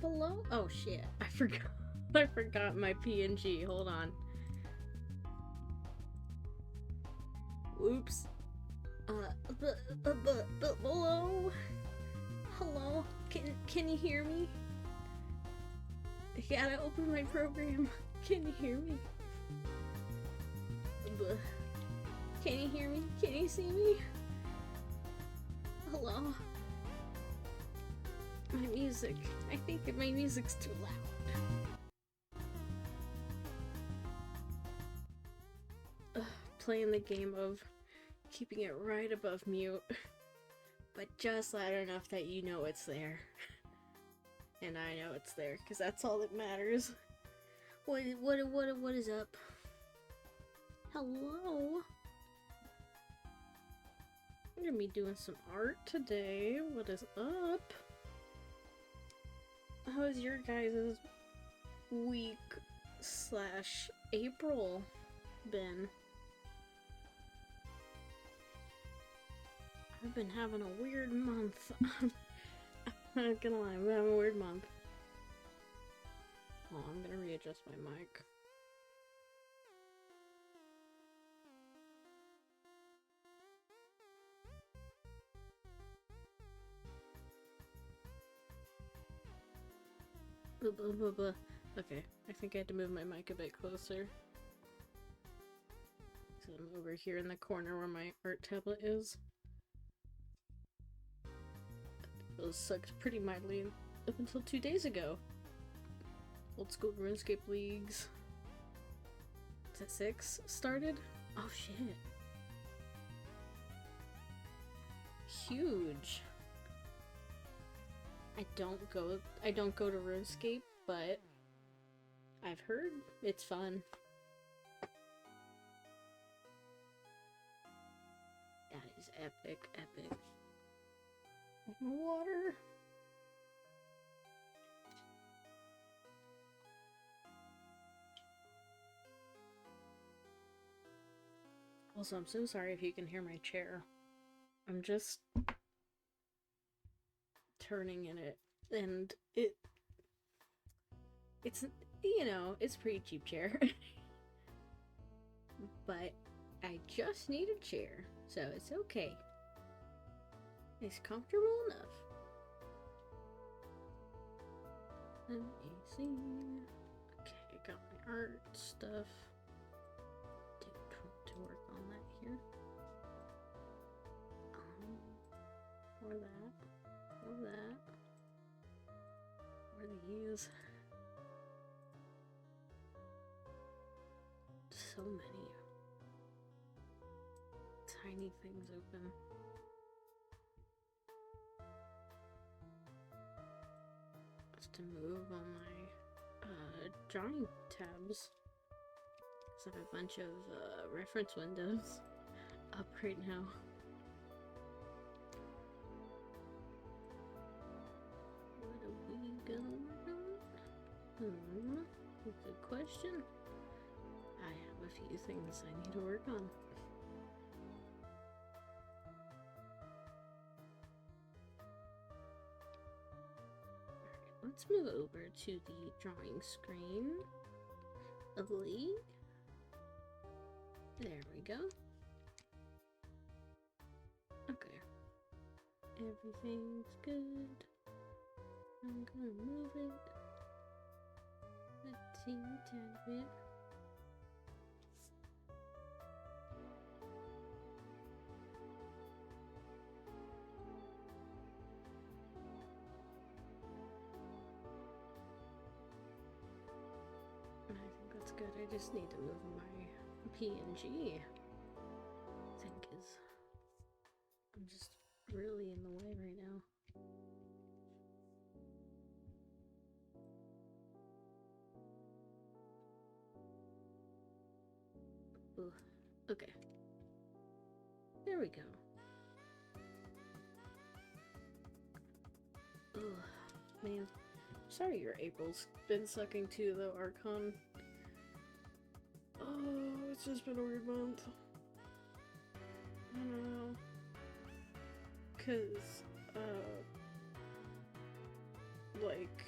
Below? Oh shit, I forgot. I forgot my PNG. Hold on. Oops. Below? Hello? Can you hear me? I gotta open my program. Can you hear me? Can you hear me? Can you see me? Hello? My music. I think that my music's too loud. Playing the game of keeping it right above mute, but just loud enough that you know it's there. And I know it's there, because that's all that matters. What is up? Hello? I'm gonna be doing some art today. What is up? How's your guys' week / April been? I've been having a weird month. I'm not gonna lie, I'm having a weird month. Oh, I'm gonna readjust my mic. Okay, I think I had to move my mic a bit closer. So I'm over here in the corner where my art tablet is. Those sucked pretty mightily up until 2 days ago. Old school RuneScape leagues. Is that 6 started? Oh shit. Huge. I don't go to RuneScape, but I've heard it's fun. That is epic, epic. Water. Also, I'm so sorry if you can hear my chair. I'm just turning in it, and it's, you know, it's a pretty cheap chair. But I just need a chair, so it's okay. It's comfortable enough. Let me see. Okay, I got my art stuff. To work on that here. Or that. Or these. So many tiny things open. I have to move on my drawing tabs. I have a bunch of reference windows up right now. What are we gonna work on? Good question. I have a few things I need to work on. Alright, let's move over to the drawing screen of League. There we go. Okay. Everything's good. I'm gonna move it a teeny tiny bit. I think that's good. I just need to move my PNG, I think I'm just really in the way right now. Ooh, okay. There we go. Ugh, man. Sorry your April's been sucking too, though, Archon. Oh, it's just been a weird month. I don't know. Cause, like,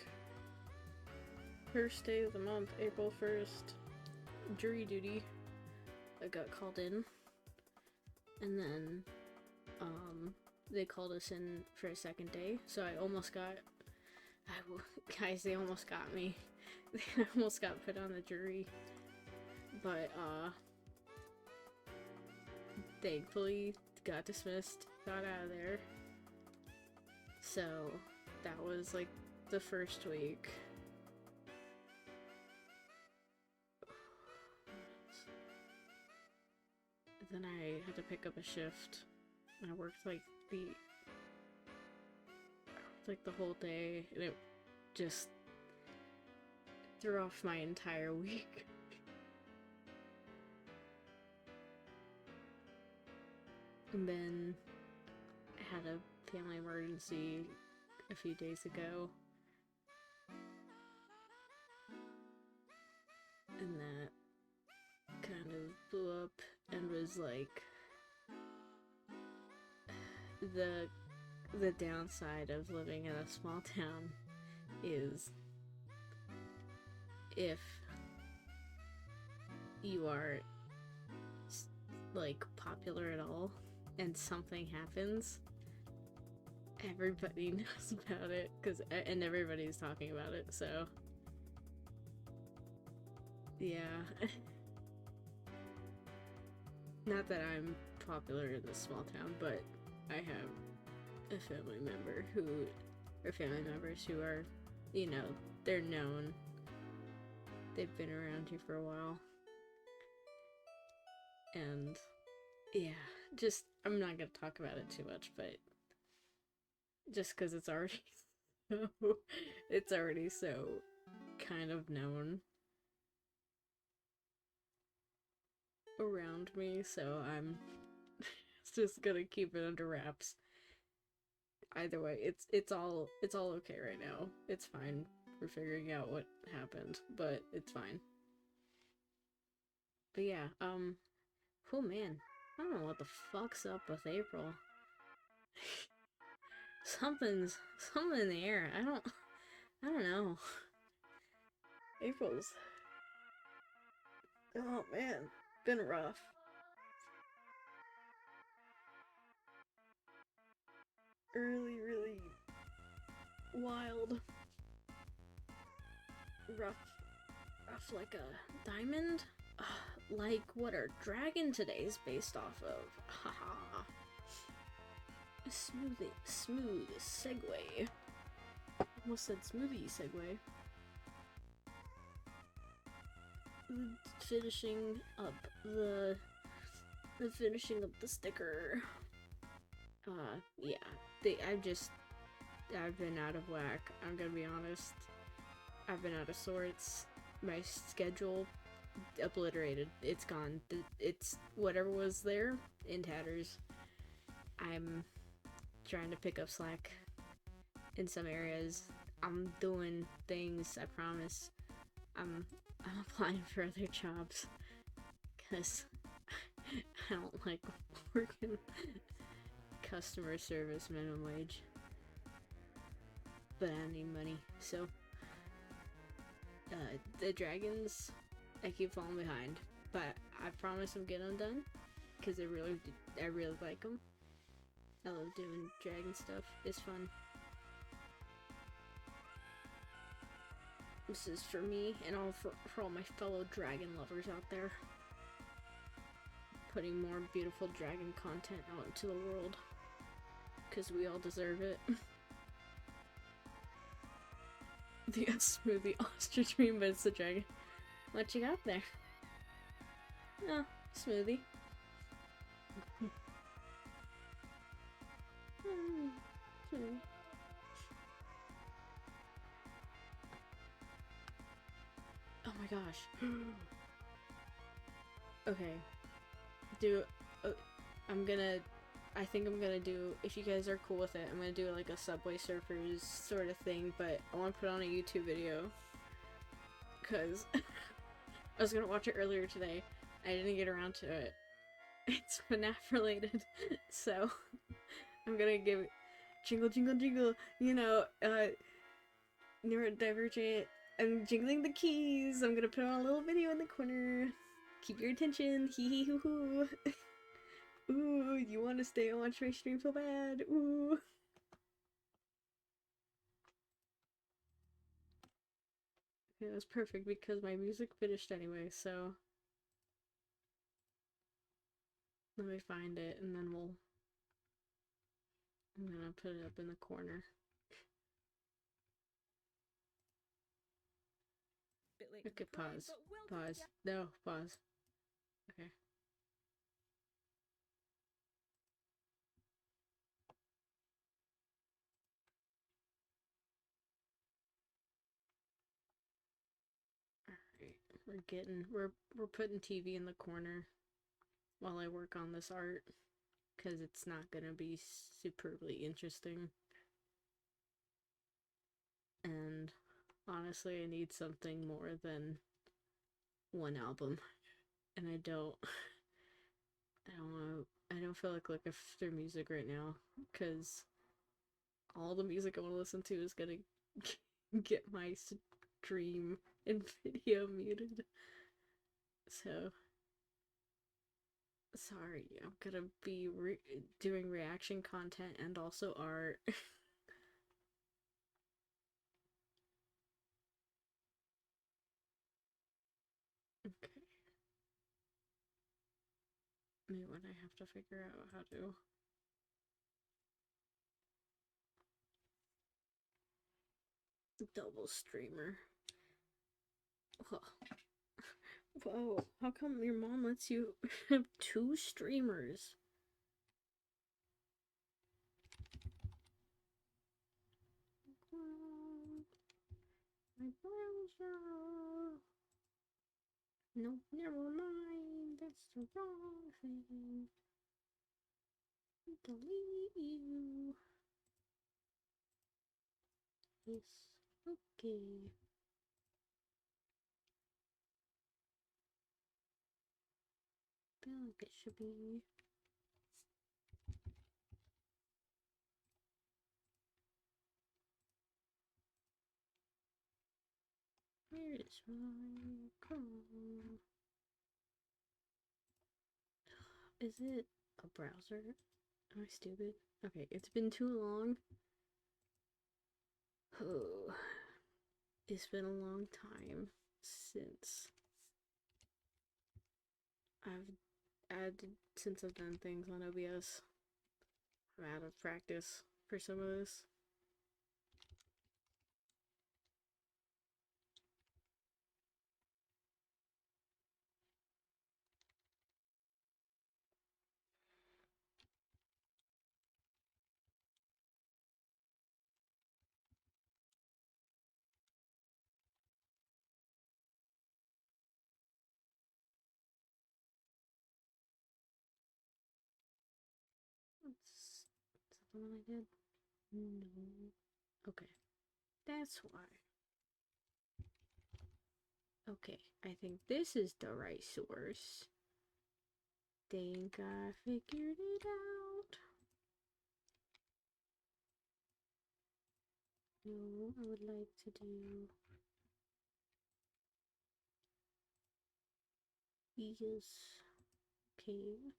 first day of the month, April 1st, jury duty, I got called in. And then, they called us in for a second day, so I almost got, guys, they almost got me. They almost got put on the jury. But, thankfully, got dismissed, got out of there. So, that was, like, the first week. Then I had to pick up a shift. I worked, like, the whole day, and it just threw off my entire week. And then I had a family emergency a few days ago. And that kind of blew up and was like the downside of living in a small town is if you are like popular at all and something happens, everybody knows about it, and everybody's talking about it, so yeah. Not that I'm popular in this small town, but I have a family member or family members who are, you know, they're known. They've been around here for a while. And yeah, just, I'm not gonna talk about it too much, but just because it's already so kind of known around me, so I'm just gonna keep it under wraps. Either way, it's all okay right now. It's fine. We're figuring out what happened, but it's fine. But yeah, oh man, I don't know what the fuck's up with April. Something in the air. I don't know. April's, oh man, been rough. Really wild. Rough like a diamond. Like what our dragon today is based off of. Haha. Smooth segue. Almost said smoothie segue. Finishing up the sticker. Yeah. I've been out of whack. I'm gonna be honest. I've been out of sorts. My schedule obliterated. It's gone. It's whatever was there in tatters. I'm trying to pick up slack in some areas. I'm doing things, I promise. I'm applying for other jobs because I don't like working customer service minimum wage. But I need money, so the dragons, I keep falling behind, but I promise I'm getting them done because I really like them. I love doing dragon stuff. It's fun. This is for me and all for all my fellow dragon lovers out there. Putting more beautiful dragon content out into the world because we all deserve it. The smoothie ostrich dream, but it's a dragon. What you got there? Oh, smoothie. Oh my gosh. Okay, do. Uh, I'm gonna. I think I'm gonna do. If you guys are cool with it, I'm gonna do like a Subway Surfers sort of thing. But I want to put on a YouTube video because I was gonna watch it earlier today. I didn't get around to it. It's FNAF related, so I'm gonna give it jingle, jingle, jingle. You know, neurodivergent. I'm jingling the keys. I'm gonna put on a little video in the corner. Keep your attention. Hee hee hoo hoo. Ooh, you want to stay and watch my stream so bad. Ooh. It was perfect because my music finished anyway, so let me find it and then I'm gonna put it up in the corner. Okay, pause. Pause. No, pause. Okay. Alright, we're putting TV in the corner while I work on this art because it's not gonna be superbly interesting. And honestly, I need something more than one album, and I don't feel like looking through music right now because all the music I want to listen to is gonna get my stream and video muted. So sorry, I'm gonna be doing reaction content and also art. Okay. Maybe when I have to figure out how to. Double streamer. Whoa. Whoa, how come your mom lets you have two streamers? My browser. No, never mind. That's the wrong thing. Delete you. Yes. Okay. Feel like it should be. Where is my Chrome? Is it a browser? Am I stupid? Okay, it's been too long. Oh, it's been a long time since since I've done things on OBS. I'm out of practice for some of this. Is that the one I did? No. Okay. That's why. Okay, I think this is the right source. Think I figured it out. No, I would like to do yes. Okay.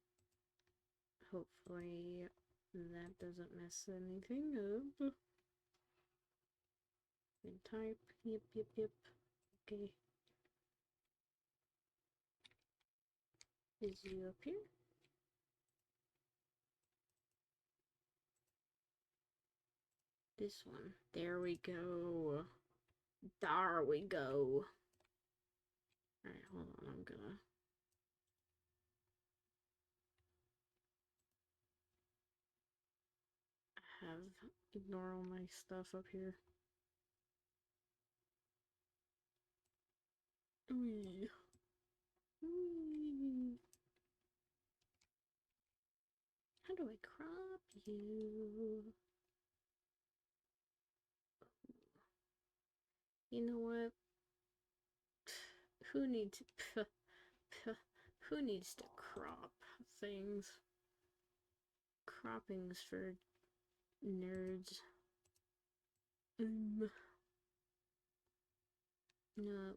Hopefully that doesn't mess anything up. And type. Yep, yep, yep. Okay. Is you up here? This one. There we go. There we go. Alright, hold on. I'm gonna ignore all my stuff up here. Wee. Wee. do. You know what? Who needs who needs to crop things? Cropping's for nerds. No,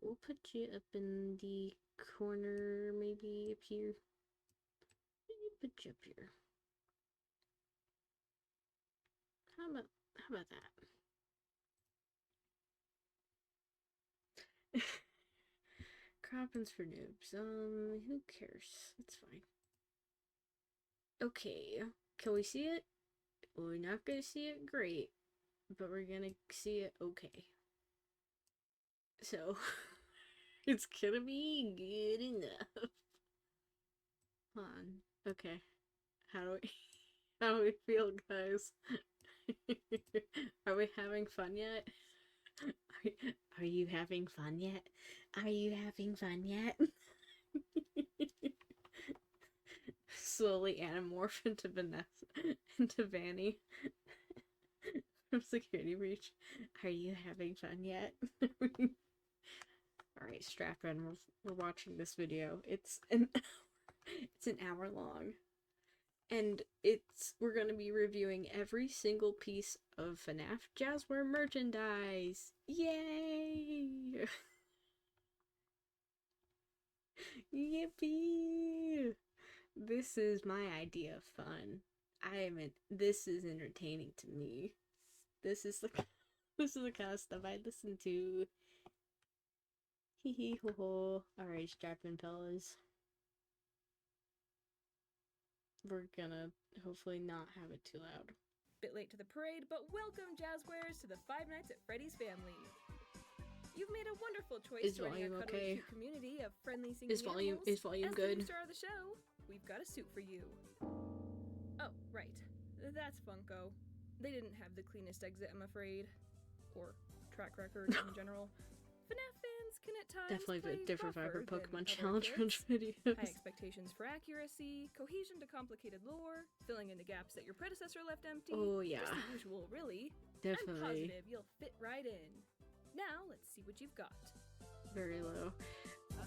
we'll put you up in the corner, maybe up here. Put you up here. How about that? Cropping's for noobs. Who cares? It's fine. Okay, can we see it? We're not gonna see it great, but we're gonna see it okay. So, it's gonna be good enough. Hold on. Okay. How do we feel, guys? Are we having fun yet? Are you having fun yet? Are you having fun yet? Slowly anamorph into Vanny from Security Breach. Are you having fun yet? Alright, strap in. We're watching this video. It's an hour long. And we're gonna be reviewing every single piece of FNAF Jazzware merchandise. Yay! Yippee! This is my idea of fun. This is entertaining to me. This is the kind of stuff I listen to. Hee hee ho ho. Alright, strap in, fellas. We're gonna hopefully not have it too loud. Bit late to the parade, but welcome, Jazzwares, to the Five Nights at Freddy's family. You've made a wonderful choice joining our cuddly cute community of friendly singing animals. Is volume good? As the star of the show, we've got a suit for you. Oh, right. That's Funko. They didn't have the cleanest exit, I'm afraid. Or track record in general. FNAF fans can at times definitely a bit different vibe for Pokemon Challenge videos. High expectations for accuracy, cohesion to complicated lore, filling in the gaps that your predecessor left empty. Oh yeah. Just the usual, really. Definitely. I'm positive you'll fit right in. Now, let's see what you've got. Very low.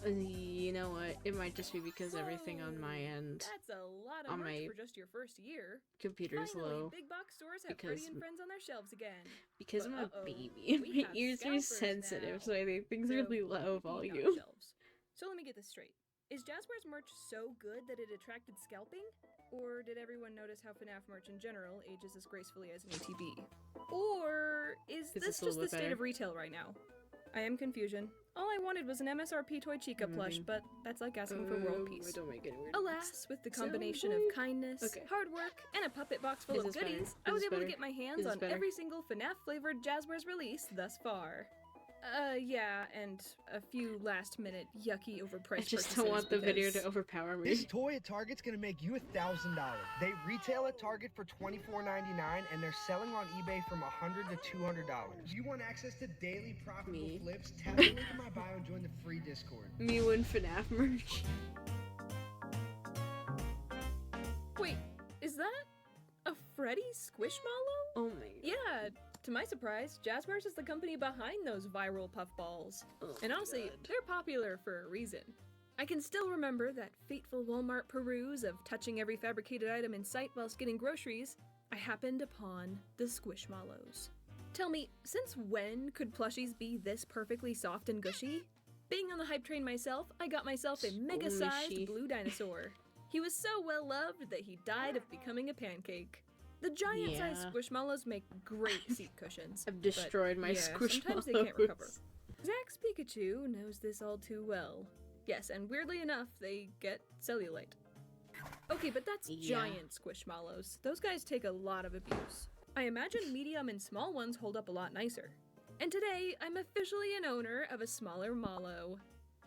You know what? It might just be because everything on my end. That's a lot of merch for just your first year. Computer's low. Big box stores have Freddy and Friends on their shelves again. Because I'm a baby. My ears are sensitive, so I think things are really low volume. So let me get this straight. Is Jazzware's merch so good that it attracted scalping? Or did everyone notice how FNAF merch in general ages as gracefully as an ATV? Or is this just the state of retail right now? I am confusion. All I wanted was an MSRP Toy Chica plush, but that's like asking for world peace. Don't make it weird. Alas, with the combination of kindness, hard work, and a puppet box full of goodies, I was able to get my hands on every single FNAF-flavored Jazzwares release thus far. Yeah, and a few last-minute, yucky, overpriced I just don't want the video to overpower me. This toy at Target's gonna make you $1,000. They retail at Target for $24.99, and they're selling on eBay from $100 to $200. If you want access to daily profitable flips, tap the link in my bio and join the free Discord. Me and FNAF merch. Wait, is that a Freddy Squishmallow? Oh my god. Yeah. To my surprise, Jazzwares is the company behind those viral puffballs. And honestly, they're popular for a reason. I can still remember that fateful Walmart peruse of touching every fabricated item in sight whilst getting groceries. I happened upon the Squishmallows. Tell me, since when could plushies be this perfectly soft and gushy? Being on the hype train myself, I got myself a mega-sized blue dinosaur. He was so well loved that he died of becoming a pancake. The giant-sized Squishmallows make great seat cushions. I've destroyed my Squishmallows. Sometimes they can't recover. Zach's Pikachu knows this all too well. Yes, and weirdly enough, they get cellulite. Okay, but that's giant Squishmallows. Those guys take a lot of abuse. I imagine medium and small ones hold up a lot nicer. And today, I'm officially an owner of a smaller Mallow.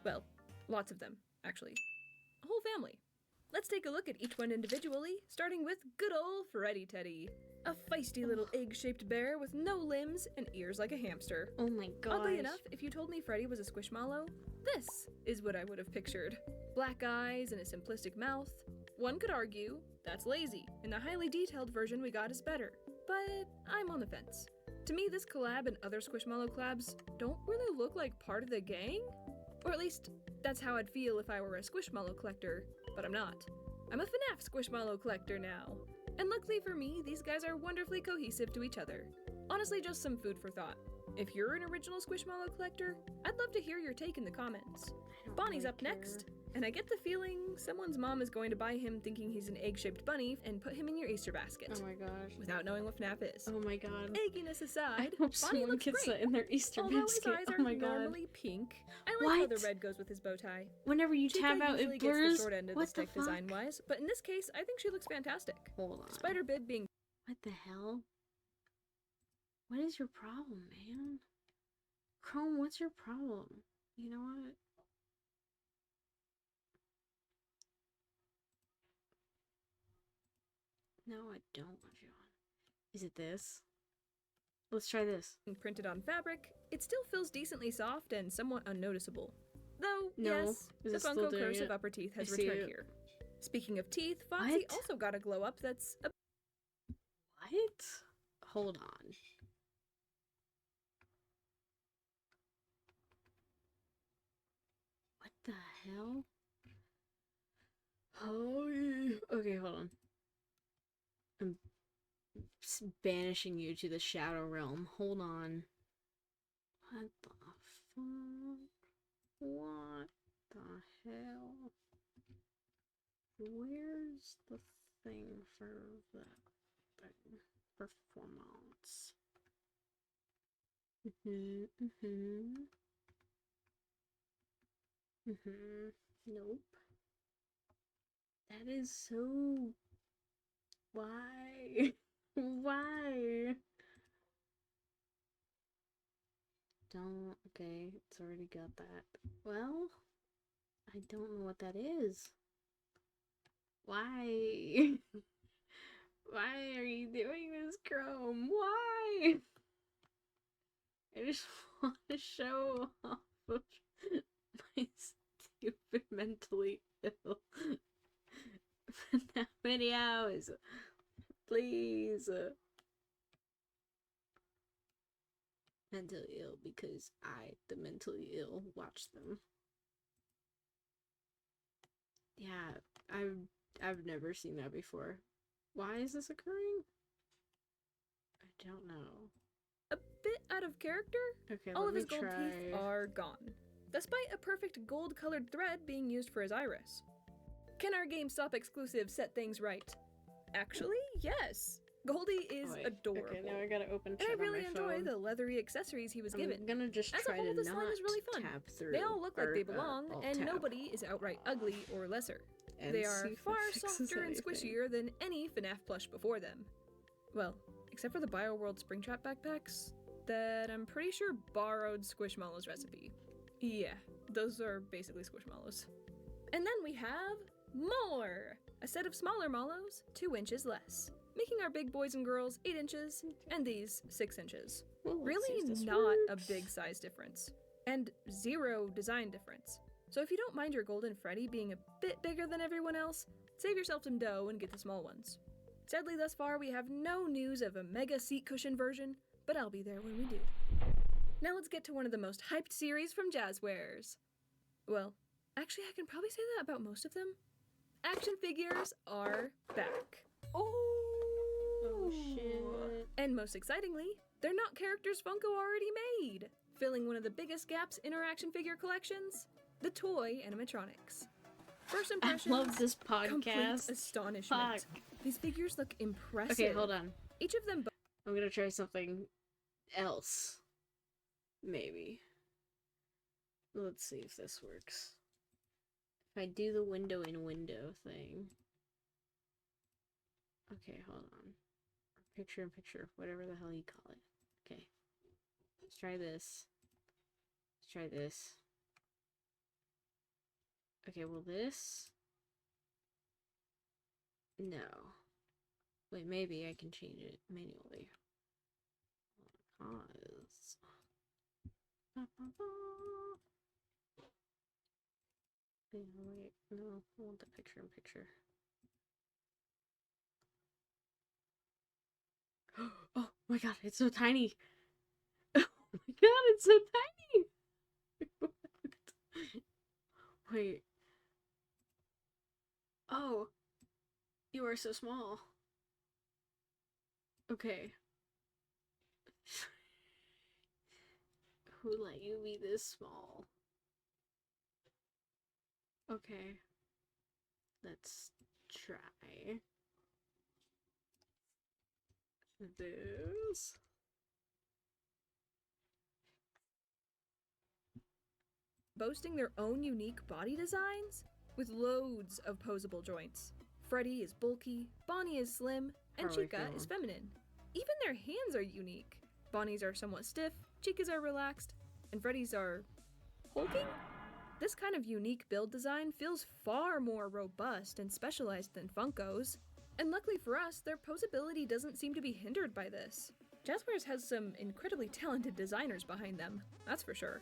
Well, lots of them, actually. A whole family. Let's take a look at each one individually, starting with good old Freddy Teddy. A feisty little egg-shaped bear with no limbs and ears like a hamster. Oh my god. Oddly enough, if you told me Freddy was a Squishmallow, this is what I would have pictured. Black eyes and a simplistic mouth, One could argue that's lazy, and the highly detailed version we got is better, but I'm on the fence. To me, this collab and other Squishmallow collabs don't really look like part of the gang? Or at least, that's how I'd feel if I were a Squishmallow collector, but I'm not. I'm a FNAF Squishmallow collector now. And luckily for me, these guys are wonderfully cohesive to each other. Honestly, just some food for thought. If you're an original Squishmallow collector, I'd love to hear your take in the comments. Bonnie's up next, and I get the feeling someone's mom is going to buy him thinking he's an egg-shaped bunny and put him in your Easter basket. Oh my gosh. Without knowing what FNAF is. Oh my god. Egginess aside, I hope Bonnie someone looks gets great. that in their Easter Although basket. his eyes Oh are my god. normally pink, I like how What? the red goes with his bow tie. Whenever you Chica tab out, usually it gets blurs. the short end of What the stick fuck? design-wise, but in this case, I think she looks fantastic. Hold on. Despite her bib being What the hell? What is your problem, man? Chrome, what's your problem? You know what? No, I don't want you on. Is it this? Let's try this. printed on fabric, it still feels decently soft and somewhat unnoticeable. Though, No. yes, Is the it still Funko doing cursive it? upper teeth has I see returned it. here. Speaking of teeth, Foxy What? also got a glow up that's a What? Hold on. What the hell? Oh, okay, hold on. I'm banishing you to the shadow realm. Hold on. What the fuck? What the hell? Where's the thing for that thing? Performance. Nope. That is so... Why? Why? Don't... Okay, it's already got that. Well, I don't know what that is. Why? Why are you doing this, Chrome? Why? I just want to show off of my stupid mentally ill videos. Please. Mentally ill because I, the mentally ill, watch them. Yeah, I've never seen that before. Why is this occurring? I don't know. a bit out of character. Okay, All let of me his gold try. teeth are gone, despite a perfect gold-colored thread being used for his iris. Can our GameStop exclusive set things right? Actually, yes. Goldie is Oh, wait. adorable. Okay, now I gotta open And chat I on really my enjoy phone. the leathery accessories he was given. I'm gonna just As a try whole, to this not line is really fun. tab through. They all look like they or, belong, I'll and tab nobody is outright ugly or lesser. and They see are if it far fixes softer and anything. squishier than any FNAF plush before them. Well, except for the BioWorld Springtrap backpacks that I'm pretty sure borrowed Squishmallow's recipe. Yeah, those are basically Squishmallows. And then we have more! A set of smaller mallows, 2 inches less, making our big boys and girls 8 inches, and these 6 inches. Well, let's see Really if this not a works. big size difference. And 0 design difference. So if you don't mind your Golden Freddy being a bit bigger than everyone else, save yourself some dough and get the small ones. Sadly, thus far, we have no news of a mega seat cushion version, but I'll be there when we do. Now let's get to one of the most hyped series from Jazzwares. Well, actually, I can probably say that about most of them. Action figures are back. Oh shit. And most excitingly, they're not characters Funko already made, filling one of the biggest gaps in our action figure collections, the toy animatronics. First I impressions, love this complete podcast. astonishment. Fuck. These figures look impressive. Okay, hold on. Each of them I'm gonna try something else. Maybe. Let's see if this works. If I do the window in window thing. Okay, hold on. Picture in picture, whatever the hell you call it. Okay. Let's try this. Let's try this. Okay, well this... No. Wait, maybe I can change it manually. Pause. Yeah, wait, no, I want the picture in picture. Oh my god, it's so tiny. Oh my god, it's so tiny. Wait. Oh. You are so small. Okay. Who let you be this small? Okay. Let's try this. Boasting their own unique body designs with loads of posable joints. Freddy is bulky, Bonnie is slim, and How are we Chica is feeling? feminine. Even their hands are unique. Bonnie's are somewhat stiff, Chica's are relaxed, and Freddy's are hulking? This kind of unique build design feels far more robust and specialized than Funko's. And luckily for us, their posability doesn't seem to be hindered by this. Jazzwares has some incredibly talented designers behind them, that's for sure.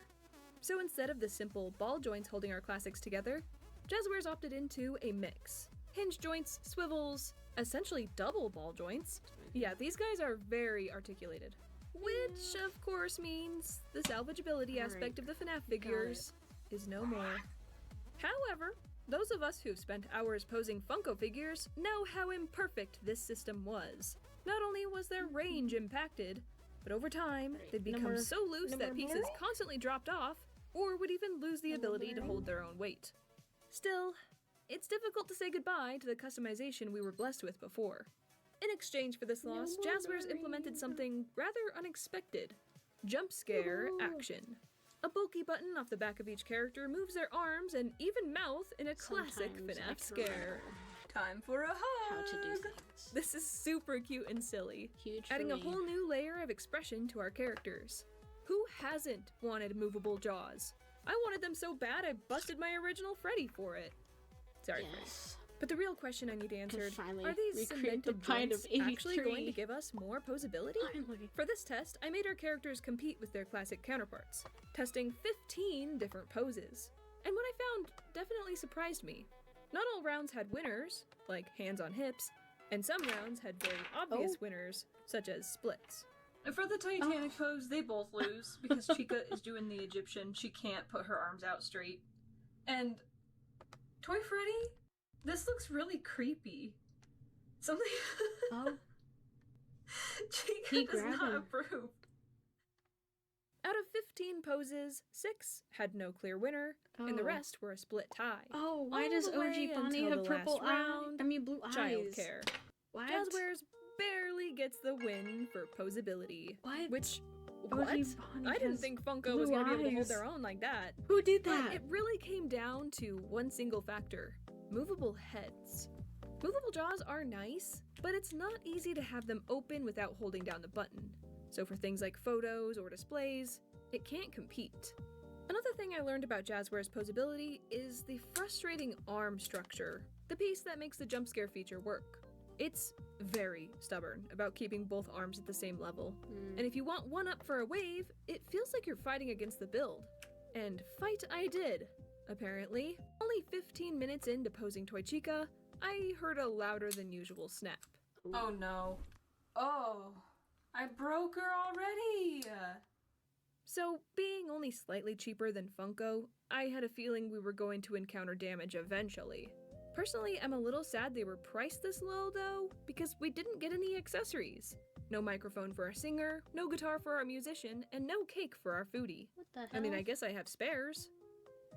So instead of the simple ball joints holding our classics together, Jazzwares opted into a mix. Hinge joints, swivels, essentially double ball joints. Yeah, these guys are very articulated. Which, of course, means the salvageability aspect of the FNAF figures is no more. However, those of us who've spent hours posing Funko figures know how imperfect this system was. Not only was their range impacted, but over time, they'd become so loose that pieces constantly dropped off, or would even lose the ability to hold their own weight. Still, it's difficult to say goodbye to the customization we were blessed with before. In exchange for this loss, Jazzwares implemented something rather unexpected. Jump scare action. A bulky button off the back of each character moves their arms and even mouth in a classic Sometimes I FNAF can scare. remember Time for a hug! how to do things. This is super cute and silly, Huge for adding a me. whole new layer of expression to our characters. Who hasn't wanted movable jaws? I wanted them so bad I busted my original Freddy for it. Sorry, Freddy. Yes. But the real question I need answered, finally are these recreate the cemented Pride of joints actually 83. going to give us more posability? Finally. For this test, I made our characters compete with their classic counterparts, testing 15 different poses. And what I found definitely surprised me. Not all rounds had winners, like hands on hips, and some rounds had very obvious winners, such as splits. And for the Titanic pose, they both lose because Chica is doing the Egyptian. She can't put her arms out straight. And Toy Freddy, this looks really creepy. Something Oh. Chica He does grabbed not him. approve. Out of 15 poses, 6 had no clear winner, and the Oh. rest were a split tie. Oh, why All does the way OG Bonnie until have the purple last eyes? round, I mean, blue eyes. Childcare. What? Jazzwares barely gets the win for posability. What? Which, OG what? Bonnie I didn't has think Funko was blue going to be able to hold eyes. their own like that. Who did But that? it really came down to one single factor: movable heads. Movable jaws are nice, but it's not easy to have them open without holding down the button. So for things like photos or displays, it can't compete. Another thing I learned about Jazzwares posability is the frustrating arm structure, the piece that makes the jump scare feature work. It's very stubborn about keeping both arms at the same level. And if you want one up for a wave, it feels like you're fighting against the build. And fight I did, apparently. Only 15 minutes into posing Toy Chica, I heard a louder than usual snap. Oh no. Oh, I broke her already. So, being only slightly cheaper than Funko, I had a feeling we were going to encounter damage eventually. Personally, I'm a little sad they were priced this low though, because we didn't get any accessories. No microphone for our singer, no guitar for our musician, and no cake for our foodie. What the hell? I mean, I guess I have spares.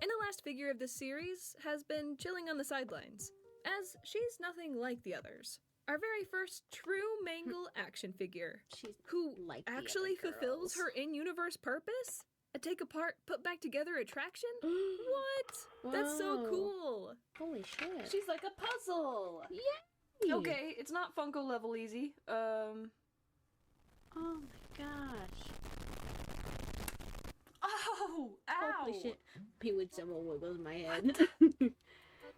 And the last figure of this series has been chilling on the sidelines, as she's nothing like the others. Our very first true Mangle action figure, She's who like the actually other fulfills girls. her in-universe purpose? A take apart, put back together attraction? What? That's so Wow. cool! Holy shit. She's like a puzzle. Yay! Okay, it's not Funko level easy. Oh my gosh. Oh, ow. Holy shit. Me with someone wiggles my head.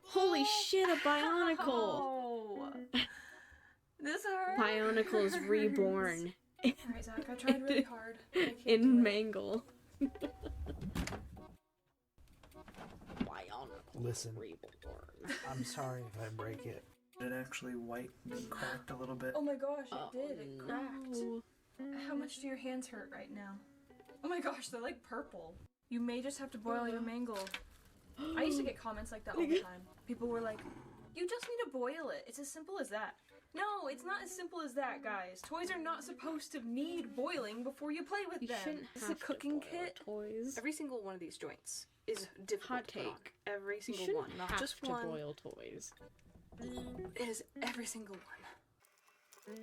Holy shit, a Bionicle! Oh. This hurts. Bionicle's reborn Alright, Zach, I tried really hard. I can't do in it. Mangle. Bionicle Listen, reborn. I'm sorry if I break it. it actually white and cracked a little bit. Oh my gosh, it Oh, did. It cracked. no. How much do your hands hurt right now? Oh my gosh, they're like purple. You may just have to boil your mango. I used to get comments like that all the time. People were like, you just need to boil it. It's as simple as that. No, it's not as simple as that, guys. Toys are not supposed to need boiling before you play with You them. shouldn't This is have a cooking to boil kit. toys. Every single one of these joints is difficult Hot to put on. take. Every You single shouldn't one, not have just to one. boil toys. It is every single one.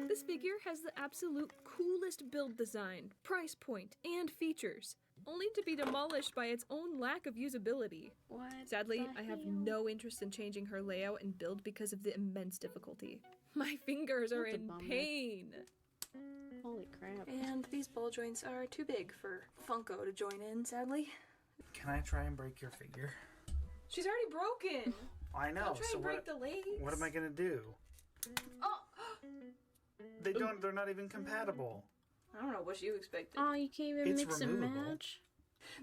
This figure has the absolute coolest build design, price point, and features, only to be demolished by its own lack of usability. What? Sadly, the I have hell? no interest in changing her layout and build because of the immense difficulty. My fingers are That's a in bummer. pain. Holy crap. And these ball joints are too big for Funko to join in, sadly. Can I try and break your figure? She's already broken. I know. Don't try So and break the legs. what am I gonna do? Oh, They're not even compatible. I don't know what you expected. Oh, you can't even It's mix removable. and match?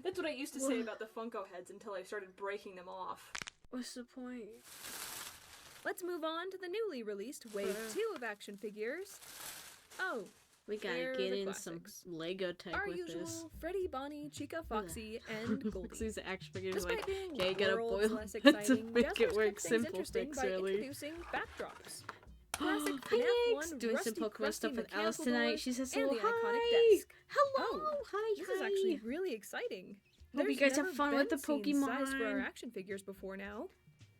That's what I used to say about the Funko heads until I started breaking them off. What's the point? Let's move on to the newly released Wave 2 of action figures. Oh, We gotta They're get the in some classics. Lego tech our with usual this. Freddy, Bonnie, Chica, Foxy, and Goldie. These action figures Despite like, being yeah, you gotta worlds boil less to exciting, make Jasper's it work. kept things Simple interesting fix, by really. introducing backdrops. Classic Hi, FNAF Nix! 1 Doing rusty, some Pokemon crusty stuff with Alice mechanical tonight. doors She says, and hello, the iconic hi! desk. Hello! Oh, Hi, This hi! is actually really exciting. Hope you There's guys have never fun with been the scene size for our Pokemon. action figures before now.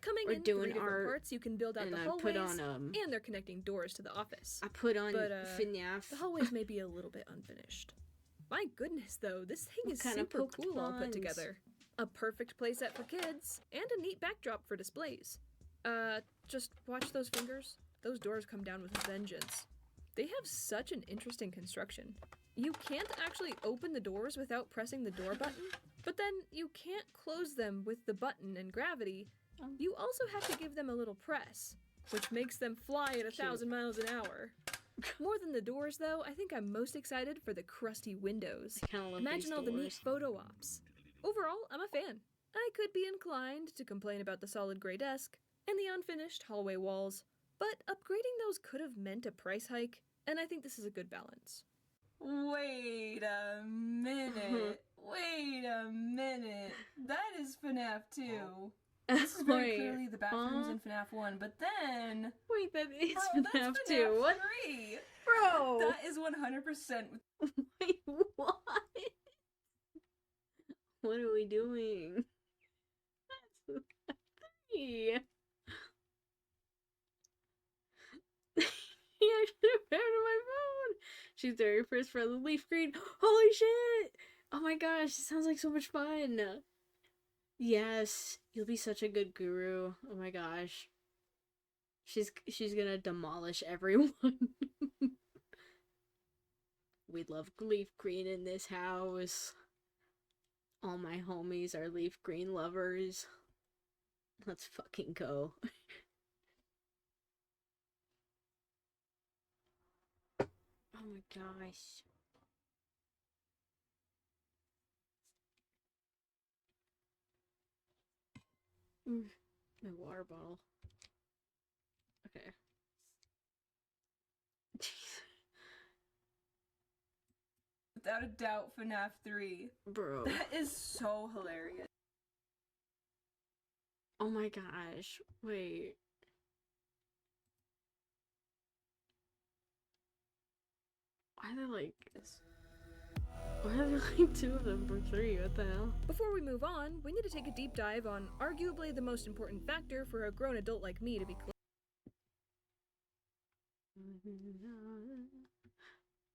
Coming We're in doing 3 different art, parts, you can build out and the I hallways, put on, and they're connecting doors to the office. I put on But, FNAF. The hallways may be a little bit unfinished. My goodness, though, this thing What is kind of super cool all put Pokemons? together. A perfect playset for kids, and a neat backdrop for displays. Just watch those fingers. Those doors come down with vengeance. They have such an interesting construction. You can't actually open the doors without pressing the door button, but then you can't close them with the button and gravity. You also have to give them a little press, which makes them fly at 1,000 miles an hour. More than the doors, though, I think I'm most excited for the crusty windows. I kinda love Imagine these all the neat doors. photo ops. Overall, I'm a fan. I could be inclined to complain about the solid gray desk and the unfinished hallway walls, but upgrading those could have meant a price hike, and I think this is a good balance. Wait a minute. Wait a minute. That is FNAF 2. This is very Wait, clearly the bathrooms huh? in FNAF 1, but then... Wait, that is Bro, that's FNAF FNAF 2. What? 3. Bro! That is 100% Wait, what? What are we doing? That's three. He actually repaired my phone. She's very first for the leaf green. Holy shit! Oh my gosh, this sounds like so much fun. Yes, you'll be such a good guru. Oh my gosh. She's gonna demolish everyone. We love leaf green in this house. All my homies are leaf green lovers. Let's fucking go. Oh my gosh. My water bottle. Okay. without a doubt FNAF 3. Bro. That is so hilarious. Oh my gosh. Wait. Why are there like this? Why are there like two of them for three? What the hell? Before we move on, we need to take a deep dive on arguably the most important factor for a grown adult like me to be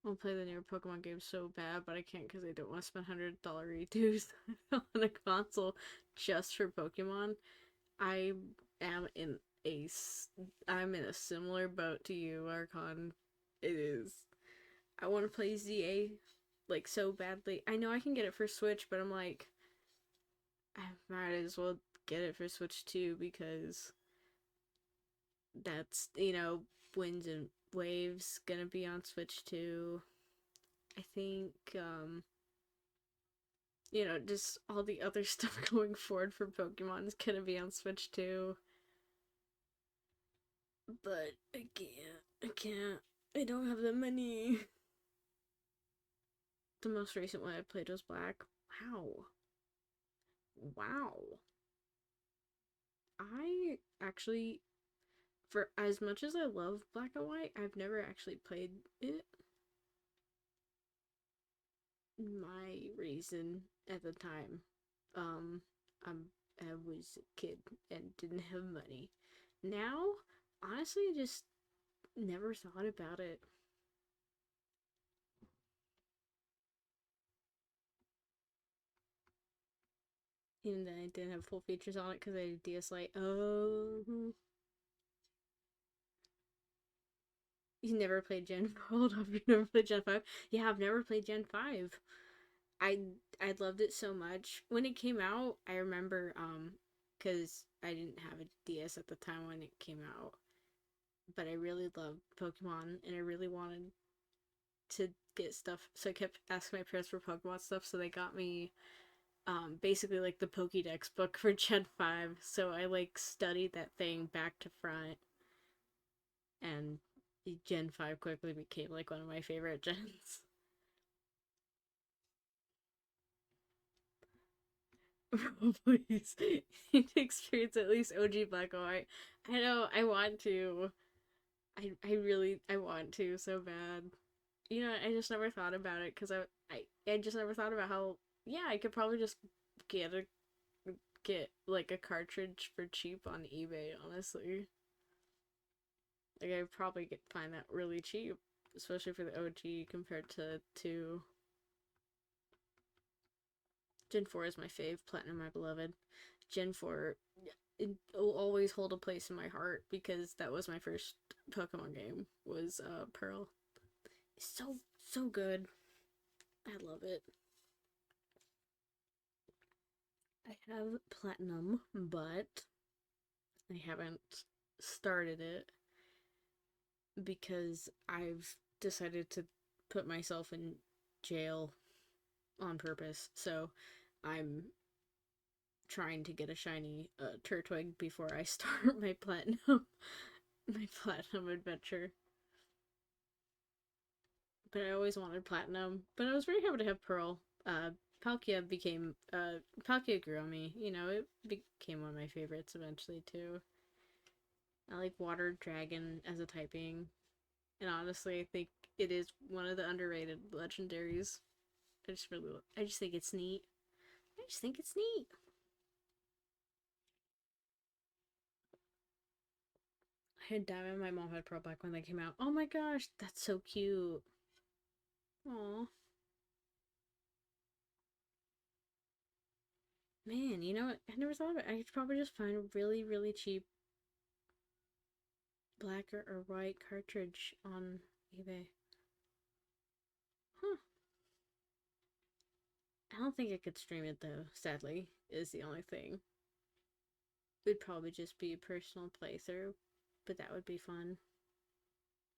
I want to play the newer Pokemon games so bad, but I can't because I don't want to spend $100 redos on a console just for Pokemon. I am in I'm in a similar boat to you, Archon. It is. I want to play ZA like so badly. I know I can get it for Switch, but I'm like, I might as well get it for Switch too because that's, you know, Winds and Waves gonna be on Switch too. I think, you know, just all the other stuff going forward for Pokemon is gonna be on Switch too. But I can't. I don't have the money. The most recent one I played was Black. Wow. I actually, for as much as I love Black and White, I've never actually played it. My reason at the time, I'm I was a kid and didn't have money. Now, honestly, just never thought about it. Even though I didn't have full features on it because I had DS Lite. Oh, you never played Gen 4? Hold up, you never played Gen 5? Yeah, I've never played Gen 5. I I loved it so much. When it came out, I remember cuz I didn't have a DS at the time when it came out. But I really loved Pokemon and I really wanted to get stuff. So I kept asking my parents for Pokemon stuff, so they got me basically like the Pokédex book for Gen 5. So I like studied that thing back to front, and Gen 5 quickly became like one of my favorite gens. Please, you experience at least OG Black and White. I know, I want to. I want to so bad. You know, I just never thought about it because I just never thought about how, yeah, I could probably just get a get like a cartridge for cheap on eBay, honestly. Like I probably could find that really cheap, especially for the OG compared to 2. Gen 4 is my fave, Platinum my beloved. Gen 4, it will always hold a place in my heart because that was my first Pokemon game, was Pearl. It's so good. I love it. I have Platinum, but I haven't started it because I've decided to put myself in jail on purpose. So I'm trying to get a shiny Turtwig before I start my platinum adventure. But I always wanted platinum. But I was very happy to have Pearl. Palkia grew on me. You know, it became one of my favorites eventually too. I like Water Dragon as a typing. And honestly, I think it is one of the underrated legendaries. I just think it's neat. I just think it's neat. I had Diamond, my mom had Pearl Black when they came out. Oh my gosh, that's so cute. Aw. Man, you know what? I never thought of it. I could probably just find a really, really cheap black or white cartridge on eBay. Huh. I don't think I could stream it though, sadly, is the only thing. It would probably just be a personal playthrough, but that would be fun.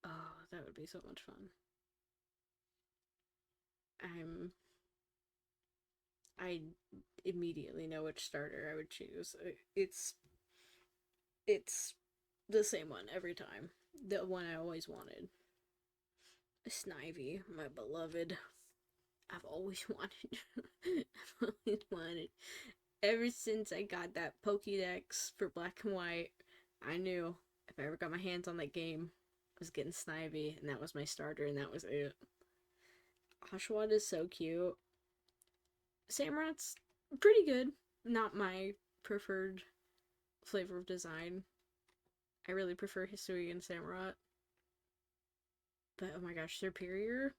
Oh, that would be so much fun. I immediately know which starter I would choose. It's the same one every time. The one I always wanted. Snivy, my beloved. I've always wanted. I've always wanted. Ever since I got that Pokédex for Black and White, I knew if I ever got my hands on that game, I was getting Snivy, and that was my starter, and that was it. Oshawott is so cute. Samurot's pretty good. Not my preferred flavor of design. I really prefer Hisui and Samurott. But oh my gosh, Superior.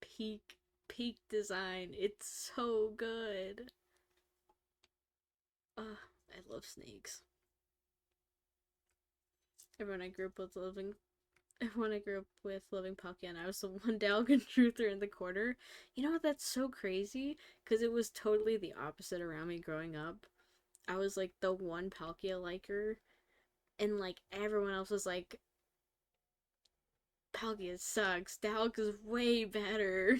Peak design. It's so good. I love snakes. Everyone I grew up with loving Palkia, and I was the one Dalgan truther in the corner. You know what? That's so crazy because it was totally the opposite around me growing up. I was like the one Palkia liker, and like everyone else was like, Palkia sucks. Dalg is way better.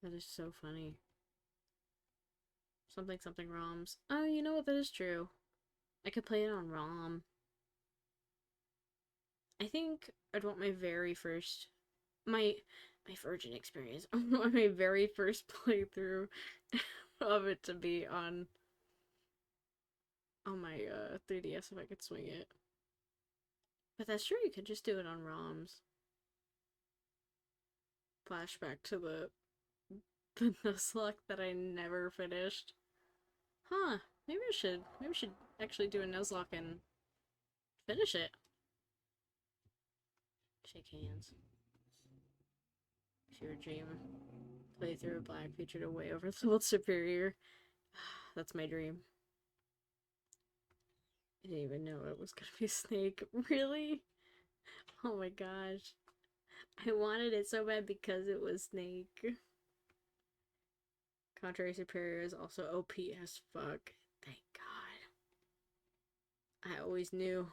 That is so funny. Something something ROMs. Oh, you know what? That is true. I could play it on ROM. I think I'd want my very first, my virgin experience. I want my very first playthrough of it to be on my 3DS if I could swing it. But that's true. You could just do it on ROMs. Flashback to the Nuzlocke that I never finished. Huh. Maybe we should actually do a Nuzlocke and finish it. Shake hands. It's your dream. Play through a black featured a way over leveled superior. That's my dream. I didn't even know it was gonna be Snake. Really? Oh my gosh. I wanted it so bad because it was Snake. Contrary Superior is also OP as fuck. Thank God. I always knew.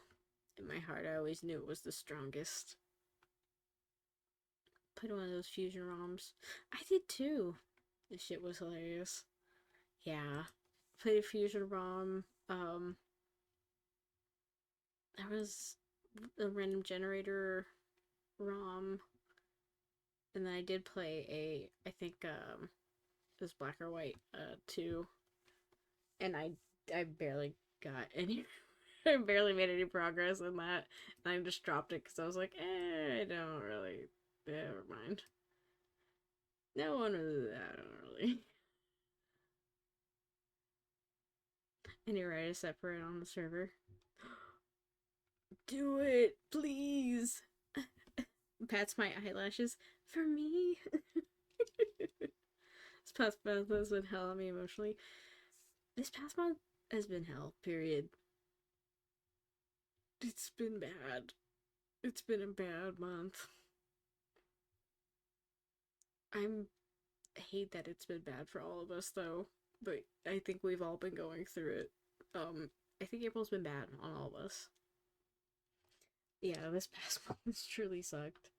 In my heart, I always knew it was the strongest. Played one of those fusion ROMs. I did too. This shit was hilarious. Yeah. Played a fusion ROM. There was a random generator ROM. And then I did play I think, it was Black or White, too. And I barely got any, I barely made any progress in that. And I just dropped it because I was like, I don't really, never mind. No one was, I don't really. And you're right to separate on the server. Do it, please. Pats my eyelashes for me. This past month has been hell on me emotionally. This past month has been hell, period. It's been bad. It's been a bad month. I hate that it's been bad for all of us, though. But I think we've all been going through it. I think April's been bad on all of us. Yeah, this past month has truly sucked.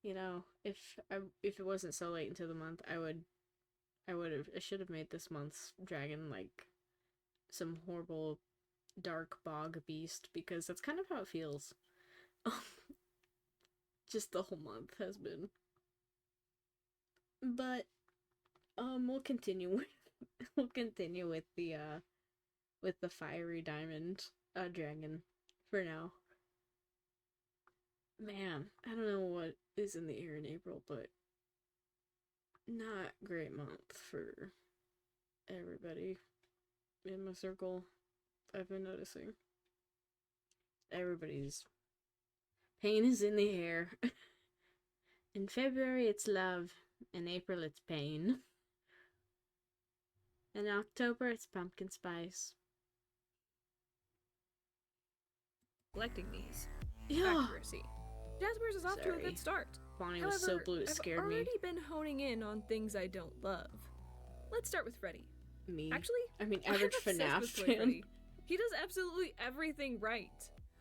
You know, if it wasn't so late into the month, I should have made this month's dragon like some horrible dark bog beast, because that's kind of how it feels. Just the whole month has been. But we'll continue with the fiery diamond dragon for now. Man, I don't know what is in the air in April, but not great month for everybody in my circle. I've been noticing everybody's pain is in the air. In February it's love, in April it's pain. In October it's pumpkin spice. Collecting these. Yeah. Accuracy. Jazzwares is off to a Sorry. good start. Bonnie However, was so blue it scared I've me. already been honing in on things I don't love. Let's start with Freddy. Me. Actually, I mean, I'm average obsessed FNAF with Toy fan. Freddy. He does absolutely everything right.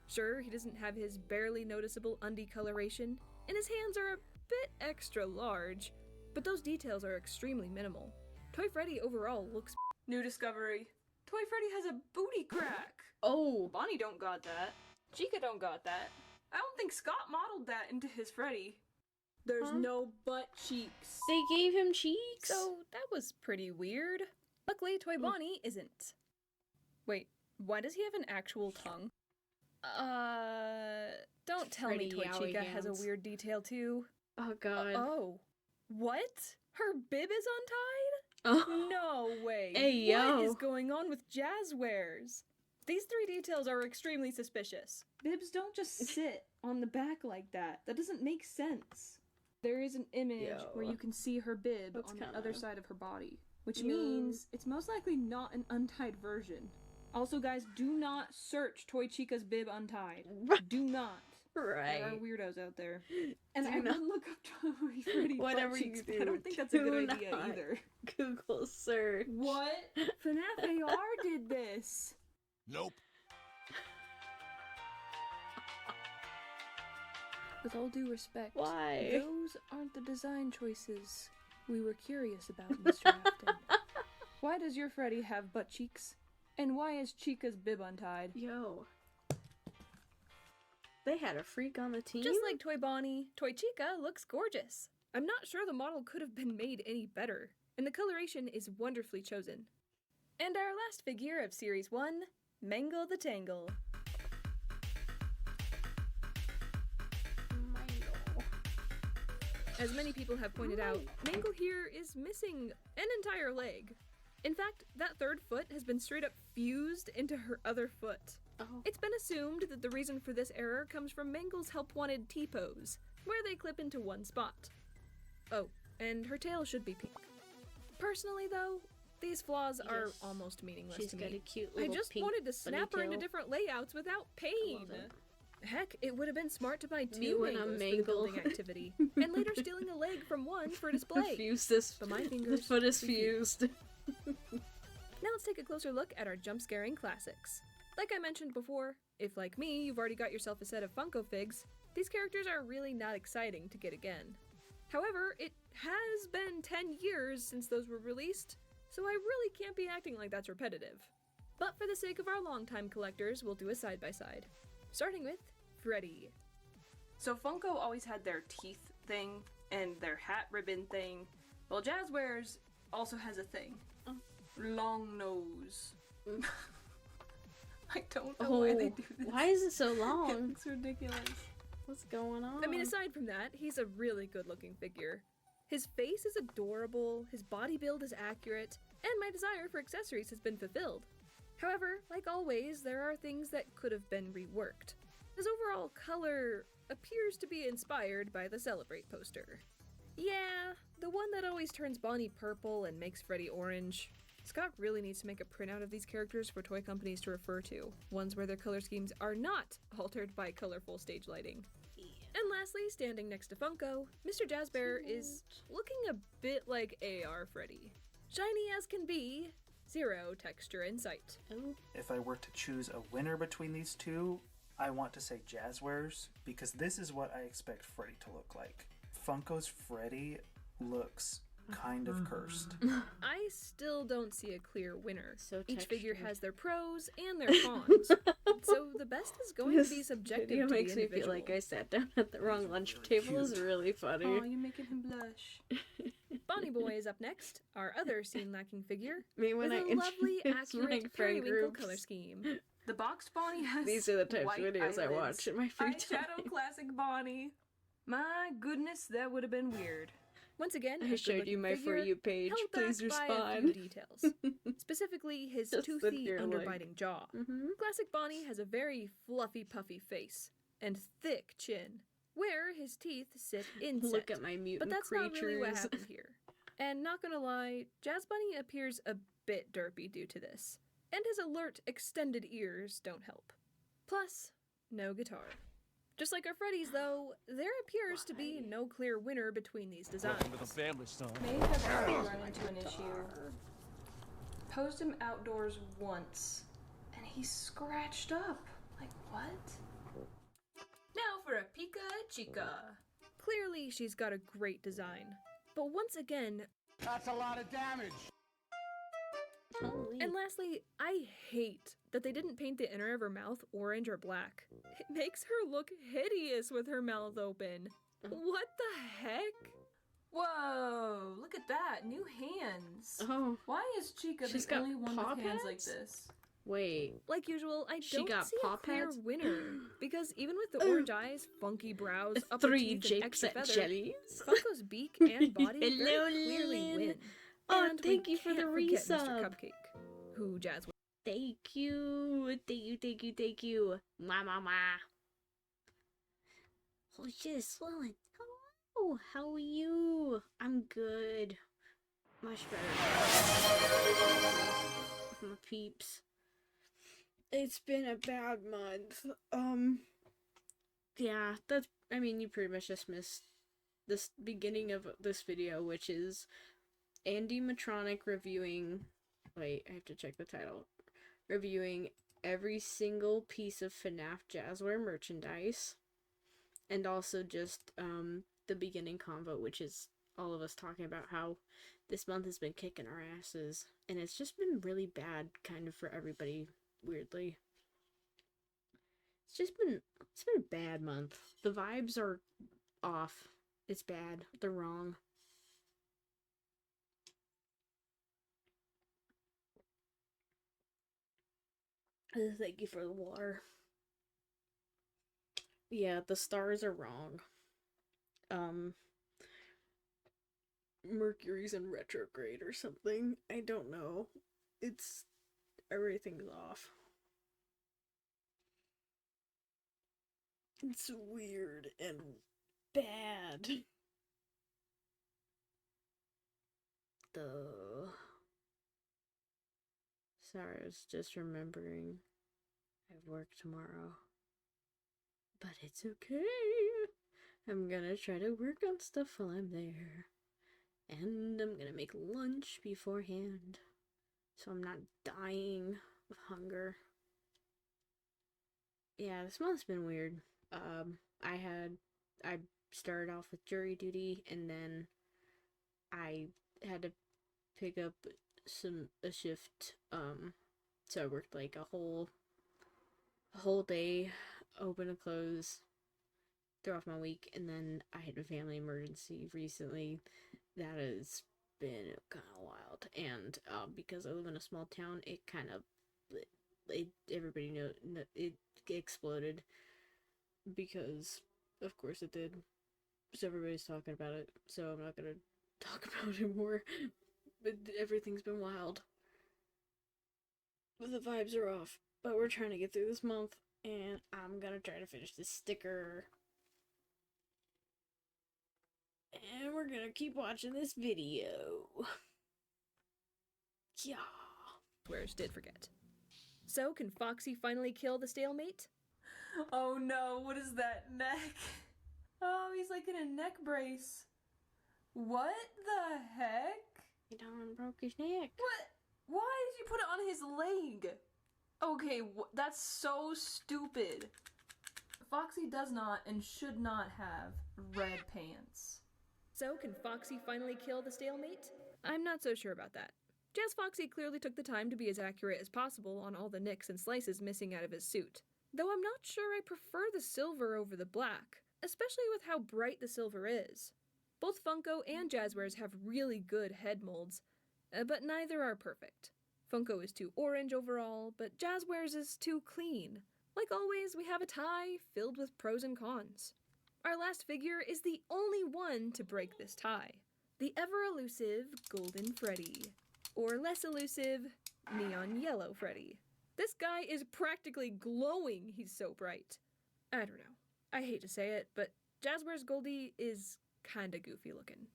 Sure, he doesn't have his barely noticeable undie coloration, and his hands are a bit extra large, but those details are extremely minimal. Toy Freddy overall looks New discovery. Toy Freddy has a booty crack. Oh, Bonnie don't got that. Chica don't got that. I don't think Scott modeled that into his Freddy. There's Huh? no butt cheeks. they gave him cheeks. so that was pretty weird. Luckily, Toy Bonnie isn't. Wait, why does he have an actual tongue? Don't tell me Freddy Toy Yowie Chica has a hands. weird detail too. Oh god. Oh. What? Her bib is untied? Oh. No way. Hey, What yo. is going on with Jazzwares? These three details are extremely suspicious. Bibs don't just sit on the back like that. That doesn't make sense. There is an image Yo. where you can see her bib That's on kinda- the other side of her body, which Yeah. means it's most likely not an untied version. Also, guys, do not search Toy Chica's bib untied. Do not. There are Right. weirdos out there. And Do I not- would look up Toy Freddy Whatever butt you cheeks, but do, I don't think that's a do good idea not. either. Google search. What? FNAF AR did this. With all due respect, Why? those aren't the design choices we were curious about, Mr. Afton. Why does your Freddy have butt cheeks? And why is Chica's bib untied? Yo. They had a freak on the team? Just like Toy Bonnie, Toy Chica looks gorgeous. I'm not sure the model could have been made any better, and the coloration is wonderfully chosen. And our last figure of Series 1, Mangle the Tangle. Mangle. As many people have pointed out, Mangle here is missing an entire leg. In fact, that third foot has been straight up fused into her other foot. Oh. It's been assumed that the reason for this error comes from Mangle's help-wanted T-pose, where they clip into one spot. Oh, and her tail should be pink. Personally, though, these flaws are Yes. almost meaningless She's to got a me. cute I little just pink wanted to snap her into bunny tail. different layouts without pain. love it. Heck, it would have been smart to buy two Me when I'm Mangles for the Mangle. building activity, and later stealing a leg from one for display. Fuse this. But my The fingers foot is refuse. fused. Now let's take a closer look at our jump-scaring classics. Like I mentioned before, if like me, you've already got yourself a set of Funko Figs, these characters are really not exciting to get again. However, it has been 10 years since those were released, so I really can't be acting like that's repetitive. But for the sake of our longtime collectors, we'll do a side-by-side. Starting with Freddy. So Funko always had their teeth thing and their hat ribbon thing. Well, Jazzwares also has a thing. Oh. Long nose. I don't know why they do this. Why is it so It long? looks ridiculous. What's going on? I mean, aside from that, he's a really good-looking figure. His face is adorable, his body build is accurate, and my desire for accessories has been fulfilled. However, like always, there are things that could have been reworked. His overall color appears to be inspired by the Celebrate poster. Yeah, the one that always turns Bonnie purple and makes Freddy orange. Scott really needs to make a printout of these characters for toy companies to refer to, ones where their color schemes are not altered by colorful stage lighting. And lastly, standing next to Funko, Mr. Jazzbear is looking a bit like AR Freddy. Shiny as can be, zero texture in sight. Oh, If I were to choose a winner between these two, I want to say Jazzwares, because this is what I expect Freddy to look like. Funko's Freddy looks kind of cursed. I still don't see a clear winner. So Each figure textured. has their pros and their cons. So the best is going to be subjective video to makes the me individual. feel like I sat down at the wrong lunch table. Is really funny. Aw, you're making him blush. Bonnie Boy is up next, our other scene-lacking figure, I mean, when with I a lovely, introduce my accurate friend periwinkle groups, color scheme. The boxed Bonnie has these are the types white of videos I eyelids. watch in my free time. Eyeshadow classic Bonnie. My goodness, that would have been weird. Once again, I a showed you good-looking my For figure, You page. held Please back by a few respond. details. Specifically, his Just sit toothy, here, like- underbiting jaw. Mm-hmm. Classic Bonnie has a very fluffy, puffy face and thick chin, where his teeth sit inset. Look at my But mutant that's creatures. not really what happened here. And not gonna lie, Jazz Bunny appears a bit derpy due to this, and his alert, extended ears don't help. Plus, no guitar. Just like our Freddy's, though, there appears to be no clear winner between these designs. Welcome to the family, son. May have already run into an issue. Posed him outdoors once, and he's scratched up. Like, what? Now for a Pika Chica. Clearly, she's got a great design. But once again, That's a lot of damage. Holy. and lastly, I hate that they didn't paint the inner of her mouth orange or black. It makes her look hideous with her mouth open. What the heck? Whoa, look at that, new hands. Oh, Why is Chica She's the got only one paw with hands like pads? this? wait. Like usual, I She don't got see paw a clear pads? winner, because even with the orange eyes, funky brows, upper 3 teeth, and japes extra at feathers, jellies. Funko's beak and body very Hello, clearly Lynn. win. Oh, And thank we you for the can't forget Mr. resub. Cupcake, who Jazz Thank you. Thank you, thank you, thank you. Mwah, mwah, mwah. Holy shit, it's swollen. Hello, how are you? I'm good. Much better. My peeps. It's been a bad month. Yeah, that's, I mean, you pretty much just missed this beginning of this video, which is Andy Matronic reviewing, wait, I have to check the title. Reviewing every single piece of FNAF Jazzware merchandise. And also just the beginning convo, which is all of us talking about how this month has been kicking our asses, and it's just been really bad kind of for everybody, weirdly. It's been a bad month. The vibes are off. It's bad. They're wrong. Thank you for the water. Yeah, the stars are wrong. Mercury's in retrograde or something. I don't know. Everything's off. It's weird and bad. Sorry, I was just remembering I have work tomorrow. But it's okay. I'm gonna try to work on stuff while I'm there. And I'm gonna make lunch beforehand, so I'm not dying of hunger. Yeah, this month's been weird. I started off with jury duty, and then I had to pick up a shift. So I worked like a whole day, open and close, throw off my week, and then I had a family emergency recently that has been kind of wild, and because I live in a small town, it kind of everybody it exploded, because of course it did, so everybody's talking about it, so I'm not gonna talk about it more, but everything's been wild. But the vibes are off, but we're trying to get through this month, and I'm gonna try to finish this sticker. And we're gonna keep watching this video. Yeah. Whereas did forget. So, can Foxy finally kill the stalemate? Oh no, what is that neck? Oh, he's like in a neck brace. What the heck? He done broke his neck. What? Why did you put it on his leg? Okay, that's so stupid. Foxy does not and should not have red pants. So, can Foxy finally kill the stalemate? I'm not so sure about that. Jazz Foxy clearly took the time to be as accurate as possible on all the nicks and slices missing out of his suit. Though I'm not sure I prefer the silver over the black, especially with how bright the silver is. Both Funko and Jazzwares have really good head molds, but neither are perfect. Funko is too orange overall, but Jazzwares is too clean. Like always, we have a tie filled with pros and cons. Our last figure is the only one to break this tie. The ever-elusive Golden Freddy. Or less elusive, Neon Yellow Freddy. This guy is practically glowing, he's so bright. I don't know. I hate to say it, but Jazzwares Goldie is kinda goofy looking.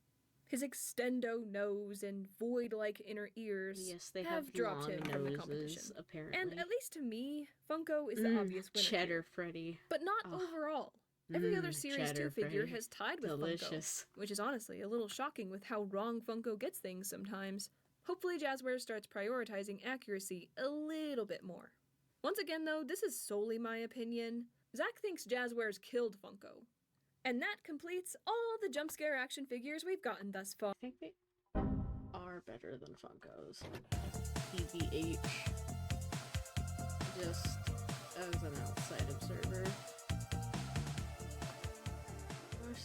His extendo nose and void-like inner ears have dropped him from the competition. Apparently. And at least to me, Funko is the obvious winner. Cheddar here. Freddy. But not overall. Every other Series 2 figure Freddy. has tied with Delicious. Funko, which is honestly a little shocking with how wrong Funko gets things sometimes. Hopefully Jazzwares starts prioritizing accuracy a little bit more. Once again though, this is solely my opinion. Zach thinks Jazzwares killed Funko. And that completes all the jump scare action figures we've gotten thus far. I think they are better than Funkos. TBH. Just as an outside observer.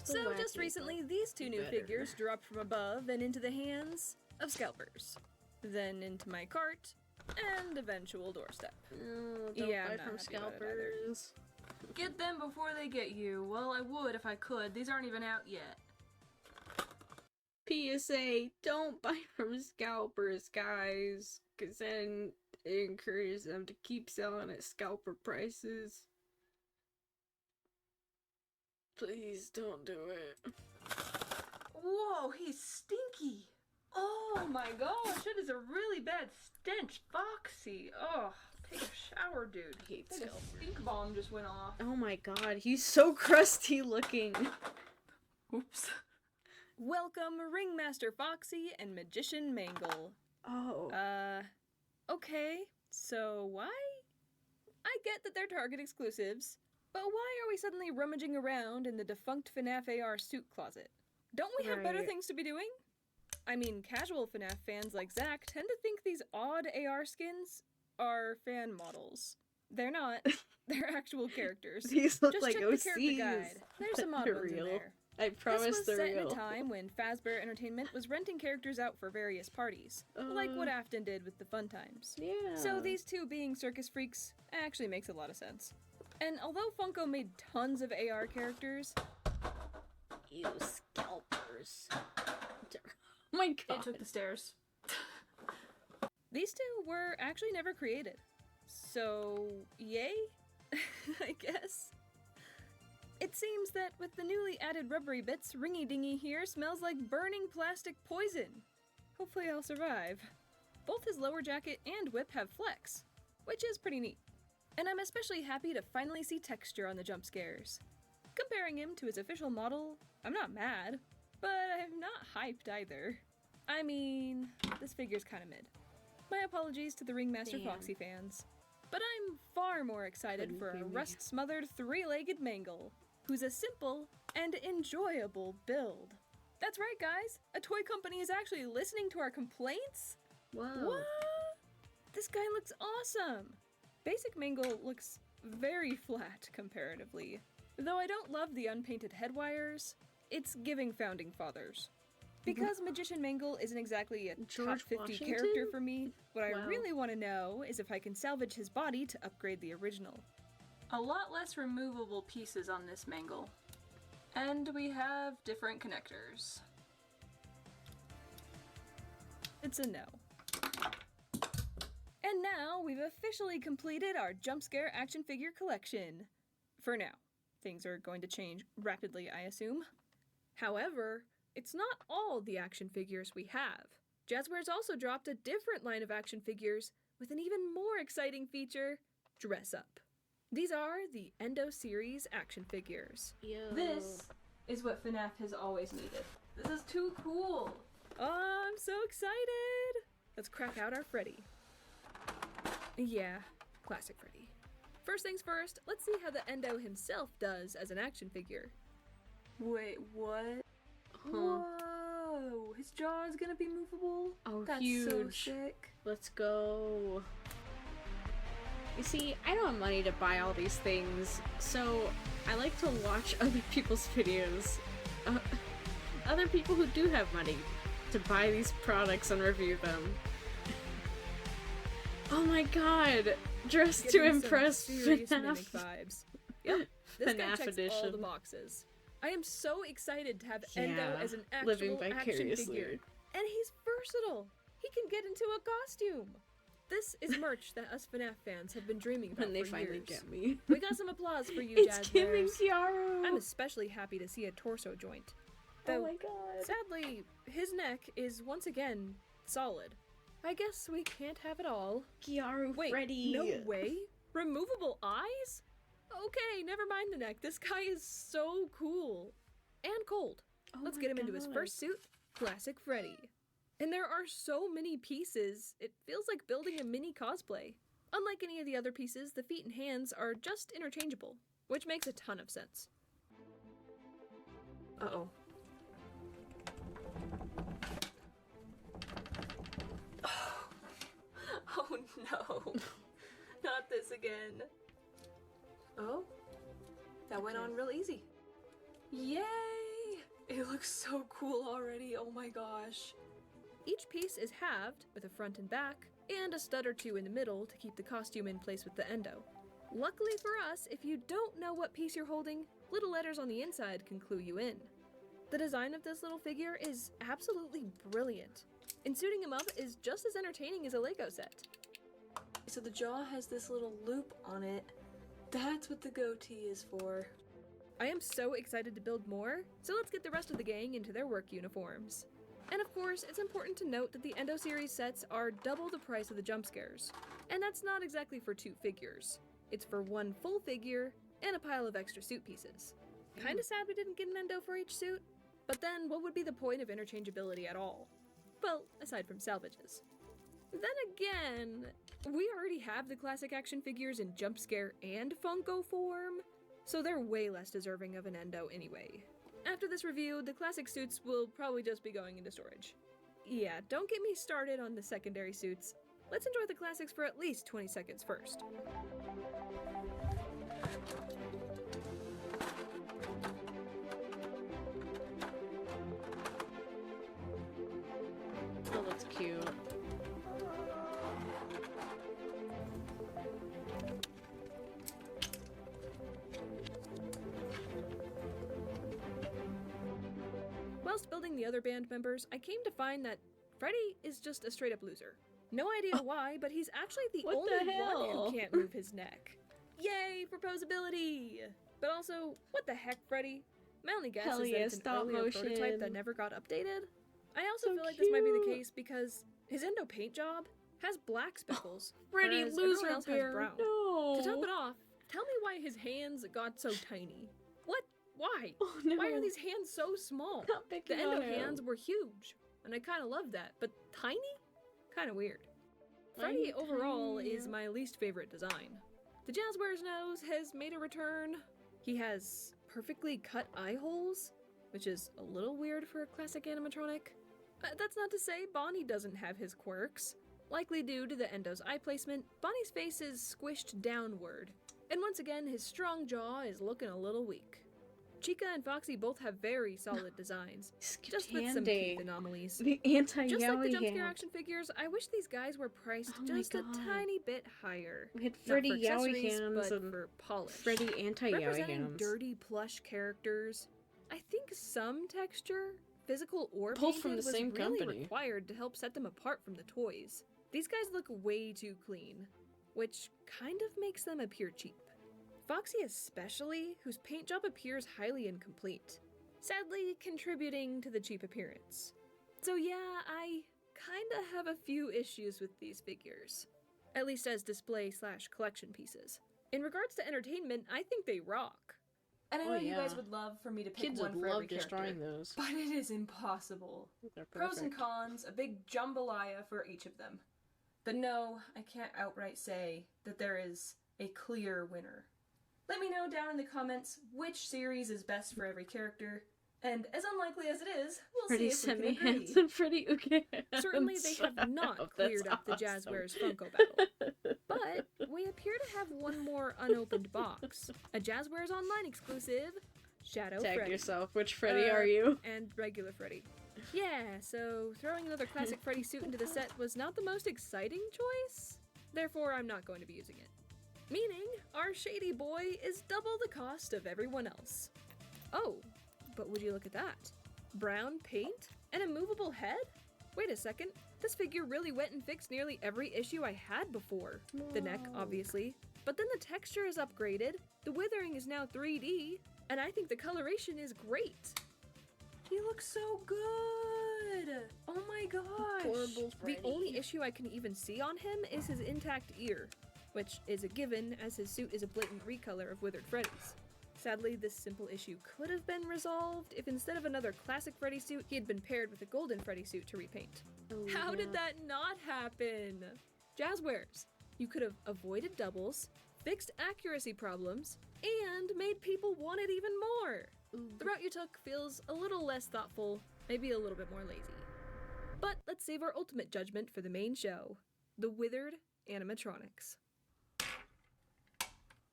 So just recently, these two new figures dropped from above and into the hands of scalpers. Then into my cart, and eventual doorstep. Don't Yeah, buy I'm not from happy about it either. scalpers. Get them before they get you. Well, I would if I could. These aren't even out yet. PSA, don't buy from scalpers, guys, because then it encourages them to keep selling at scalper prices. Please don't do it. Whoa, he's stinky. Oh my gosh, that is a really bad stench. Foxy. Oh, take a shower, dude. I hate Like a scalpers. stink bomb just went off. Oh my god, he's so crusty looking. Oops. Welcome Ringmaster Foxy and Magician Mangle. Oh. Okay, so why? I get that they're Target exclusives, But why are we suddenly rummaging around in the defunct FNAF AR suit closet? Don't we have better Right. things to be doing? I mean, casual FNAF fans like Zach tend to think these odd AR skins are fan models. They're not. They're actual characters. These look Just like check OCs. the character guide. There's some odd They're ones in real. there. I promise This was they're set real. in a time when Fazbear Entertainment was renting characters out for various parties, like what Afton did with the Fun Times. Yeah. So these two being circus freaks actually makes a lot of sense. And although Funko made tons of AR characters, You scalpers. Oh my It god. took the stairs. these two were actually never created. So, yay? I guess. It seems that with the newly added rubbery bits, Ringy Dingy here smells like burning plastic poison. Hopefully I'll survive. Both his lower jacket and whip have flex, which is pretty neat. And I'm especially happy to finally see texture on the jump scares. Comparing him to his official model, I'm not mad, but I'm not hyped either. I mean, this figure's kinda mid. My apologies to the Ringmaster Damn. Foxy fans. But I'm far more excited Couldn't for be a me. rust-smothered three-legged Mangle, who's a simple and enjoyable build. That's right, guys! A toy company is actually listening to our complaints? Whoa. What? This guy looks awesome! Basic Mangle looks very flat comparatively. Though I don't love the unpainted head wires, it's giving Founding Fathers. Because Magician Mangle isn't exactly a George top 50 Washington? character for me, what I Wow. really want to know is if I can salvage his body to upgrade the original. A lot less removable pieces on this Mangle. And we have different connectors. It's a no. And now we've officially completed our jump scare action figure collection. For now. Things are going to change rapidly, I assume. However, it's not all the action figures we have. Jazzwares also dropped a different line of action figures with an even more exciting feature, Dress Up. These are the Endo series action figures. Yo. This is what FNAF has always needed. This is too cool! Oh, I'm so excited! Let's crack out our Freddy. Yeah, classic Freddy. First things first, let's see how the Endo himself does as an action figure. Wait, what? Huh. Whoa! His jaw is gonna be movable? Oh, That's huge. so sick. Let's go. You see, I don't have money to buy all these things, so I like to watch other people's videos. Other people who do have money to buy these products and review them. Oh my god! Dressed to Getting some impress serious FNAF. mimic vibes. Yep, this guy FNAF checks all the edition. boxes. I am so excited to have Yeah, Endo as an living actual action vicariously. figure. And he's versatile! He can get into a costume! This is merch that us FNAF fans have been dreaming about When they for finally years. get me. We got some applause for you, It's giving Jazzwares. Kiaru! I'm especially happy to see a torso joint. Though, Oh my god. sadly, his neck is once again solid. I guess we can't have it all. Kiaru Wait, Freddy! no way? Removable eyes? Okay, never mind the neck. This guy is so cool. And cold. Oh Let's my get him into his God. first suit, Classic Freddy. And there are so many pieces, it feels like building a mini cosplay. Unlike any of the other pieces, the feet and hands are just interchangeable, which makes a ton of sense. Uh-oh. Oh no. Not this again. Oh? That went on real easy. Yay! It looks so cool already, oh my gosh. Each piece is halved, with a front and back, and a stud or two in the middle to keep the costume in place with the endo. Luckily for us, if you don't know what piece you're holding, little letters on the inside can clue you in. The design of this little figure is absolutely brilliant, and suiting him up is just as entertaining as a Lego set. So the jaw has this little loop on it. That's what the goatee is for. I am so excited to build more, so let's get the rest of the gang into their work uniforms. And of course, it's important to note that the Endo series sets are double the price of the jump scares. And that's not exactly for 2 figures. It's for 1 full figure and a pile of extra suit pieces. Kinda sad we didn't get an Endo for each suit, but then what would be the point of interchangeability at all? Well, aside from salvages. Then again, we already have the classic action figures in jump scare and Funko form, so they're way less deserving of an endo anyway. After this review, the classic suits will probably just be going into storage. Yeah, don't get me started on the secondary suits. Let's enjoy the classics for at least 20 seconds first. Oh, that's cute. Whilst building the other band members, I came to find that Freddy is just a straight up loser. No idea why, but he's actually the What only the one hell? who can't move his neck. Yay for posability! But also, what the heck, Freddy? My only guess Hell is that yeah, it's an stop earlier prototype that motion. never got updated. I also So feel like this might be the cute. case because his endo paint job has black speckles, Freddy, whereas everyone loser else bear. has brown. No. To top it off, tell me why his hands got so tiny. What? Why? Oh, no. Why are these hands so small? Not The picking endo on him. hands were huge, and I kind of love that, but tiny? Kind of weird. Freddy Tiny, overall tiny, is yeah. my least favorite design. The Jazzwares nose has made a return. He has perfectly cut eye holes, which is a little weird for a classic animatronic. That's not to say Bonnie doesn't have his quirks. Likely due to the endo's eye placement, Bonnie's face is squished downward, and once again his strong jaw is looking a little weak. Chica and Foxy both have very solid designs, just with some teeth anomalies. The anti-yaoi Just like the jump scare hand. action figures, I wish these guys were priced Oh my just a God. tiny bit higher. We had Not Freddy for yaoi accessories, hands but and for polish. Freddy anti-yaoi Representing hands. dirty plush characters, I think some texture, physical or Pulled painted, from the was same really company. required to help set them apart from the toys. These guys look way too clean, which kind of makes them appear cheap. Foxy especially, whose paint job appears highly incomplete, sadly contributing to the cheap appearance. So yeah, I kinda have a few issues with these figures, at least as display/collection pieces. In regards to entertainment, I think they rock. And I Oh, know you guys yeah. would love for me to pick Kids one would for love every destroying character, those. but it is impossible. They're Pros and perfect. cons, a big jambalaya for each of them. But no, I can't outright say that there is a clear winner. Let me know down in the comments which series is best for every character, and as unlikely as it is, we'll Freddy see if we can semi-hands agree. and Freddy uke Certainly they hands. have not That's cleared up the awesome. Jazzwares Funko battle. But we appear to have one more unopened box. A Jazzwares Online exclusive, Shadow Tag Freddy. yourself. Which Freddy Uh, are you? And regular Freddy. Yeah, so throwing another classic Freddy suit into the set was not the most exciting choice. Therefore, I'm not going to be using it. Meaning, our shady boy is double the cost of everyone else. Oh, but would you look at that? Brown paint and a movable head? Wait a second, this figure really went and fixed nearly every issue I had before. The neck, Whoa. obviously. But then the texture is upgraded, the withering is now 3D, and I think the coloration is great. He looks so good! Oh my gosh! Adorable The Freddy. only issue I can even see on him is his intact ear, which is a given as his suit is a blatant recolor of Withered Freddy's. Sadly, this simple issue could have been resolved if instead of another classic Freddy suit, he had been paired with a golden Freddy suit to repaint. Oh, How did yeah. that not happen? Jazzwares, you could have avoided doubles, fixed accuracy problems, and made people want it even more. Ooh. The route you took feels a little less thoughtful, maybe a little bit more lazy. But let's save our ultimate judgment for the main show, the Withered Animatronics.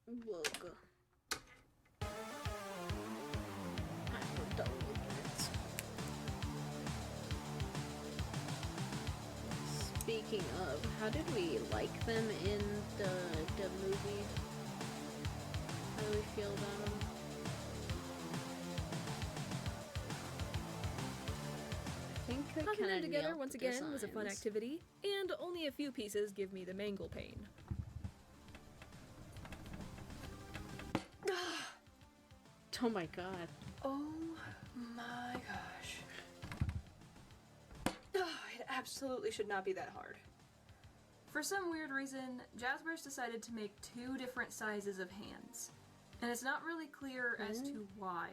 Look. I will double it. Speaking of, how did we like them in the movie? How do we feel about them? I think they Hugging kind them of together once again was a fun activity, and only a few pieces give me the mangle pain. Oh my god. Oh my gosh. It absolutely should not be that hard. For some weird reason, Jazzwares decided to make two different sizes of hands. And it's not really clear as to why.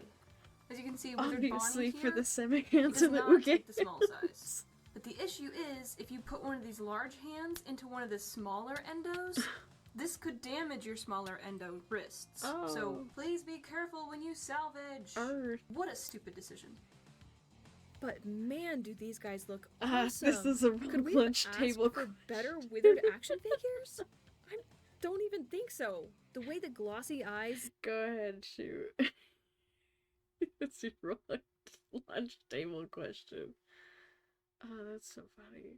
As you can see, Withered Obviously Bonnie for here, the he semi-hands does and the not uke take the small hands. size. But the issue is, if you put one of these large hands into one of the smaller endos, This could damage your smaller endo wrists. Oh. So please be careful when you salvage. What a stupid decision. But man, do these guys look awesome. This is a Could we lunch have table asked for better withered action figures? I don't even think so. The way the glossy eyes... Go ahead, shoot. It's your lunch table question. Oh, that's so funny.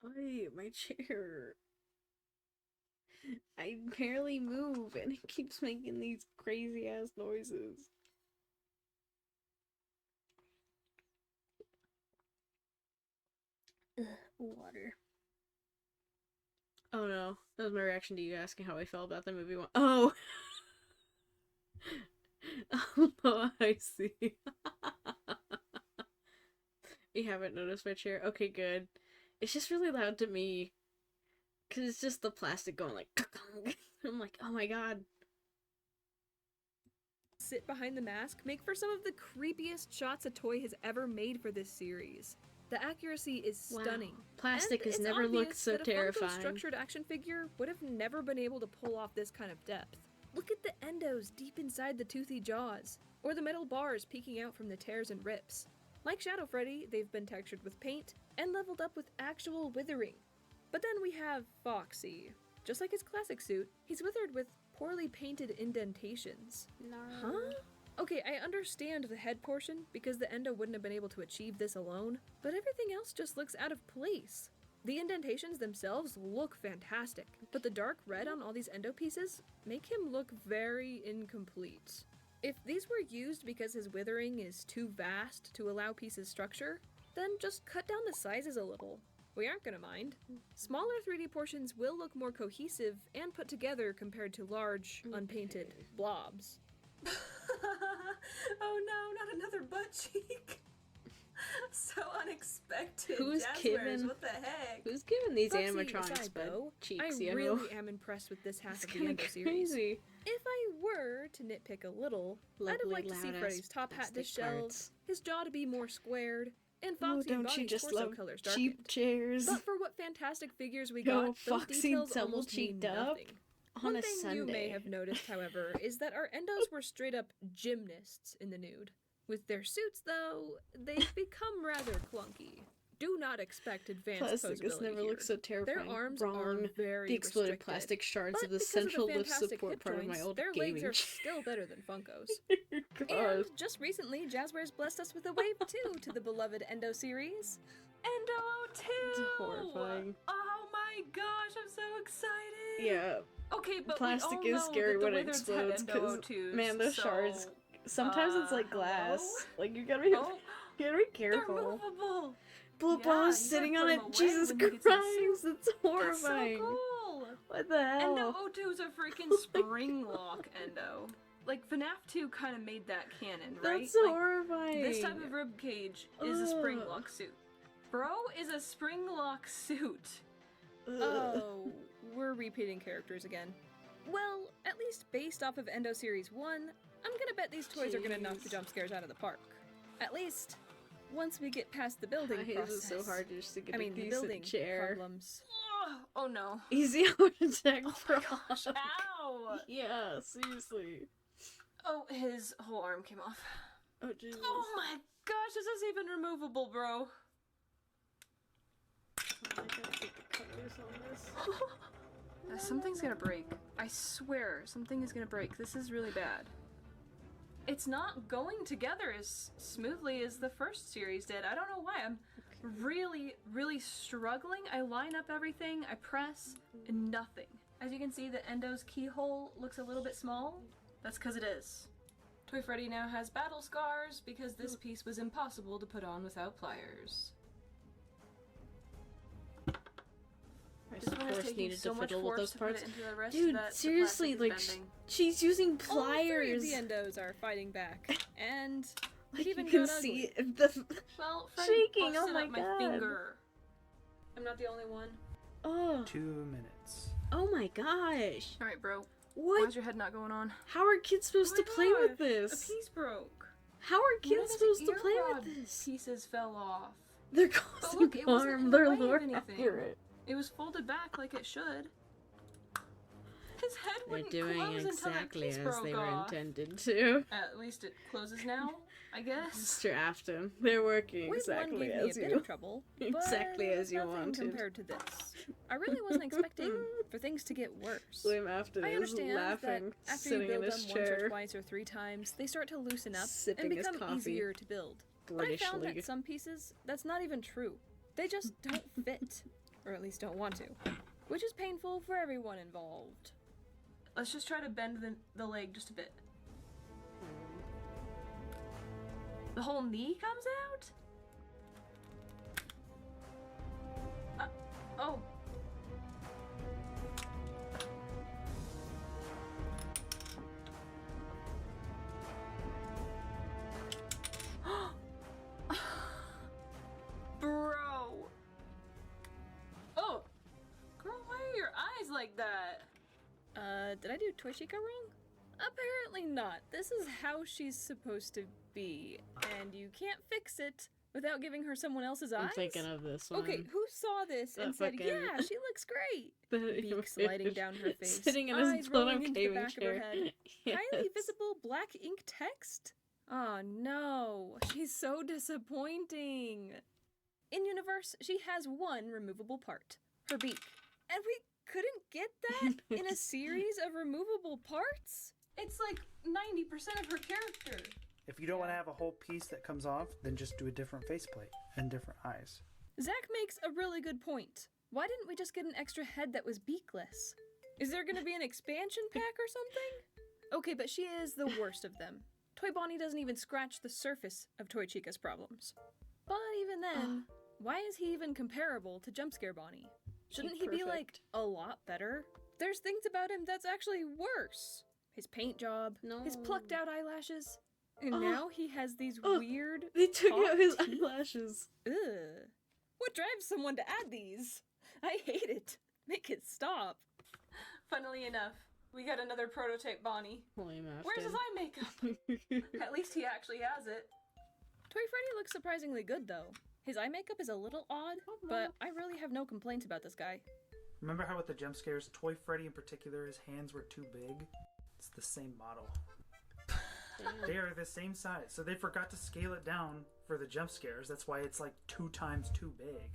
Wait, my chair. I barely move and it keeps making these crazy ass noises. Ugh, water. Oh no, that was my reaction to you asking how I felt about the movie. Oh! Oh, I see. You haven't noticed my chair? Okay, good. It's just really loud to me. Because it's just the plastic going like... I'm like, oh my god. sit behind the mask make for some of the creepiest shots a toy has ever made for this series. The accuracy is stunning. Wow. Plastic And has it's never looked obvious so that a Funko terrifying. structured action figure would have never been able to pull off this kind of depth. Look at the endos deep inside the toothy jaws, or the metal bars peeking out from the tears and rips. Like Shadow Freddy, they've been textured with paint and leveled up with actual withering. But then we have Foxy. Just like his classic suit, he's withered with poorly painted indentations. No. Huh? Okay, I understand the head portion because the endo wouldn't have been able to achieve this alone, but everything else just looks out of place. The indentations themselves look fantastic, but the dark red on all these endo pieces make him look very incomplete. If these were used because his withering is too vast to allow pieces structure, then just cut down the sizes a little. We aren't gonna mind. Smaller 3D portions will look more cohesive and put together compared to large, unpainted blobs. Oh no, not another butt cheek. So unexpected. Who's Jazzwares, giving- what the heck? Who's giving these Foxy animatronics aside, butt though, cheeks, I you know? really am impressed with this half It's of the kind Endo of series. crazy. If I were to nitpick a little, I'd have Lovely, liked to see loud-ass Freddy's top hat plastic disheveled, parts. his jaw to be more squared, and Oh, Foxy and don't you Bonnie's just torso love colors cheap darkened. chairs But for what fantastic figures we Yo, got, those Foxy details double almost mean cheeked up nothing. on One a thing Sunday? you may have noticed, however, is that our endos were straight up gymnasts in the nude. With their suits, though, they've become rather clunky. Do not expect advanced Plastic has posability never here. looked so terrifying. Their arms Wrong. are very The exploded restricted. plastic shards But of the because of central lift fantastic support hip part of my joints, old their gaming legs are chair. still better than Funko's. God. And just recently, Jazzwares blessed us with a wave 2 to the beloved Endo series. Endo 2! It's horrifying. Oh my gosh, I'm so excited! Yeah, Okay, but plastic we all is know scary that the when it Wizards had explodes Endo because, 02s, man, those so, shards. Sometimes it's like glass. hello? Like, you gotta be, Oh, you gotta be they're careful. movable! Blue Yeah, balls you sitting gotta on put it. 'em away Jesus when you get to the Christ, it's That's horrifying. so cool! What the hell? Endo 02 is a freaking spring lock endo. Like, FNAF 2 kind of made that canon, right? That's Like, horrifying. this type of rib cage is a spring Ugh. lock suit. Bro is a spring lock suit. Ugh. Oh, we're repeating characters again. Well, at least based off of Endo Series 1, I'm gonna bet these toys are gonna knock the Jeez. jump scares out of the park. At least, once we get past the building Why process. is it so hard just to get I mean, a the decent building chair? problems. Oh no. Easy heart attack. Oh my gosh, ow! Yeah, seriously. Oh, his whole arm came off. Oh Jesus. Oh my gosh, this is even removable, bro. I gotta get the colors on this. Something's gonna break. I swear, something is gonna break. This is really bad. It's not going together as smoothly as the first series did. I don't know why. I'm really, really struggling. I line up everything, I press, and nothing. As you can see, the endo's keyhole looks a little bit small. That's because it is. Toy Freddy now has battle scars because this piece was impossible to put on without pliers. This one is taking so much force to put it into the rest Dude, that the seriously, plastic like, is bending. she's using All three pliers. of the Endos are fighting back, and Like, it you even can got see ugly. the. Well, Freddy shaking, busted oh my up my God. finger. I'm not the only one. Oh, 2 minutes. oh my gosh. Alright, bro. What? Why's your head not going on? How are kids supposed Oh to my play with gosh, this? A piece broke. How are One of kids his supposed to ear play rod with this? Pieces fell off. They're But causing look, it wasn't in harm. the They're way of more anything. accurate. It was folded back like it should. His head They're wouldn't doing close until that exactly piece as broke they were off. intended to. At least it closes now, I guess. Mr. Afton, they're working Wave exactly 1 gave me a as bit you. of trouble, Exactly but as you nothing wanted. compared to this. I really wasn't expecting for things to get worse. William Afton I is understand that laughing, after you sitting in build his them once or chair, twice or 3 times, they start to loosen up sipping and his become coffee. easier to build. But I found Britishly. that some pieces, that's not even true. They just don't fit, or at least don't want to, which is painful for everyone involved. Let's just try to bend the leg just a bit. The whole knee comes out? Oh. Bro. Oh. Girl, why are your eyes like that? Did I do Toy Chica wrong? Apparently not. This is how she's supposed to be, and you can't fix it without giving her someone else's eyes. I'm thinking of this one. Okay, who saw this and That said, fucking- yeah, she looks great? The Beak sliding down her face, sitting in eyes his blown rolling up into the gaming back of her chair. head. Yes. Highly visible black ink text? Oh no, she's so disappointing. In universe, she has one removable part, her beak. And we couldn't get that in a series of removable parts? It's like 90% of her character. If you don't want to have a whole piece that comes off, then just do a different faceplate and different eyes. Zach makes a really good point. Why didn't we just get an extra head that was beakless? Is there gonna be an expansion pack or something? Okay, but she is the worst of them. Toy Bonnie doesn't even scratch the surface of Toy Chica's problems. But even then, why is he even comparable to Jumpscare Bonnie? Shouldn't he be, like, a lot better? There's things about him that's actually worse. His paint job, his plucked out eyelashes, and now he has these weird They took hot out his teeth. eyelashes. Ugh. What drives someone to add these? I hate it. Make it stop. Funnily enough, we got another prototype Bonnie. William Afton. Where's his eye makeup? At least he actually has it. Toy Freddy looks surprisingly good, though. His eye makeup is a little odd, but I really have no complaints about this guy. Remember how with the jump scares, Toy Freddy in particular, his hands were too big? It's the same model. Damn. They are the same size, so they forgot to scale it down for the jump scares. That's why it's like 2 times too big.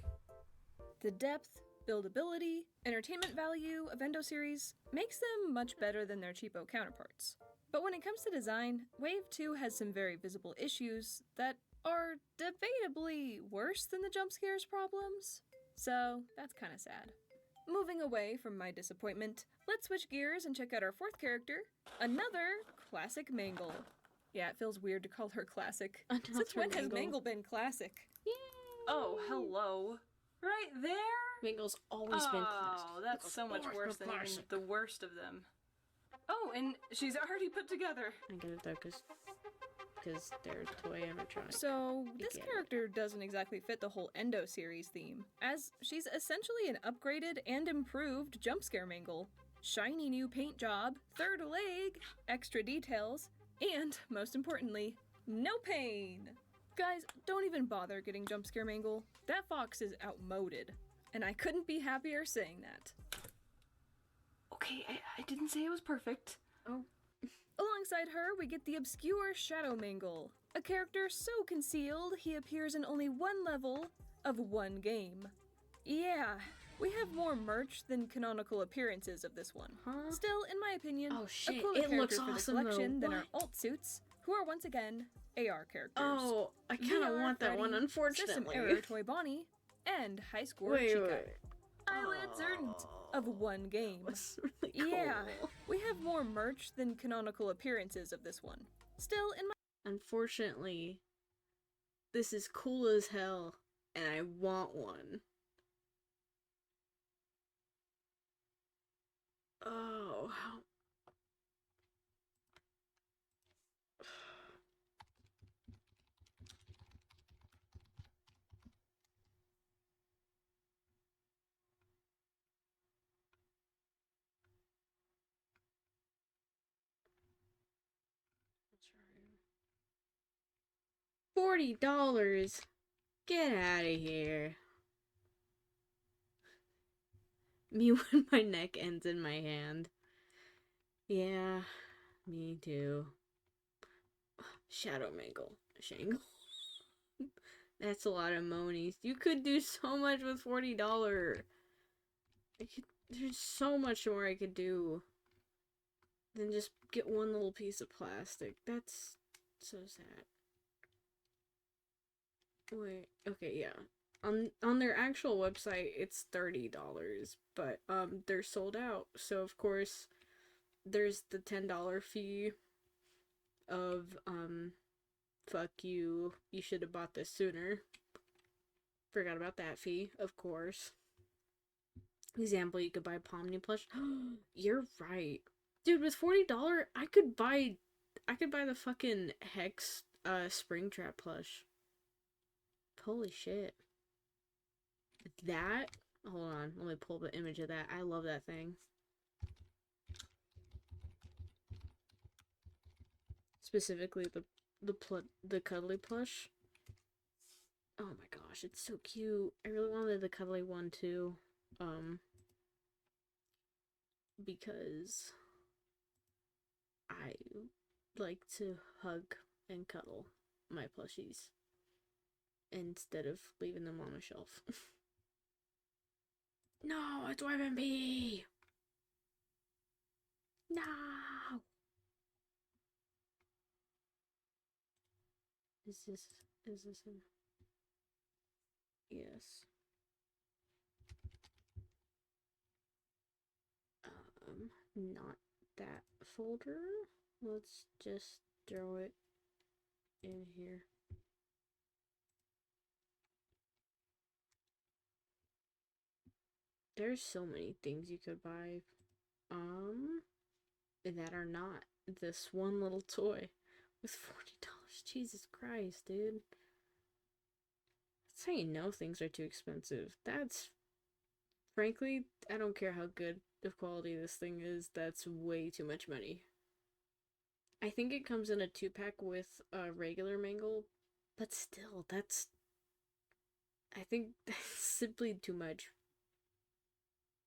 The depth, buildability, entertainment value of Endo series makes them much better than their cheapo counterparts. But when it comes to design, Wave 2 has some very visible issues that are debatably worse than the jump scares problems. So that's kinda sad. Moving away from my disappointment, let's switch gears and check out our 4th character, another classic Mangle. Yeah, it feels weird to call her classic. Since when has Mangle been classic? Oh, hello. Right there? Mangle's always been classic. Oh, that's so much worse than even the worst of them. Oh, and she's already put together. I get it though, because they're toy animatronic. So, this get it. character doesn't exactly fit the whole Endo series theme, as she's essentially an upgraded and improved jump scare Mangle. Shiny new paint job, 3rd leg, extra details, and, most importantly, no pain! Guys, don't even bother getting jump scare Mangle. That fox is outmoded, and I couldn't be happier saying that. Okay, I didn't say it was perfect. Oh. Alongside her, we get the obscure Shadow Mangle, a character so concealed he appears in only one level of one game. Yeah, we have more merch than canonical appearances of this one. Huh? Still, in my opinion, Oh shit, a cooler it looks character for awesome the collection though. than our What? alt suits, who are once again AR characters. Oh, I kind of VR want that one, Freddy, System unfortunately. Error Toy Bonnie, and High Score Wait, Chica. wait. Eyelids earned of one game. That's really cool. Yeah, we have more merch than canonical appearances of this one. Still, in my Unfortunately, this is cool as hell, and I want one. Oh, how... $40. Get out of here. Me when my neck ends in my hand. Yeah, me too. Shadow Mangle. Shangle. That's a lot of monies. You could do so much with $40. There's so much more I could do than just get one little piece of plastic. That's so sad. Wait, okay, yeah. On their actual website, it's $30, but they're sold out. So of course, there's the $10 fee of fuck you. You should have bought this sooner. Forgot about that fee, of course. Example, you could buy Pomni plush. You're right, dude. With $40, I could buy the fucking Hex Springtrap plush. Holy shit. That, hold on, let me pull the image of that. I love that thing. Specifically the cuddly plush. Oh my gosh, it's so cute. I really wanted the cuddly one too. Because I like to hug and cuddle my plushies instead of leaving them on a shelf. No, it's Weapon B! No! Is this in? Yes. Not that folder. Let's just throw it in here. There's so many things you could buy, that are not this one little toy with $40. Jesus Christ, dude. That's how you know things are too expensive. That's, frankly, I don't care how good of quality this thing is, that's way too much money. I think it comes in a 2-pack with a regular Mangle, but still, I think that's simply too much.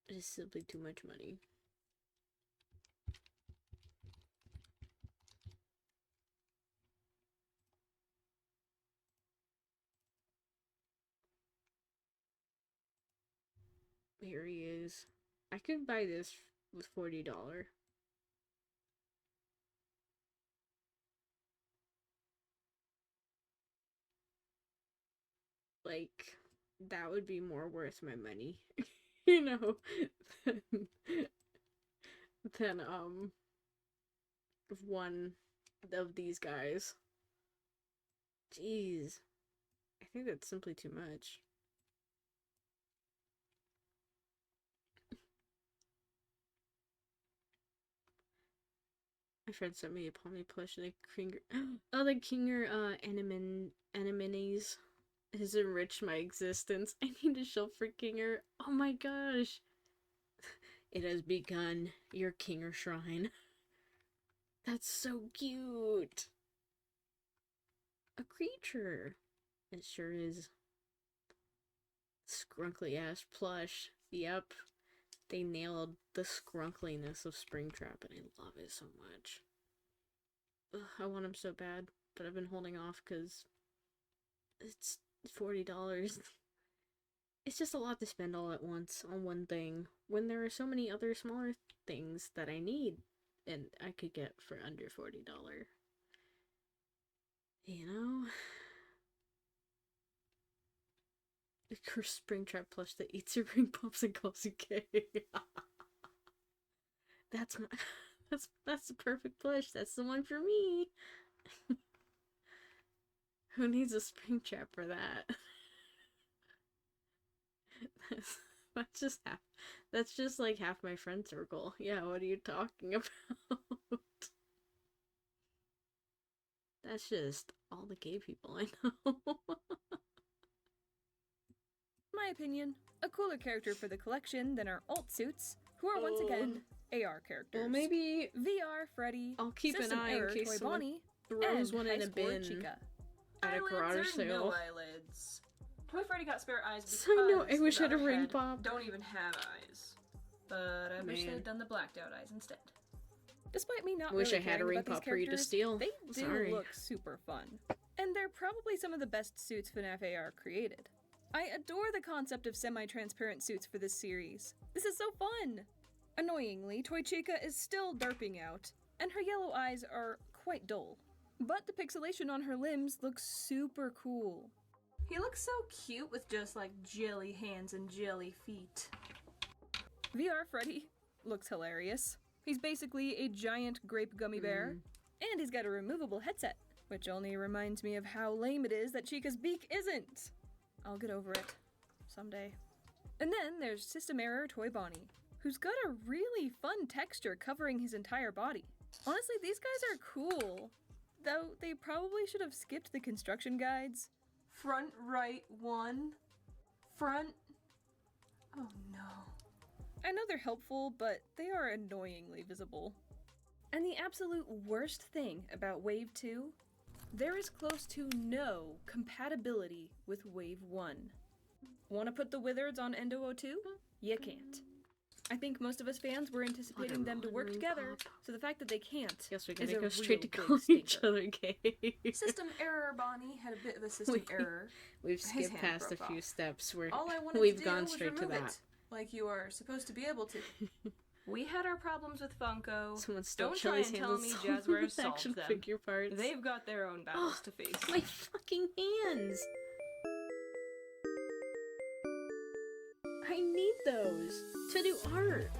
It is simply too much money. Here he is. I could buy this with $40. Like, that would be more worth my money. You know, than one of these guys. Jeez. I think that's simply too much. My friend sent me a Pomni plush and a Kinger. Oh, the Kinger anemones has enriched my existence. I need a shelf for Kinger. Oh my gosh. It has begun, your Kinger shrine. That's so cute. A creature. It sure is. Scrunkly ass plush. Yep. They nailed the scrunkliness of Springtrap and I love it so much. Ugh, I want him so bad, but I've been holding off because it's $40. It's just a lot to spend all at once on one thing when there are so many other smaller things that I need and I could get for under $40. You know? The cursed Springtrap plush that eats your ring pops and calls you gay. That's the perfect plush. That's the one for me. Who needs a Springtrap for that? That's just like half my friend circle. Yeah, what are you talking about? That's just all the gay people I know. My opinion, a cooler character for the collection than our alt suits, who are once again AR characters. Well, maybe VR Freddy, I'll keep System an eye in Error case Toy someone Bonnie, throws and one High in a Score bin Chica. at a garage Eyelids or sale. no eyelids? Toy Freddy got spare eyes because I know, I wish the I had a other ring head pop. don't even have eyes. But I wish they Man. had done the blacked out eyes instead. Despite me not Wish really I had a caring ring about these pop for you to characters, steal. they do Sorry. look super fun. And they're probably some of the best suits FNAF AR created. I adore the concept of semi-transparent suits for this series. This is so fun! Annoyingly, Toy Chica is still derping out, and her yellow eyes are quite dull. But the pixelation on her limbs looks super cool. He looks so cute with just like jelly hands and jelly feet. VR Freddy looks hilarious. He's basically a giant grape gummy bear, and he's got a removable headset, which only reminds me of how lame it is that Chica's beak isn't. I'll get over it. Someday. And then there's System Error Toy Bonnie, who's got a really fun texture covering his entire body. Honestly, these guys are cool. Though they probably should have skipped the construction guides. Front right 1. Front. Oh no. I know they're helpful, but they are annoyingly visible. And the absolute worst thing about Wave 2, there is close to no compatibility with Wave 1. Want to put the Wizards on Endo 02? You can't. I think most of us fans were anticipating them to work together, so the fact that they can't Guess we're is gonna a go straight to real calling big each stinker. other gay. System error Bonnie had a bit of a system error. We've His skipped hand past a broke few off. steps where All I wanted we've to do gone was straight to remove that. it, like you are supposed to be able to. We had our problems with Funko. Someone still Don't try Chili's and tell hands me on Jazzwares some solved action them. figure parts. They've got their own battles to face. My fucking hands! I need those to do art.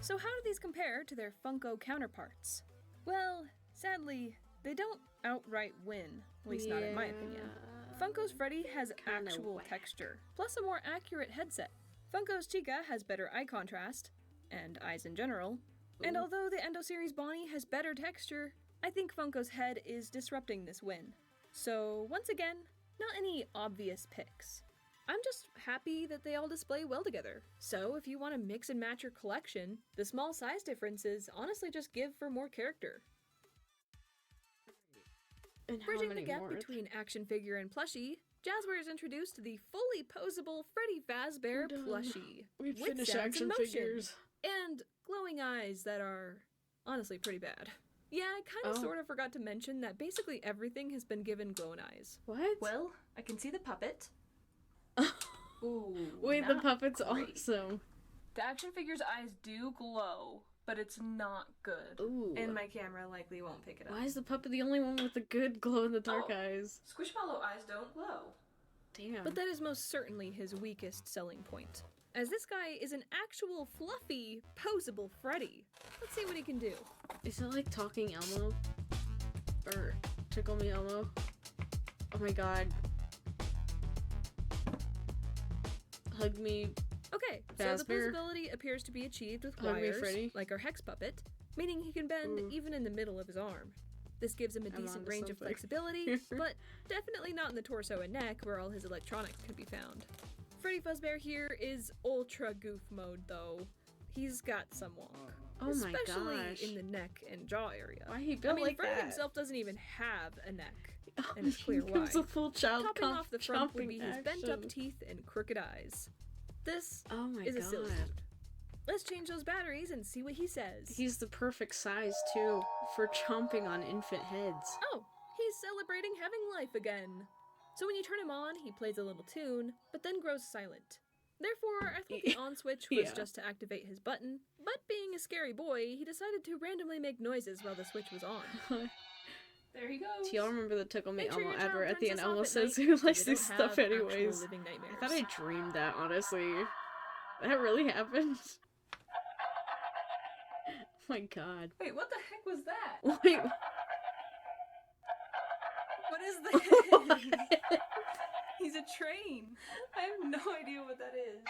So how do these compare to their Funko counterparts? Well, sadly, they don't outright win, at least not in my opinion. Funko's Freddy has Kinda actual whack. texture, plus a more accurate headset. Funko's Chica has better eye contrast, and eyes in general. And Ooh. although the Endo Series Bonnie has better texture, I think Funko's head is disrupting this win. So, once again, not any obvious picks. I'm just happy that they all display well together. So, if you want to mix and match your collection, the small size differences honestly just give for more character. And how Bridging the many gap more? between action figure and plushie, Jazzwares introduced the fully posable Freddy Fazbear We're done. plushie. We've with finished sounds action and motion. figures. And glowing eyes that are honestly pretty bad. Yeah, I kind of Oh. sort of forgot to mention that basically everything has been given glowing eyes. What? Well, I can see the puppet. Ooh. Wait, the not puppet's great. awesome. The action figure's eyes do glow, but it's not good. Ooh. And my camera likely won't pick it up. Why is the puppet the only one with the good glow in the dark Oh. eyes? Squishmallow eyes don't glow. Damn. But that is most certainly his weakest selling point, as this guy is an actual fluffy, posable Freddy. Let's see what he can do. Is it like Talking Elmo? Or Tickle Me Elmo? Oh my god. Hug me. Okay, so the Fazbear. posability appears to be achieved with Hug me, wires, Freddy. like our Hex puppet, meaning he can bend Ooh. even in the middle of his arm. This gives him a I'm decent onto range of something. flexibility, but definitely not in the torso and neck where all his electronics can be found. Freddy Fazbear here is ultra goof mode though. He's got some wonk. Oh my especially gosh. in the neck and jaw area. Why he I built mean, like Freddy that? himself doesn't even have a neck. Oh, and it's clear he gives why. a full child Topping off the front would chomping be his bent up action. teeth and crooked eyes. This Oh my is a god. silly dude. Let's change those batteries and see what he says. He's the perfect size too for chomping on infant heads. Oh, he's celebrating having life again. So when you turn him on, he plays a little tune, but then grows silent. Therefore, I thought the on switch was Yeah. just to activate his button, but being a scary boy, he decided to randomly make noises while the switch was on. There he goes. Do y'all remember the Tickle Me Make sure Elmo your child advert at the turns end? this off Elmo at says night who so likes you this don't stuff have actual anyways. living nightmares. I thought I dreamed that, honestly. That really happened? Oh my god. Wait, what the heck was that? Wait, What is this? He's a train. I have no idea what that is.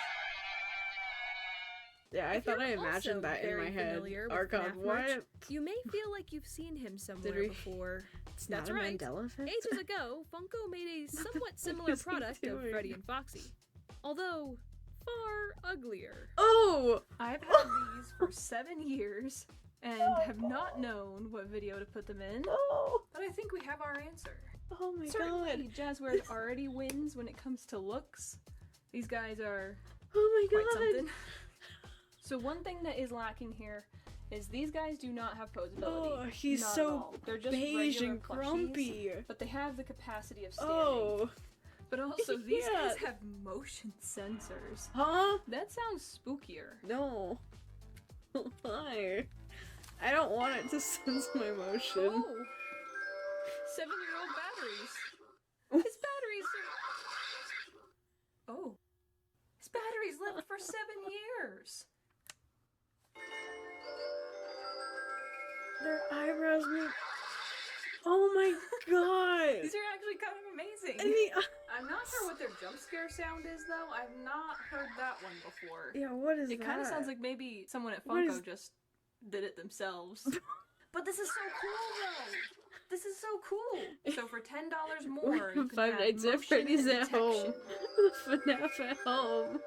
yeah, I If thought you're I also imagined that in very my head. familiar with Archon, FNAF merch, what? You may feel like you've seen him somewhere we- before. It's That's not a right. Mandela effect? Ages ago, Funko made a somewhat similar is he product of doing? Freddy and Foxy. Although, far uglier. Oh! I've had these for 7 years and have not known what video to put them in, Oh! but I think we have our answer. Oh my god. Certainly, Jazzwares already wins when it comes to looks. These guys are Oh my quite god. something. So one thing that is lacking here is these guys do not have posability. Oh, he's Not at so all. They're just beige regular and plushies, grumpy. but they have the capacity of standing. Oh. But also, these Yeah. guys have motion sensors. Huh? That sounds spookier. No. Why? I don't want it to sense my motion. Oh! 7-year-old batteries. His batteries are... Oh. His batteries lived for 7 years. Their eyebrows move. Oh my god. These are actually kind of amazing. And the, I'm not sure what their jump scare sound is, though. I've not heard that one before. yeah, what is It that? kind of sounds like maybe someone at What Funko is- just did it themselves. But this is so cool, though. This is so cool. So for $10 more, you can Five have Nights at motion Freddy's at detection home. FNAF at home.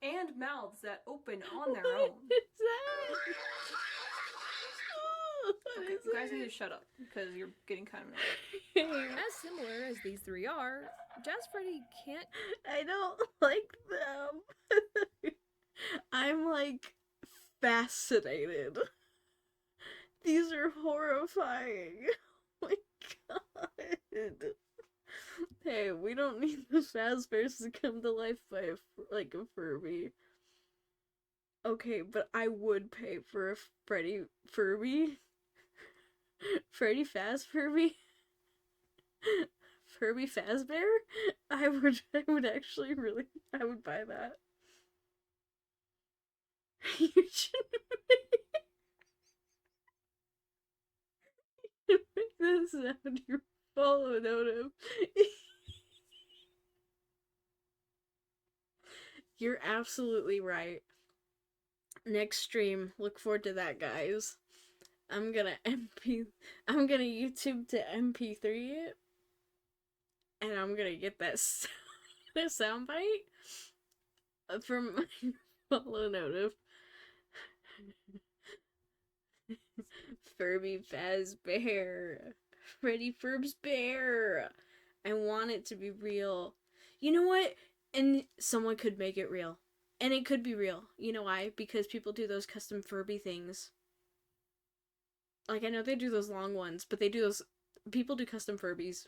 and mouths that open on their What own. is that? Oh, what Okay, is you guys that? need to shut up because you're getting kind of annoying. As similar as these three are, Jazz Freddy can't. I don't like them. I'm like fascinated. These are horrifying. Oh my god. Hey, we don't need the Fazbears to come to life by like a Furby. Okay, but I would pay for a Freddy Furby. Freddy Faz Furby. Furby Fazbear? I would actually really, I would buy that. You should make that sound your follow note of. You're absolutely right. Next stream, look forward to that, guys. I'm gonna YouTube to MP3 it, and I'm gonna get that that soundbite from my follow note of Furby Fazbear, Freddy Furb's Bear. I want it to be real. You know what? And someone could make it real. And it could be real. You know why? Because people do those custom Furby things. Like, I know they do those long ones, but they do those... People do custom Furbies.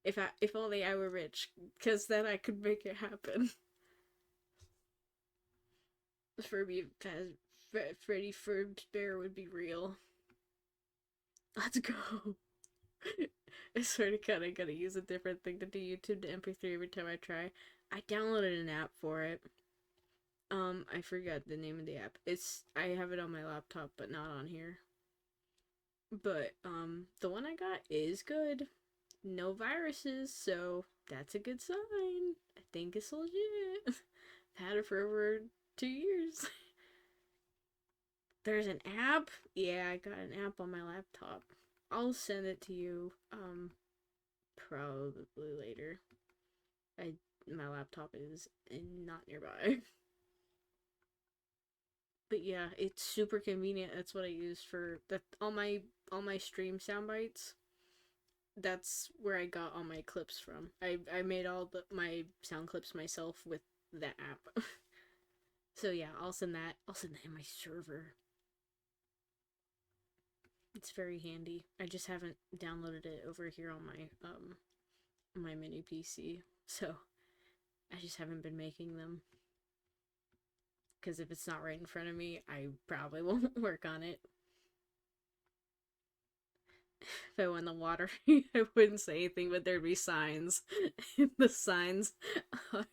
If only I were rich, because then I could make it happen. Freddy Furb's Bear would be real. Let's go. I swear to God, I'm gonna use a different thing to do YouTube to MP3 every time I try. I downloaded an app for it. I forgot the name of the app. I have it on my laptop, but not on here. But, the one I got is good. No viruses, so that's a good sign. I think it's legit. I've had it for over 2 years. There's an app? Yeah, I got an app on my laptop. I'll send it to you, probably later. My laptop is not nearby. But yeah, it's super convenient. That's what I use for all my stream sound bites. That's where I got all my clips from. I made all my sound clips myself with that app. So yeah, I'll send that in my server. It's very handy. I just haven't downloaded it over here on my mini PC. So I just haven't been making them. Because if it's not right in front of me, I probably won't work on it. If I won the lottery, I wouldn't say anything, but there'd be signs. The signs are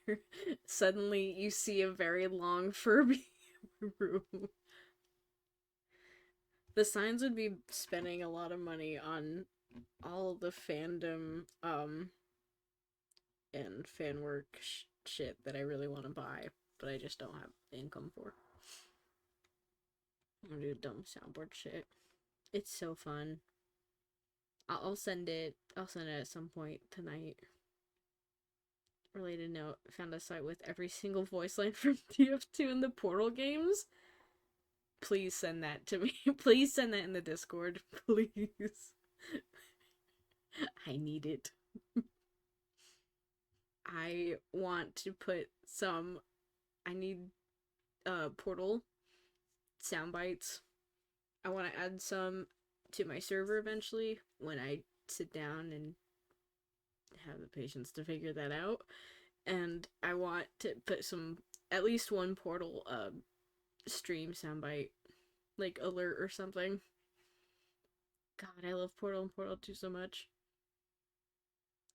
suddenly you see a very long Furby room. The signs would be spending a lot of money on all the fandom and fan work shit that I really want to buy, but I just don't have income for. I'm gonna do dumb soundboard shit. It's so fun. I'll send it at some point tonight. related note, found a site with every single voice line from TF2 in the Portal games. Please send that to me. Please send that in the Discord. Please. I need it. I want to put some... I need Portal sound bites. I want to add some to my server eventually when I sit down and have the patience to figure that out. And I want to put some, at least one Portal stream soundbite, like alert or something. God, I love Portal and Portal 2 so much.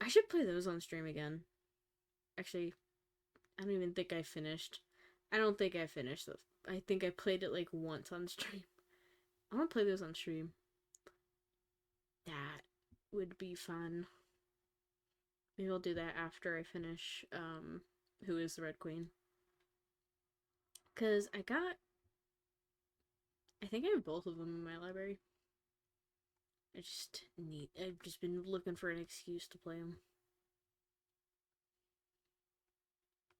I should play those on stream again. Actually, I don't even think I finished. I don't think I finished those. I think I played it like once on stream. I want to play those on stream. That would be fun. Maybe I'll do that after I finish Who is the Red Queen. Because I think I have both of them in my library. I've just been looking for an excuse to play them.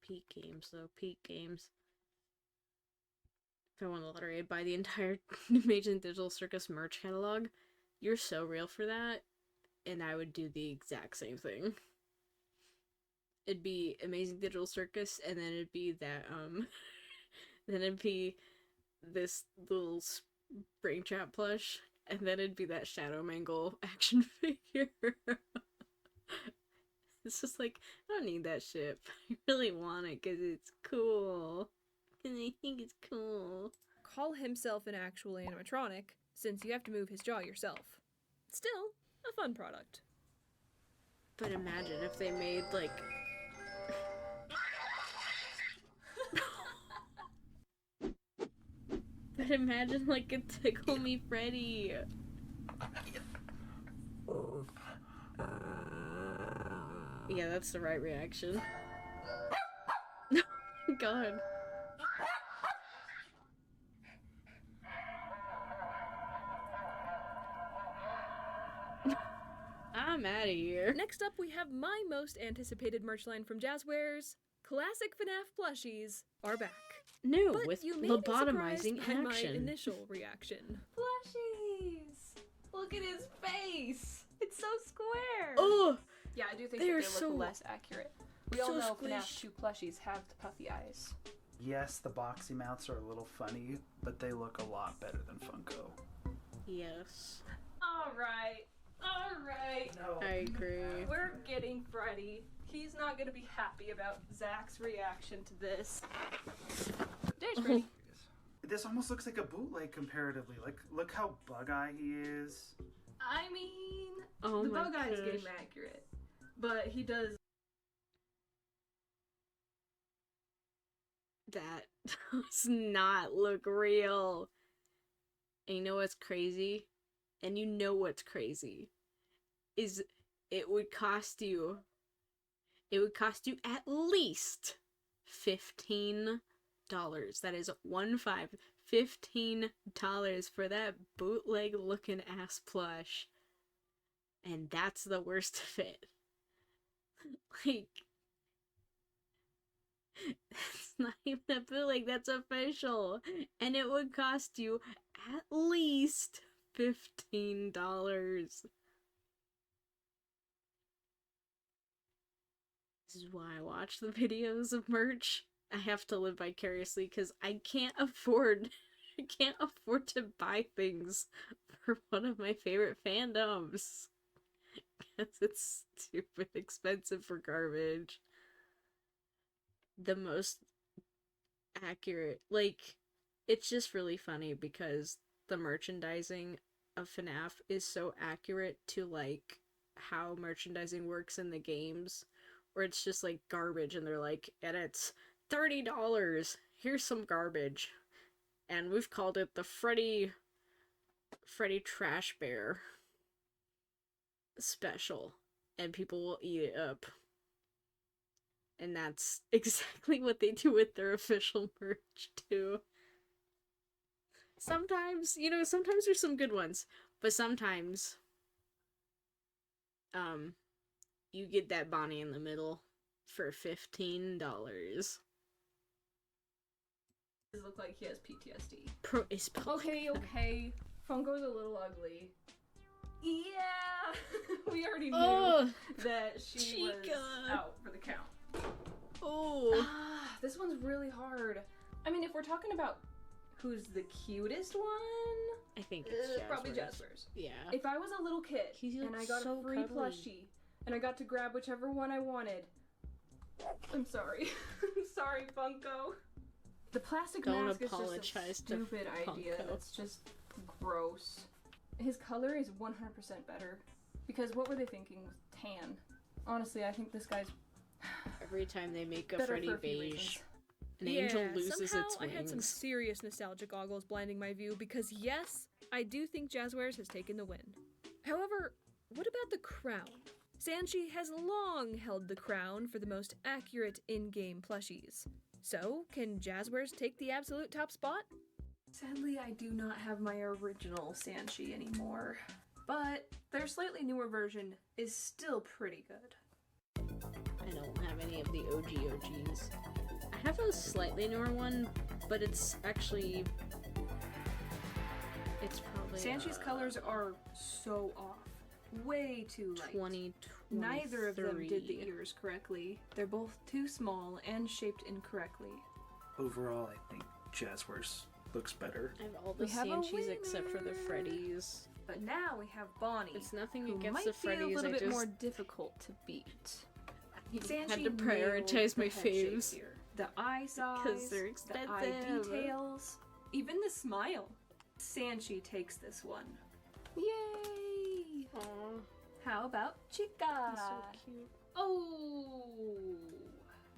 Peak games, though. Peak games. If I won the lottery, I'd buy the entire Amazing Digital Circus merch catalog. You're so real for that. And I would do the exact same thing. It'd be Amazing Digital Circus, and then it'd be that, then it'd be this little Springtrap plush, and then it'd be that Shadow Mangle action figure. It's just like, I don't need that shit, but I really want it because it's cool. And I think it's cool. Call himself an actual animatronic, since you have to move his jaw yourself. Still, a fun product. But imagine if they made, like... But imagine, like, a Tickle Me Freddy. Yeah, that's the right reaction. God. I'm out of here. Next up, we have my most anticipated merch line from Jazzwares. Classic FNAF plushies are back. No, But with you may be lobotomizing surprised by my action. initial reaction. Plushies! Look at his face! It's so square! Oh, Yeah, I do think They that are they look so- less accurate. We all so know squish. FNAF 2 plushies have the puffy eyes. Yes, the boxy mouths are a little funny, but they look a lot better than Funko. yes. Alright, alright. No. I agree. We're getting Freddy. He's not gonna be happy about Zach's reaction to this. There's Freddy. This almost looks like a bootleg comparatively. Like, look how bug-eye he is. I mean, Oh the my bug eye is gosh. getting accurate. But he does. That does not look real. And you know what's crazy? And you know what's crazy? Is it would cost you at least $15. That is $15 for that bootleg looking ass plush. And that's the worst of it. Like, it's not even a bootleg, that's official. And it would cost you at least $15. This is why I watch the videos of merch. I have to live vicariously because I can't afford to buy things for one of my favorite fandoms. Because it's stupid expensive for garbage. The most accurate, like, it's just really funny because the merchandising of FNAF is so accurate to, like, how merchandising works in the games, where it's just, like, garbage, and they're like, and it's $30, here's some garbage, and we've called it the Freddy Trash Bear special, and people will eat it up. And that's exactly what they do with their official merch, too. Sometimes, sometimes there's some good ones, but sometimes, you get that Bonnie in the middle for $15. Does look like he has PTSD. Pro is Okay. Funko's a little ugly. Yeah! We already knew Oh, that she was Chica. out for the count. oh. This one's really hard. I mean, if we're talking about who's the cutest one, I think it's probably Jazzwares. Jazzwares. Yeah. If I was a little kid He and looks I got so a free cuddly. plushie and I got to grab whichever one I wanted, I'm sorry. I'm sorry, Funko. The plastic Don't mask is apologize just to a stupid idea. Funko. That's just gross. His color is 100% better. Because what were they thinking with tan? Honestly, I think this guy's Every time they make a better Freddy for a few beige, reasons. an angel loses somehow its I had some wings. serious nostalgia goggles blinding my view because yes, I do think Jazzwares has taken the win. However, what about the crown? Sanchi has long held the crown for the most accurate in-game plushies. So, can Jazzwares take the absolute top spot? Sadly, I do not have my original Sanchi anymore. But their slightly newer version is still pretty good. I don't have any of the OGs. I have a slightly newer one, but it's actually... It's probably... Sanchi's colors are so off. Way too light. 2023. Neither of them did the ears correctly. They're both too small and shaped incorrectly. Overall, I think Jazzwares looks better. I have all the We have a Sanchis except for the winner. Freddies. But now we have Bonnie, It's nothing who against might the be a Freddies, little I bit just more difficult to beat. Sanchi had to nailed prioritize the my head shape faves. here. The eye size, Because they're the eye expensive. details, even the smile. Sanchi takes this one. Yay! Aw, How about Chica? he's so cute. Oh!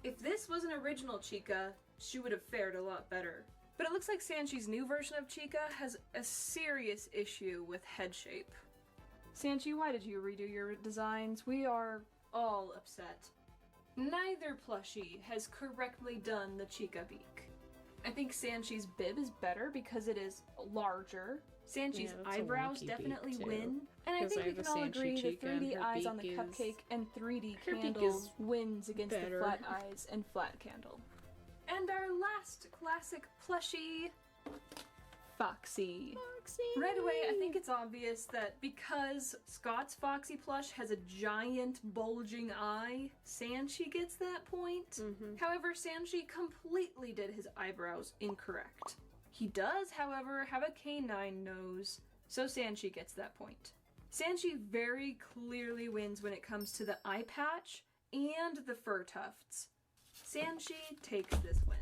If this was an original Chica, she would have fared a lot better. But it looks like Sanchi's new version of Chica has a serious issue with head shape. Sanchi, why did you redo your designs? We are all upset. Neither plushie has correctly done the Chica beak. I think Sanchi's bib is better because it is larger. Sanchi's Yeah, that's a eyebrows wonky beak, definitely too. win. And I 'Cause think I we have can a all Sanchi agree the Chica and 3D her eyes on the beak is- cupcake and 3D her beak candle is wins against better. the flat eyes and flat candle. And our last classic plushie, Foxy. Right away, I think it's obvious that because Scott's Foxy plush has a giant bulging eye, Sanchi gets that point. Mhm. However, Sanchi completely did his eyebrows incorrect. He does, however, have a canine nose, so Sanchi gets that point. Sanchi very clearly wins when it comes to the eye patch and the fur tufts. Sanchi takes this win.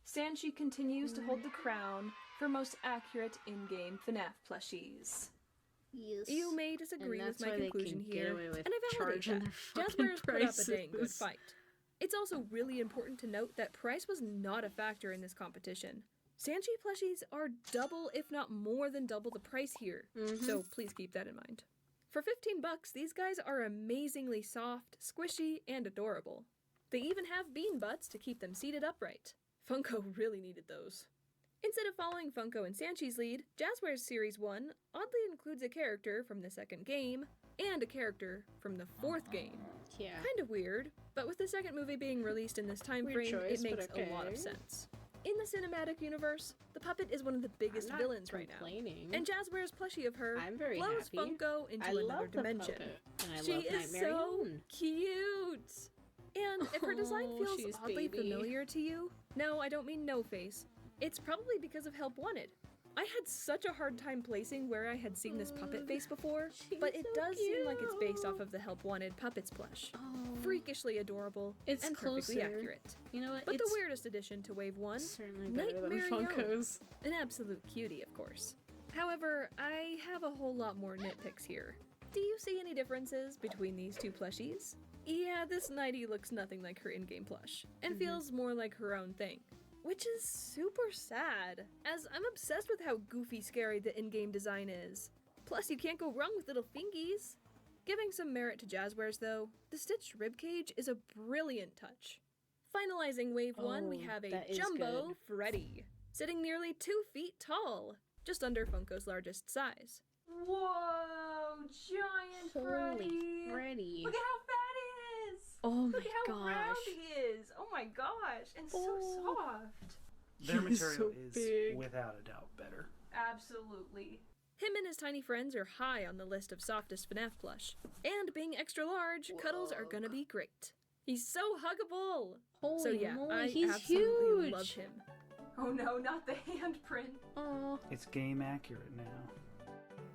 Sanchi continues to hold the crown for most accurate in-game FNAF plushies. Yes. You may disagree And with that's my why they conclusion can get here, away with and I validate charging that. their fucking Jazzwares put up a dang good prices. fight. It's also really important to note that price was not a factor in this competition. Sanchi plushies are double, if not more than double the price here, so please keep that in mind. For $15, these guys are amazingly soft, squishy, and adorable. They even have bean butts to keep them seated upright. Funko really needed those. Instead of following Funko and Sanchi's lead, Jazzwares Series 1 oddly includes a character from the second game and a character from the fourth game. Yeah. Kind of weird, but with the second movie being released in this time Weird frame, choice, it makes but a lot of okay. sense. In the cinematic universe, the puppet is one of the biggest I'm not villains right now. complaining. And Jazzwares plushie of her I'm very blows happy. Funko into I another love the dimension. puppet, and I She love is Nightmare so Yoon. cute. And if her design Oh, feels she's oddly baby. familiar to you, no, I don't mean no face. It's probably because of Help Wanted. I had such a hard time placing where I had seen this puppet face before, but it so does seem like it's based off cute. of the Help Wanted Puppets plush. Oh, Freakishly adorable It's and perfectly closer. accurate. you know what? But it's the weirdest addition to Wave 1, certainly better than Nightmare Yoon. Funko's. an absolute cutie, of course. However, I have a whole lot more nitpicks here. Do you see any differences between these two plushies? Yeah, this Nighty looks nothing like her in-game plush, and feels more like her own thing. Which is super sad, as I'm obsessed with how goofy scary the in-game design is. Plus, you can't go wrong with little fingies. Giving some merit to Jazzwares though, the stitched ribcage is a brilliant touch. Finalizing Wave 1, we Oh, have a that is Jumbo good. Freddy, sitting nearly 2 feet tall, just under Funko's largest size. Whoa! Giant Holy Freddy! Freddy. Look at how fat he is! Oh my Look how round gosh. he is. Oh my gosh. And so soft. Their He's material so is big. without a doubt better. Absolutely. Him and his tiny friends are high on the list of softest FNAF plush. And being extra large, cuddles are gonna be great. He's so huggable! Holy So yeah, moly, I he's absolutely huge. love him. Oh no, not the handprint. Oh, It's game accurate now.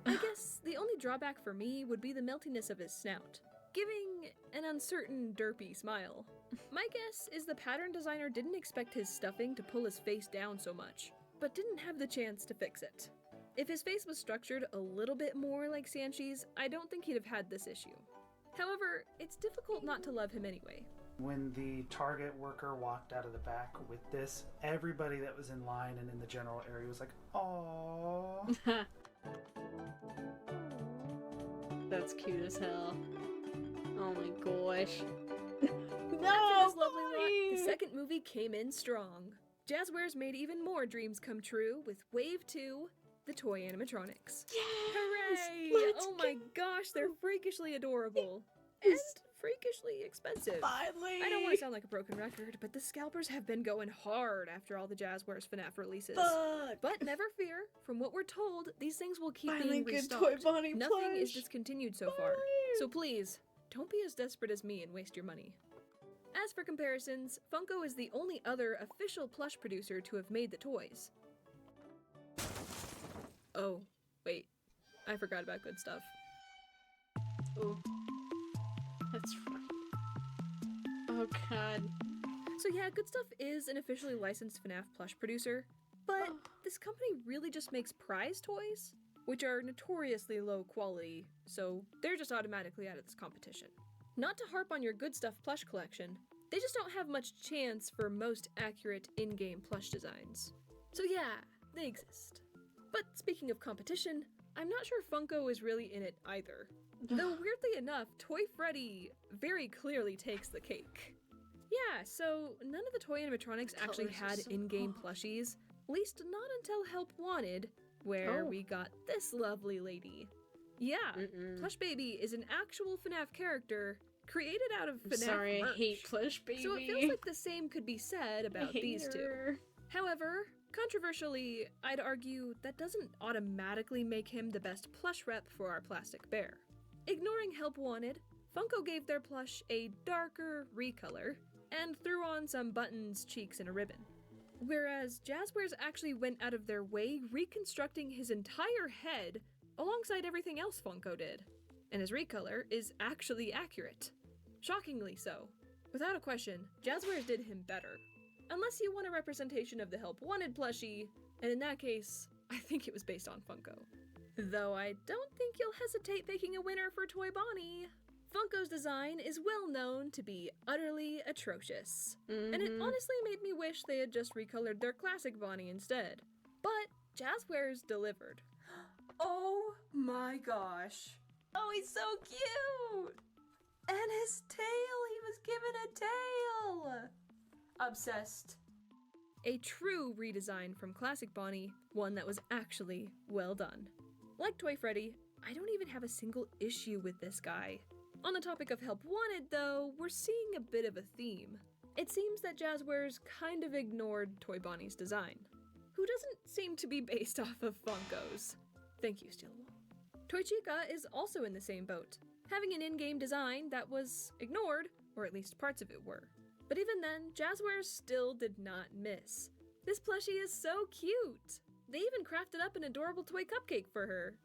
I guess the only drawback for me would be the meltiness of his snout, giving an uncertain, derpy smile. My guess is the pattern designer didn't expect his stuffing to pull his face down so much, but didn't have the chance to fix it. If his face was structured a little bit more like Sanshi's, I don't think he'd have had this issue. However, it's difficult not to love him anyway. When the Target worker walked out of the back with this, everybody that was in line and in the general area was like, "Aww." that's cute as hell. Oh my gosh. After No, this lovely lot, the Bonnie! second movie came in strong. Jazzwares made even more dreams come true with Wave 2, the toy animatronics. Yes! Hooray! Let's Oh my gosh, they're freakishly adorable. And freakishly expensive. Finally! I don't want to sound like a broken record, but the scalpers have been going hard after all the Jazzwares FNAF releases. Fuck! But never fear, from what we're told, these things will keep Finally being good restocked. Toy Bonnie Nothing is plush. discontinued so far. So please, don't be as desperate as me and waste your money. As for comparisons, Funko is the only other official plush producer to have made the toys. Oh, wait. I forgot about Good Stuff. Oh. That's right. Oh god. So yeah, Good Stuff is an officially licensed FNAF plush producer, but this company really just makes prize toys, which are notoriously low quality, so they're just automatically out of this competition. Not to harp on your Good Stuff plush collection, they just don't have much chance for most accurate in-game plush designs. So yeah, they exist. But speaking of competition, I'm not sure Funko is really in it either. Though weirdly enough, Toy Freddy very clearly takes the cake. Yeah, so none of the toy animatronics actually Colors are had so in-game off. plushies, at least not until Help Wanted, where Oh. we got this lovely lady. Yeah, Mm-mm. Plush Baby is an actual FNAF character created out of I'm FNAF sorry, merch. I hate Plush Baby. So it feels like the same could be said I about hate these two. her. However, controversially, I'd argue that doesn't automatically make him the best plush rep for our plastic bear. Ignoring Help Wanted, Funko gave their plush a darker recolor and threw on some buttons, cheeks, and a ribbon. Whereas Jazzwares actually went out of their way reconstructing his entire head alongside everything else Funko did. And his recolor is actually accurate. Shockingly so. Without a question, Jazzwares did him better. Unless you want a representation of the Help Wanted plushie, and in that case, I think it was based on Funko. Though I don't think you'll hesitate picking a winner for Toy Bonnie. Funko's design is well known to be utterly atrocious. And it Mhm. honestly made me wish they had just recolored their classic Bonnie instead. But Jazzwares delivered. Oh my gosh. Oh, he's so cute! And his tail, he was given a tail! Obsessed. A true redesign from classic Bonnie, one that was actually well done. Like Toy Freddy, I don't even have a single issue with this guy. On the topic of Help Wanted, though, we're seeing a bit of a theme. It seems that Jazzwares kind of ignored Toy Bonnie's design, who doesn't seem to be based off of Funko's. Thank you, Steelwall. Toy Chica is also in the same boat, having an in-game design that was ignored, or at least parts of it were. But even then, Jazzwares still did not miss. This plushie is so cute! They even crafted up an adorable toy cupcake for her.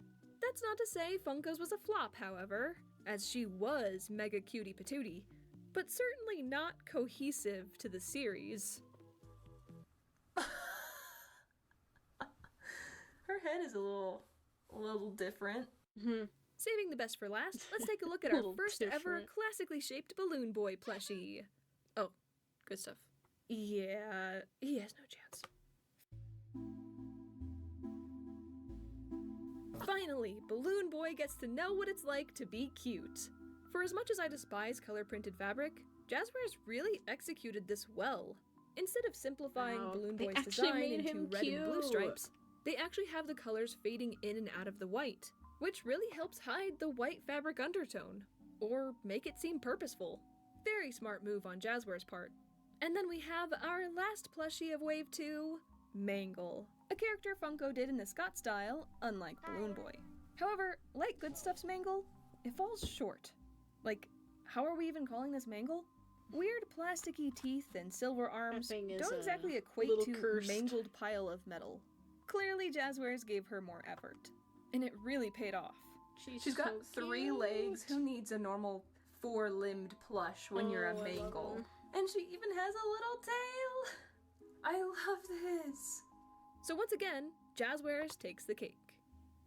That's not to say Funko's was a flop, however, as she was mega cutie patootie, but certainly not cohesive to the series. Her head is a little different. Mhm. Saving the best for last, let's take a look at our Little first ever different. classically shaped Balloon Boy plushie. Oh, good stuff. Yeah, he has no chance. Finally, Balloon Boy gets to know what it's like to be cute. For as much as I despise color-printed fabric, Jazzwares really executed this well. Instead of simplifying Wow, Balloon they Boy's actually design made into him red and blue cute. stripes, they actually have the colors fading in and out of the white, which really helps hide the white fabric undertone, or make it seem purposeful. Very smart move on Jazzware's part. And then we have our last plushie of Wave 2, Mangle, a character Funko did in the Scott style, unlike Balloon Boy. However, like Good Stuff's Mangle, it falls short. Like, how are we even calling this Mangle? Weird plasticky teeth and silver arms thing is, don't exactly equate little to cursed. mangled pile of metal. Clearly, Jazzwares gave her more effort, and it really paid off. She's got 3 legs. Who needs a normal 4-limbed plush when you're a Mangle? And she even has a little tail. I love this. So once again, Jazzwares takes the cake.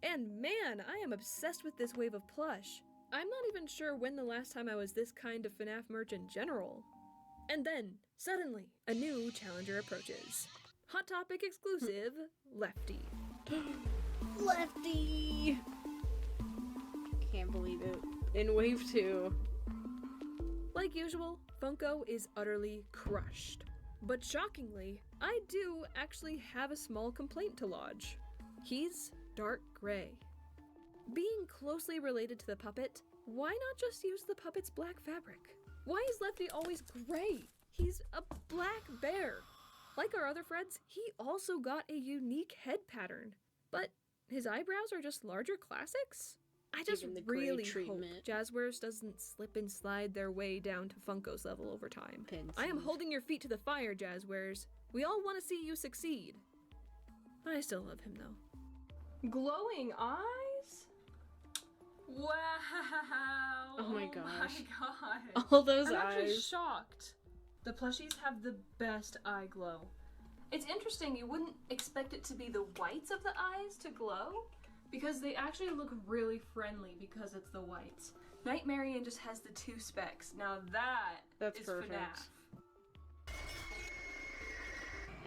And man, I am obsessed with this wave of plush. I'm not even sure when the last time I was this kind of FNAF merch in general. And then, suddenly, a new challenger approaches. Hot Topic exclusive, Lefty. Lefty! Can't believe it. In Wave 2. Like usual, Funko is utterly crushed. But shockingly, I do actually have a small complaint to lodge. He's dark gray. Being closely related to the puppet, why not just use the puppet's black fabric? Why is Lefty always gray? He's a black bear. Like our other Freds, he also got a unique head pattern. But his eyebrows are just larger classics? I just Given the gray really hope treatment. Jazzwares doesn't slip and slide their way down to Funko's level over time. Pensive. I am holding your feet to the fire, Jazzwares. We all want to see you succeed. I still love him though. Glowing eyes? Wow. Oh my Oh gosh. my gosh. All those I'm actually eyes. shocked. The plushies have the best eye glow. It's interesting, you wouldn't expect it to be the whites of the eyes to glow, because they actually look really friendly because it's the whites. Night Marion just has the 2 specks. Now That's is perfect. FNAF.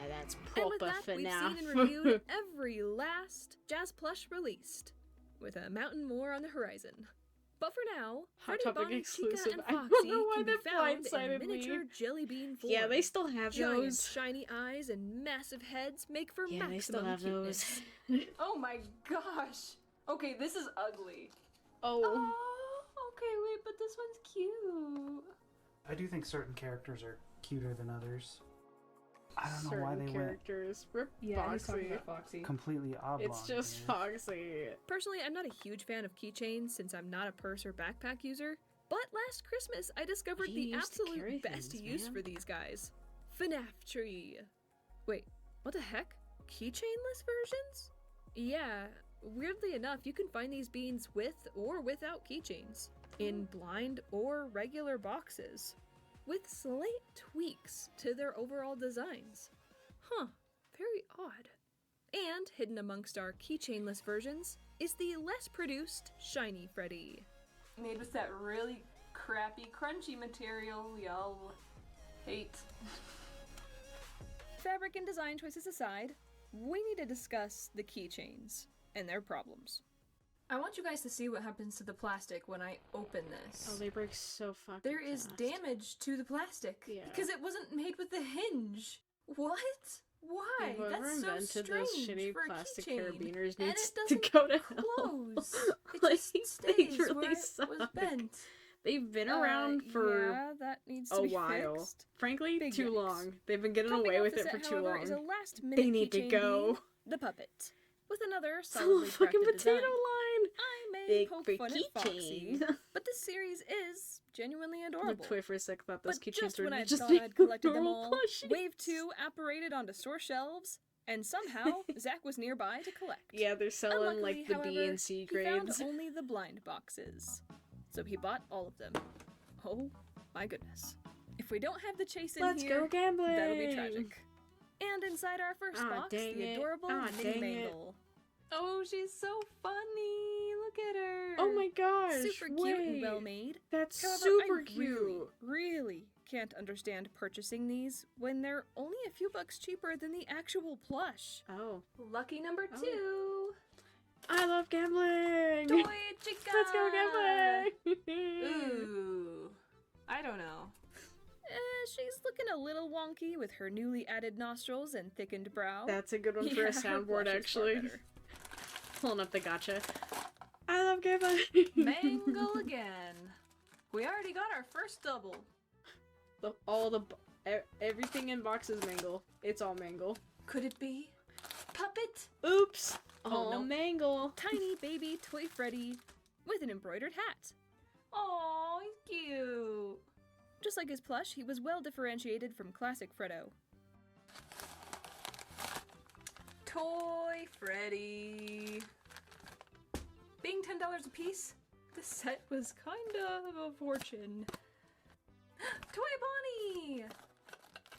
And that's And with proper that, we've FNAF. seen and reviewed every last Jazz plush released, with a mountain more on the horizon. But for now, Hot Freddy, Topic Bonnie, exclusive. Chica, and I don't Foxy know why can be that found in blindsided me. miniature jelly bean form. Yeah, they still have Giant, those. shiny eyes and massive heads make for Yeah, maximum they still have cuteness. those. Oh my gosh. Okay, this is ugly. Oh. Oh, okay, wait, but this one's cute. I do think certain characters are cuter than others. I don't know Certain why they characters. Rip Foxy. Foxy. went completely oblong. It's just here. Foxy. Personally, I'm not a huge fan of keychains since I'm not a purse or backpack user, but last Christmas I discovered What do you the use to carry absolute best things, use man? for these guys. FNAF tree. Wait, what the heck? Keychainless versions? Yeah, weirdly enough, you can find these beans with or without keychains, in blind or regular boxes, with slight tweaks to their overall designs. Huh, very odd. And hidden amongst our keychainless versions is the less produced Shiny Freddy. Made with that really crappy crunchy material y'all hate. Fabric and design choices aside, we need to discuss the keychains and their problems. I want you guys to see what happens to the plastic when I open this. Oh, they break so fucking There is fast. damage to the plastic Yeah. because it wasn't made with the hinge. What? Why? Whoever That's so invented strange those shitty for a plastic keychain. carabiners And needs it to doesn't go to hell. close. It Like, just they stays really where it was suck. bent. They've been around for Yeah, that needs to a be while. fixed. Frankly, Big too yikes. long. They've been getting Topping away off with the it for set, too however, long. is a last-minute They need to keychain go. being the puppet, with another It's a solidly little fucking crafted potato design. line. I may Big poke for fun at Foxy, keychains. but this series is genuinely The adorable. toy for a sec thought those But keychains just were when I just thought being I'd collected them normal all, plushies. Wave 2 apparated onto store shelves, and somehow Zach was nearby to collect. Yeah, they're selling Unluckily, like the B however, and C he grades. found only the blind boxes, so he bought all of them. Oh my goodness. If we don't have the chase in Let's here, go gambling. that'll be tragic. And inside our first Ah, box, dang the it. adorable Ah, Mini dang it. Mangle. Oh, she's so funny. Look at her. Oh my gosh! Super cute and wait. well made. That's However, super I cute. really can't understand purchasing these when they're only a few bucks cheaper than the actual plush. Oh, Lucky number Oh. 2. I love gambling. Toy Chica. Let's go gambling. Ooh. I don't know. She's looking a little wonky with her newly added nostrils and thickened brow. That's a good one for Yeah, a her soundboard, blush is far actually. better. Pulling up the gotcha. I love gambling. Mangle again. We already got our first double. Everything in box is mangle. It's all mangle. Could it be? Puppet? Oops! Oh, All no. mangle. Tiny baby Toy Freddy with an embroidered hat. Aw, he's cute. Just like his plush, he was well differentiated from classic Freddo. Toy Freddy. Being $10 a piece, this set was kind of a fortune. Toy Bonnie!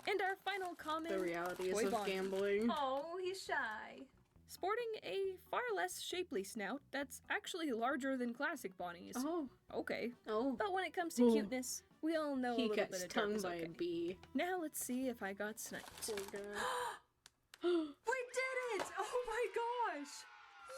And our final common, The realities Toy of Bonnie. gambling. Oh, he's shy. Sporting a far less shapely snout that's actually larger than classic Bonnie's. Oh. Okay. Oh. But when it comes to Ooh. cuteness, we all know a He little got bit of dirt stung is by okay. a bee. Now let's see if I got sniped. Poor guy. We did it! Oh my gosh!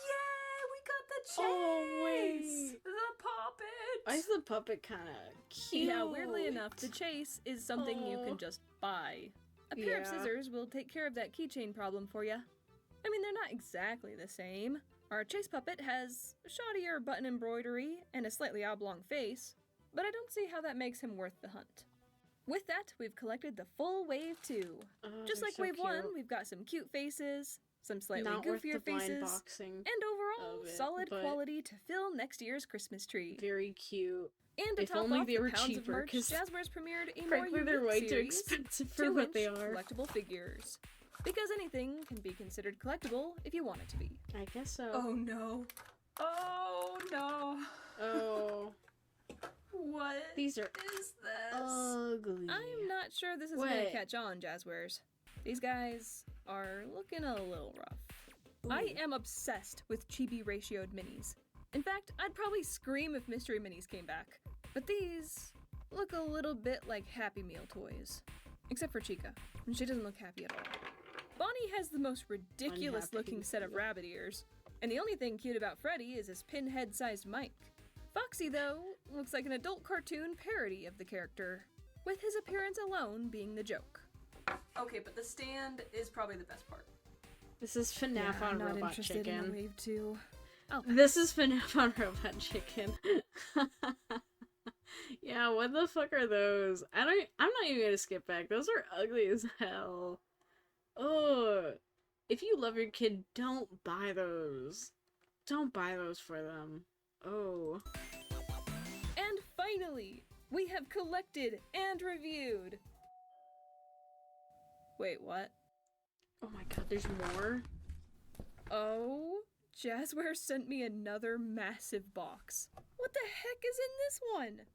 Yay! We got the chase! Oh, wait. The puppet! Why is the puppet kind of cute? Yeah, weirdly enough, the chase is something you can just buy. A pair of Yeah. scissors will take care of that keychain problem for you. I mean, they're not exactly the same. Our chase puppet has shoddier button embroidery and a slightly oblong face, but I don't see how that makes him worth the hunt. With that, we've collected the full Wave 2. Oh, Just they're like so Wave 1, cute. we've got some cute faces, some slightly Not worth goofier the blind faces, boxing. and overall, of it, solid but- quality to fill next year's Christmas tree. Very cute. And to If top only off they the were pounds cheaper, of merch, 'cause Jazzwares premiered a Frankly, more they're unique way too series, expensive for what they 2-inch are. collectible figures. Because anything can be considered collectible if you want it to be. I guess so. Oh no. Oh no. Oh. What These are is this? ugly. I'm not sure this is gonna What? catch on, Jazzwares. These guys are looking a little rough. I am obsessed with chibi ratioed minis. In fact, I'd probably scream if mystery minis came back. But these look a little bit like Happy Meal toys. Except for Chica. She doesn't look happy at all. Bonnie has the most ridiculous looking set of rabbit ears. And the only thing cute about Freddy is his pinhead-sized mic. Foxy, though, looks like an adult cartoon parody of the character, with his appearance alone being the joke. Okay, but the stand is probably the best part. This is FNAF on not Robot interested in a Chicken. Wave 2. Oh, This is FNAF on Robot Chicken. Yeah, what the fuck are those? I'm not even gonna skip back. Those are ugly as hell. Oh, if you love your kid, don't buy those. Don't buy those for them. Oh. and finally, we have collected and reviewed. Wait, what? Oh my god, there's more? Oh, Jazzware sent me another massive box. What the heck is in this one?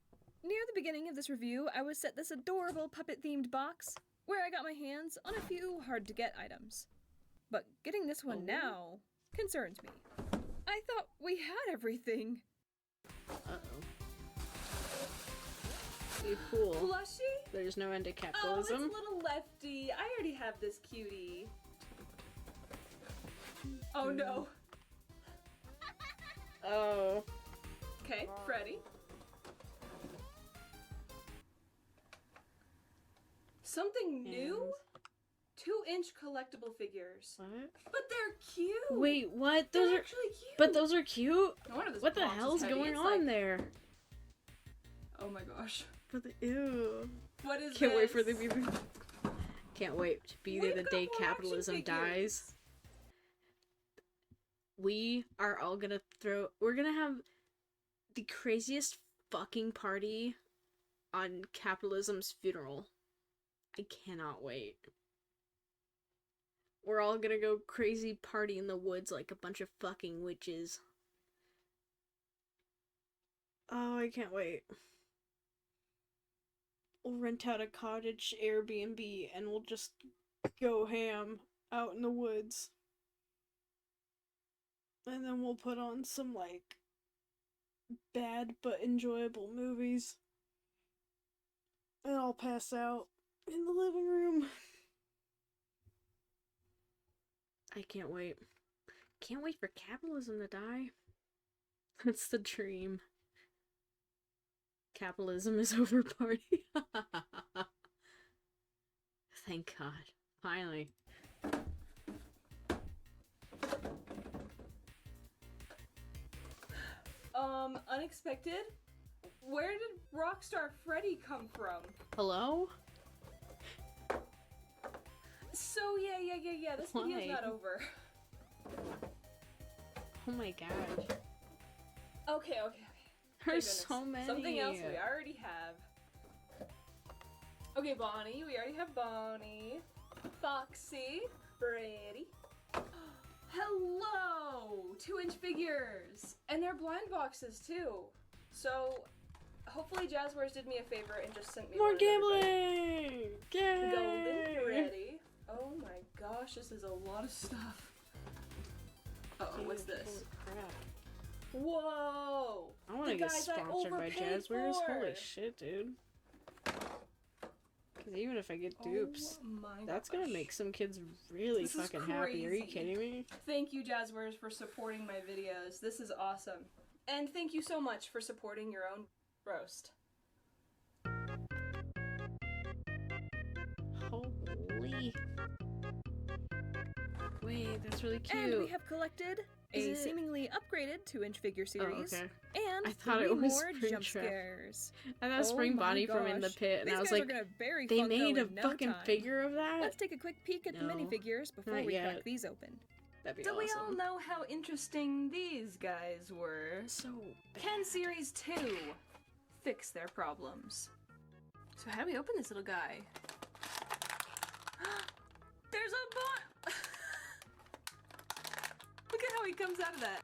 Near the beginning of this review, I was set this adorable puppet-themed box, where I got my hands on a few hard-to-get items. But getting this one now concerns me. I thought we had everything. Uh-oh. You fool. Blushy? There's no end to Oh, it's capitalism. little Lefty. I already have this cutie. Oh no. Oh. Okay, Freddy. Something new? 2-inch collectible figures. What? But they're cute. Wait, what? They're Those are. actually cute. But those are cute. No wonder this What the box is hell's heavy. going It's on like- there? Oh my gosh. But ew. What is Can't this? wait for the movie. Can't wait to be there We've the got day more action capitalism figures. dies. We are all gonna throw. We're gonna have the craziest fucking party on capitalism's funeral. I cannot wait. We're all gonna go crazy party in the woods like a bunch of fucking witches. Oh, I can't wait. We'll rent out a cottage Airbnb and we'll just go ham out in the woods. And then we'll put on some, like, bad but enjoyable movies. And I'll pass out in the living room. I can't wait. Can't wait for capitalism to die. That's the dream. Capitalism is over party. Thank God. Finally. Unexpected. Where did Rockstar Freddy come from? Hello? So yeah. This video's not over. Oh my god. Okay. There's Thank so goodness. many. Something else we already have. Okay, Bonnie. We already have Bonnie. Foxy. Freddy. Hello! 2-inch figures! And they're blind boxes too. So, hopefully Jazzwares did me a favor and just sent me More one of everybody. gambling! Yay! Golden Freddy. Oh my gosh, this is a lot of stuff. Uh-oh, what's this? Holy crap. Whoa! I want to The get guys I sponsored by overpaid Jazzwares. for. Holy shit, dude. Because even if I get dupes, Oh my that's gosh. gonna make some kids really This is fucking happy. Are you crazy. kidding me? Thank you, Jazzwares, for supporting my videos. This is awesome. And thank you so much for supporting your own roast. Holy. Wait, that's really cute. And we have collected Is a it- seemingly upgraded 2-inch figure series. Oh, okay. And I thought 3 it was more Springtrap. jump scares. I got Oh Spring my Bonnie from In the gosh. Pit, and These I was guys like, are gonna very they Funko made a in no fucking time. figure of that? Let's take a quick peek at the No, minifigures before not we yet. crack these open. That'd be Do we all awesome. know how interesting these guys were? So Can Series 2 fix their problems? So how do we open this little guy? There's a bot! Look at how he comes out of that.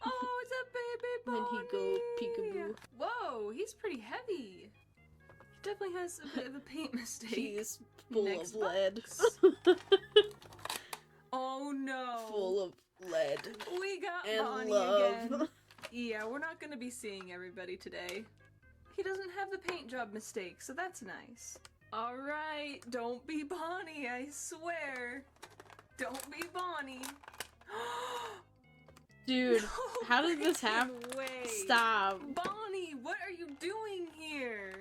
Oh, it's a baby When Bonnie! he go peekaboo. Whoa, he's pretty heavy. He definitely has a bit of a paint mistake. he's full Next of lead. box. Oh no. Full of lead We got and Bonnie love. again. Yeah, we're not gonna be seeing everybody today. He doesn't have the paint job mistake, so that's nice. Alright, don't be Bonnie, I swear. Don't be Bonnie. Dude, No how did this happen? freaking way. Stop. Bonnie, what are you doing here?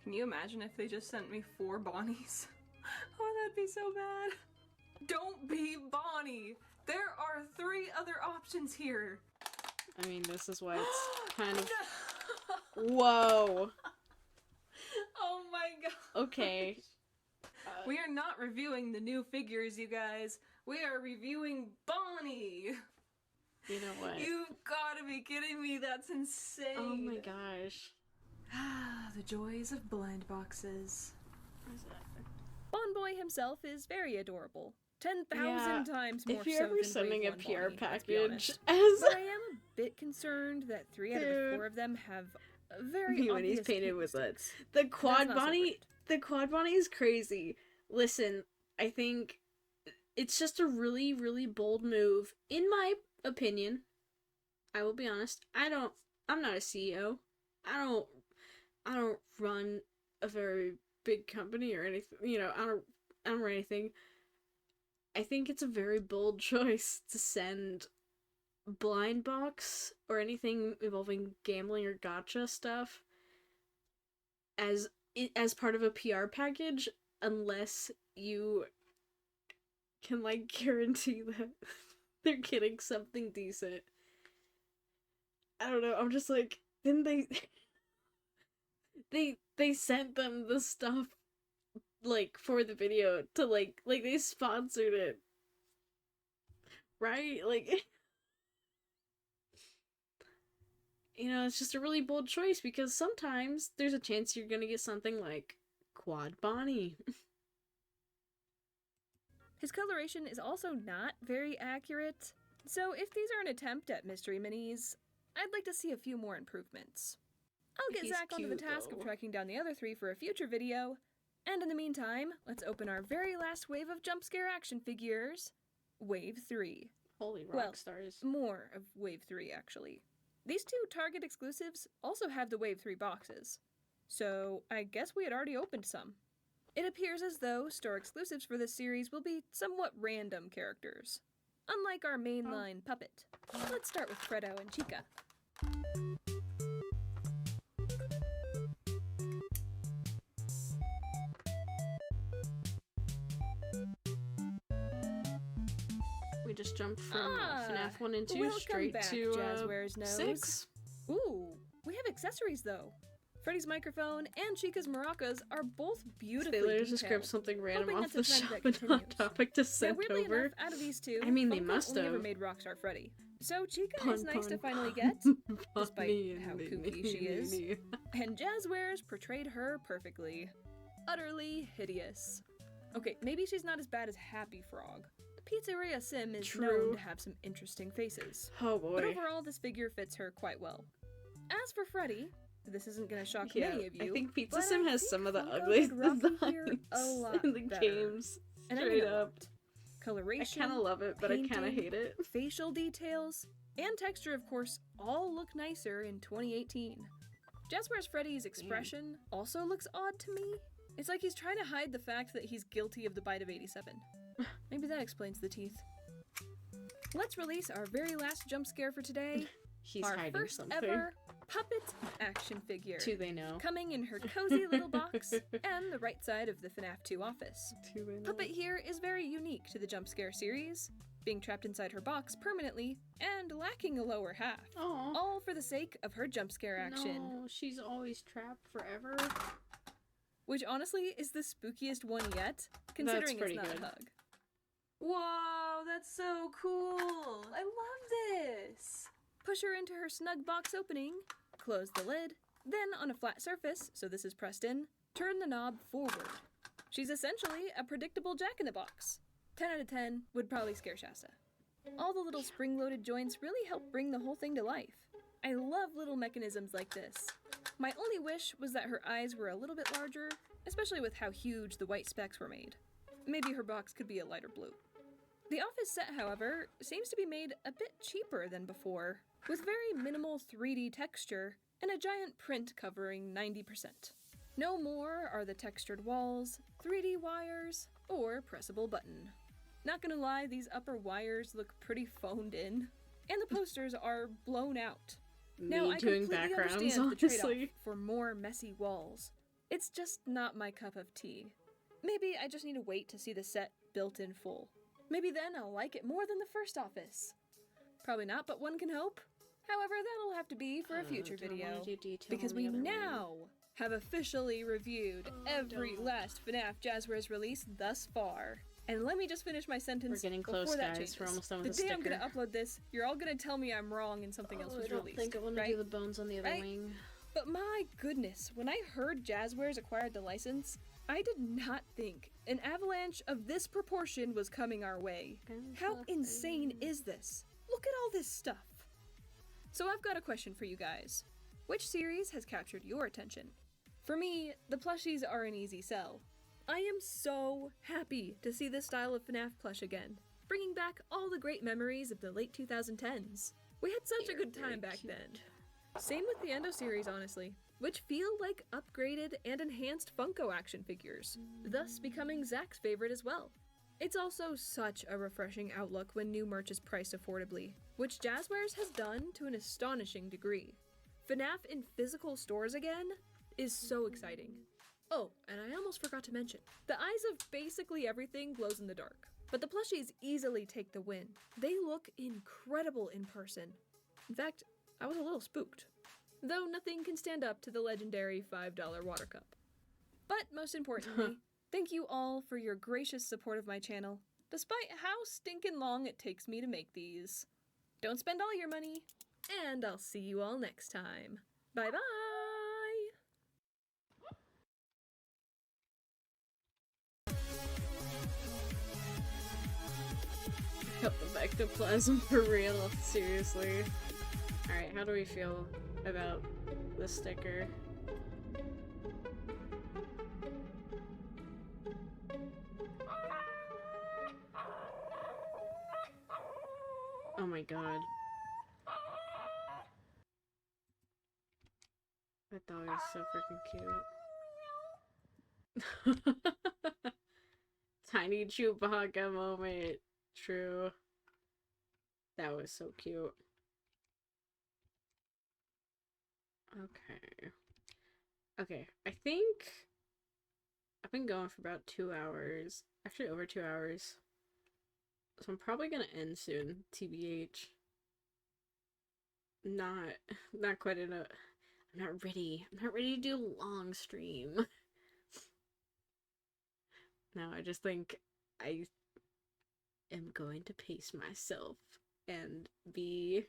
Can you imagine if they just sent me 4 Bonnies? Oh, that'd be so bad. Don't be Bonnie. There are 3 other options here. I mean, this is why it's kind of. No. Whoa. Oh my god. Okay. We are not reviewing the new figures, you guys. We are reviewing Bonnie. You know what? You've gotta be kidding me. That's insane. Oh my gosh. The joys of blind boxes. What is that? Bon Boy himself is very adorable. 10,000 Yeah, times more If you're so ever than sending Wave a 1 PR Bonnie, let's be package honest. as But I am a bit concerned that 3 out of the Dude. 4 of them have a very me when he's obvious painted paint with mistakes. the quad not so Bonnie. great. The quad Bonnie is crazy. Listen, I think it's just a really, really bold move, in my opinion. I will be honest. I'm not a CEO. I don't run a very big company or anything. You know, I don't run anything. I think it's a very bold choice to send blind box or anything involving gambling or gacha stuff as part of a PR package, unless you can like guarantee that they're getting something decent. I don't know. I'm just like, didn't they sent them the stuff like for the video to like they sponsored it, right? Like, you know, it's just a really bold choice because sometimes there's a chance you're gonna get something like Quad Bonnie. His coloration is also not very accurate, so if these are an attempt at mystery minis, I'd like to see a few more improvements. I'll get He's Zach onto the cute, task though. of tracking down the other 3 for a future video, and in the meantime, let's open our very last wave of jump scare action figures, Wave 3. Holy rock Well, stars. More of Wave 3, actually. These 2 Target exclusives also have the Wave 3 boxes, so I guess we had already opened some. It appears as though store exclusives for this series will be somewhat random characters, unlike our mainline puppet. Let's start with Fredo and Chica. We just jumped from Ah, FNAF 1 and 2 welcome straight back, to Jazzwares Nose. 6. Ooh, We have accessories though. Freddy's microphone and Chica's maracas are both beautifully They literally just detailed. grabbed something random Hoping off that's the a trend shop that and Hot continues. Topic to Yeah, send weirdly over. enough, out of these two, I mean, they Funko must only ever have. made Rockstar Freddy. So Chica Pun, is nice to pun, finally pun. get, despite Funny how and kooky she is. And Jazzwares portrayed her perfectly. Utterly hideous. Okay, maybe she's not as bad as Happy Frog. Pizzeria Sim is known True. to have some interesting faces. Oh But boy. overall, this figure fits her quite well. As for Freddy, this isn't gonna shock Yeah, many of you. I think Pizza but Sim I has think some of the Funko ugliest did Rocky here designs a lot in the better. games. And I Straight mean a up. lot. Coloration, I kind of love it, but I kind of painting, hate it. facial details, and texture, of course, all look nicer in 2018. Jazzwares Freddy's expression also looks odd to me. It's like he's trying to hide the fact that he's guilty of the bite of 87. Maybe that explains the teeth. Let's release our very last jump scare for today. He's our hiding first something. ever puppet action figure. Do they know? Coming in her cozy little box and the right side of the FNAF 2 office. Do they know? Puppet here is very unique to the jump scare series, being trapped inside her box permanently and lacking a lower half. Aw. All for the sake of her jump scare action, No, she's always trapped forever. which honestly is the spookiest one yet, considering pretty it's not good. a hug. Whoa, that's so cool. I love this. Push her into her snug box opening, close the lid, then on a flat surface, so this is pressed in, turn the knob forward. She's essentially a predictable jack-in-the-box. 10 out of 10 would probably scare Shasta. All the little spring-loaded joints really help bring the whole thing to life. I love little mechanisms like this. My only wish was that her eyes were a little bit larger, especially with how huge the white specks were made. Maybe her box could be a lighter blue. The office set, however, seems to be made a bit cheaper than before, with very minimal 3D texture and a giant print covering 90%. No more are the textured walls, 3D wires, or pressable button. Not gonna lie, these upper wires look pretty phoned in, and the posters are blown out. Now, Me I doing completely backgrounds, understand the trade-off honestly. for more messy walls. It's just not my cup of tea. Maybe I just need to wait to see the set built in full. Maybe then I'll like it more than the first office. Probably not, but one can hope. However, that'll have to be for a future Do I video. wanna do detail Because on the we other one? now have officially reviewed every don't. last FNAF Jazzwares release thus far. And let me just finish my sentence We're getting close, before that guys. changes. We're almost done The with the day I'm gonna sticker. upload this, you're all gonna tell me I'm wrong and something else was I don't released. think I want to right? do the bones on the other Right? wing. But my goodness, when I heard Jazzwares acquired the license, I did not think an avalanche of this proportion was coming our way. How insane is this? Look at all this stuff. So I've got a question for you guys. Which series has captured your attention? For me, the plushies are an easy sell. I am so happy to see this style of FNAF plush again, bringing back all the great memories of the late 2010s. We had such a good time back then. Same with the Endo series, honestly, which feel like upgraded and enhanced Funko action figures, thus becoming Zach's favorite as well. It's also such a refreshing outlook when new merch is priced affordably, which Jazzwares has done to an astonishing degree. FNAF in physical stores again is so exciting. Oh, and I almost forgot to mention, the eyes of basically everything glows in the dark, but the plushies easily take the win. They look incredible in person. In fact, I was a little spooked. Though nothing can stand up to the legendary $5 water cup. But most importantly, thank you all for your gracious support of my channel, despite how stinking long it takes me to make these. Don't spend all your money, and I'll see you all next time. Bye bye! Got the ectoplasm for real, seriously. Alright, how do we feel about the sticker? Oh my god. That dog is so freaking cute. Tiny Chewbacca moment. True. That was so cute. Okay. Okay, I think I've been going for about 2 hours. Actually, over 2 hours. So I'm probably gonna end soon, TBH. Not quite enough. I'm not ready. I'm not ready to do a long stream. No, I just think I am going to pace myself and be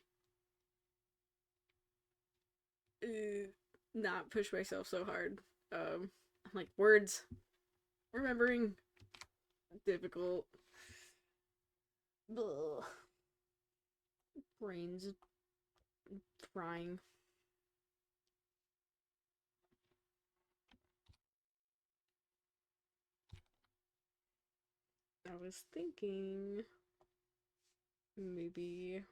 not push myself so hard. I'm like, words, remembering, difficult. Ugh. Brains frying. I was thinking maybe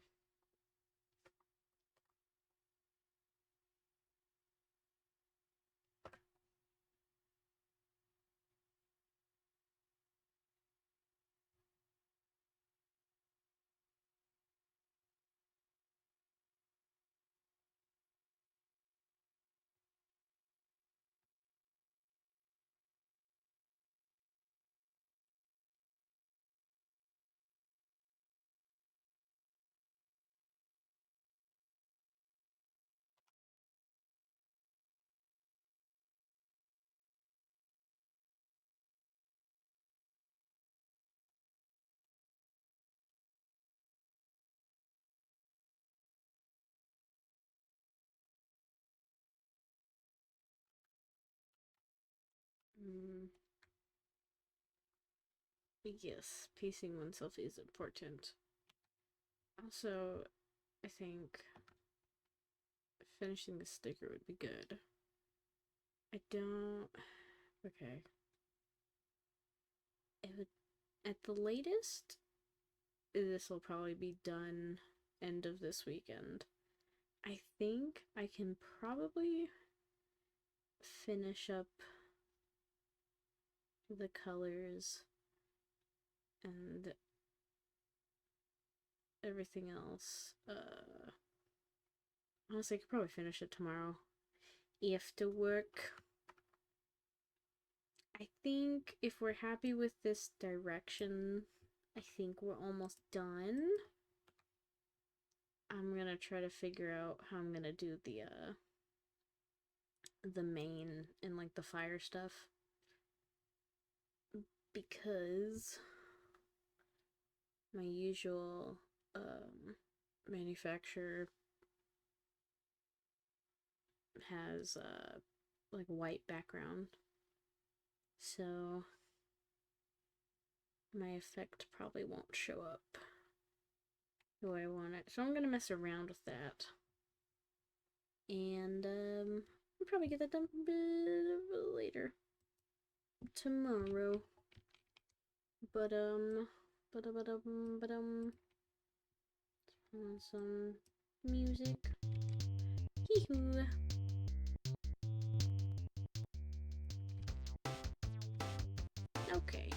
yes, pacing oneself is important. Also, I think finishing the sticker would be good. I don't. Okay. It would, at the latest, this will probably be done end of this weekend. I think I can probably finish up the colors and everything else. Honestly, I could probably finish it tomorrow after work. I think if we're happy with this direction, I think we're almost done. I'm gonna try to figure out how I'm gonna do the main and like the fire stuff, because my usual manufacturer has like white background, so my effect probably won't show up the way I want it. So I'm gonna mess around with that, and I'll probably get that done a bit later tomorrow. But some music. Hee-hoo. Okay.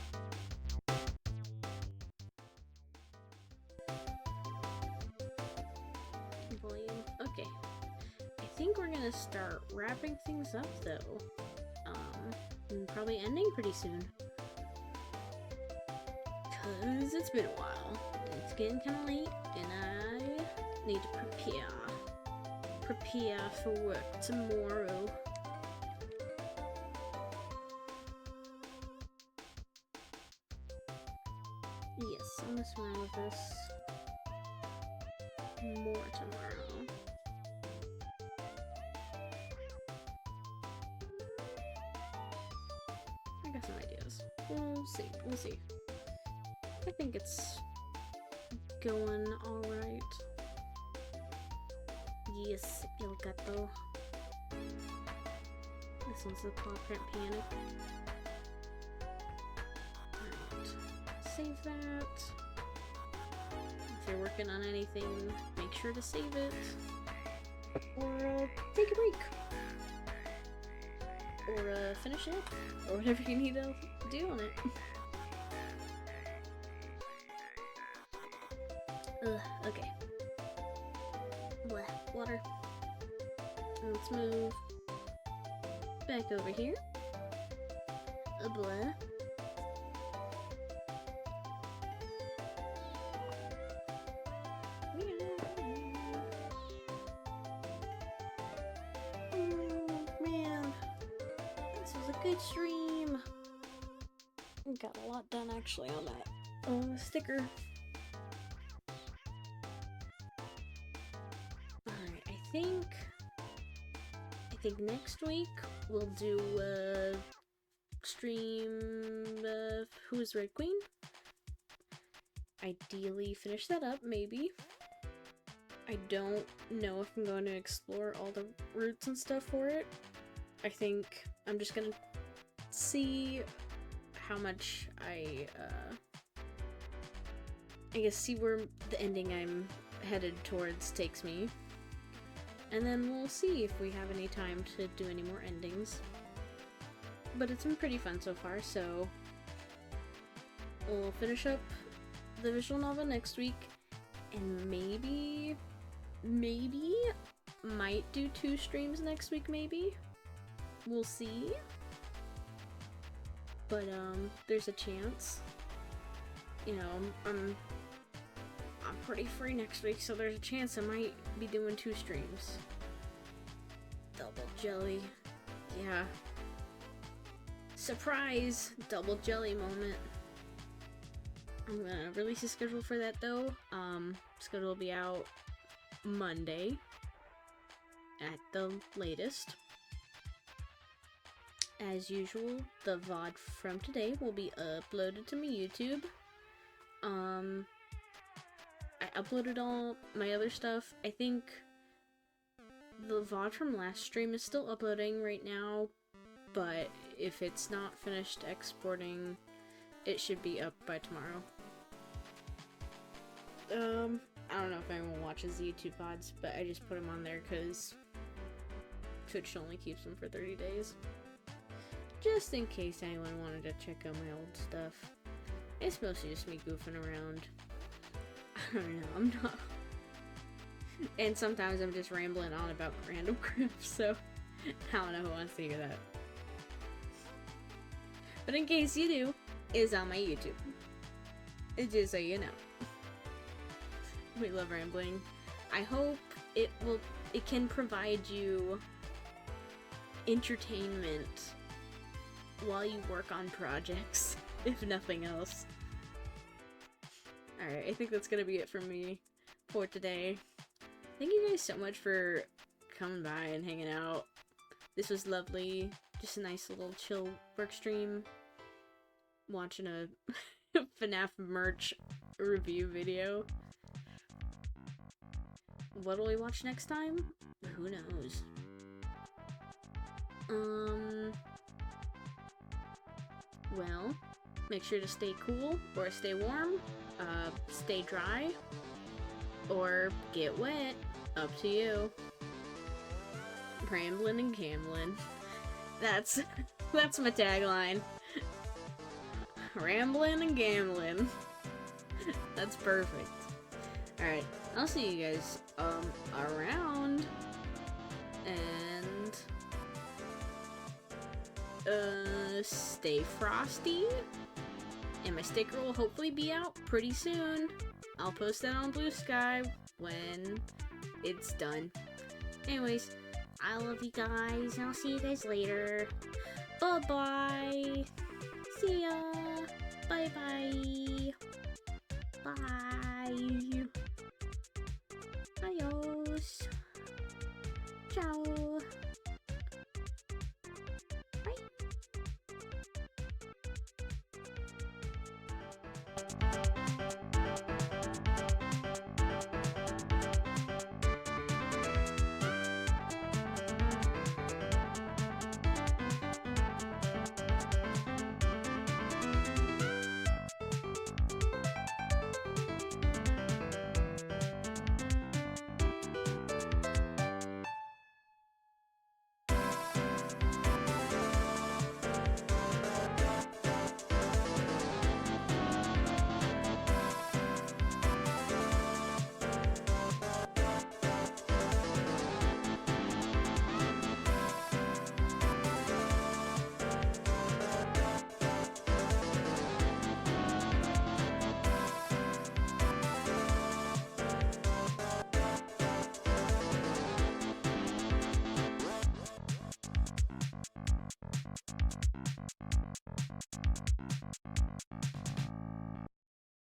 Volume. Okay. I think we're gonna start wrapping things up though. And probably ending pretty soon. Cause it's been a while. It's getting kinda late and I need to prepare for work tomorrow. Yes, I'll mess around with this more tomorrow. I got some ideas. We'll see. I think it's going alright. Yes, el gato. This one's the paw print panic. Alright. Save that. If you're working on anything, make sure to save it. Or take a break. Or finish it. Or whatever you need to do on it. Okay. Blah, water. Let's move back over here. Blah. good stream. Got a lot done actually on that sticker. Alright, I think next week we'll do stream Who's Red Queen? Ideally finish that up, maybe. I don't know if I'm going to explore all the routes and stuff for it. I think I'm just gonna see how much I guess see where the ending I'm headed towards takes me. And then we'll see if we have any time to do any more endings. But it's been pretty fun so far, so we'll finish up the visual novel next week, and maybe might do 2 streams next week, maybe. We'll see. But there's a chance. You know, I'm pretty free next week, so there's a chance I might be doing 2 streams. Double jelly. Yeah. Surprise! Double jelly moment. I'm gonna release a schedule for that though. Schedule will be out Monday at the latest. As usual, the VOD from today will be uploaded to my YouTube. I uploaded all my other stuff. I think the VOD from last stream is still uploading right now, but if it's not finished exporting, it should be up by tomorrow. I don't know if anyone watches the YouTube VODs, but I just put them on there because Twitch only keeps them for 30 days. Just in case anyone wanted to check out my old stuff. It's mostly just me goofing around. I don't know, I'm not... And sometimes I'm just rambling on about random crap, so I don't know who wants to hear that. But in case you do, it's on my YouTube. It's just so you know. We love rambling. I hope it can provide you entertainment while you work on projects, if nothing else. Alright, I think that's gonna be it for me for today. Thank you guys so much for coming by and hanging out. This was lovely. Just a nice little chill work stream. Watching a FNAF merch review video. What'll we watch next time? Who knows? Well, make sure to stay cool or stay warm, stay dry, or get wet. Up to you. Ramblin' and gamblin'. That's my tagline. Ramblin' and gambling. That's perfect. Alright, I'll see you guys around. And stay frosty. And my sticker will hopefully be out pretty soon. I'll post that on Blue Sky when it's done. Anyways, I love you guys. I'll see you guys later. Bye-bye. See ya. Bye-bye. Bye. Adios. Ciao. Bye.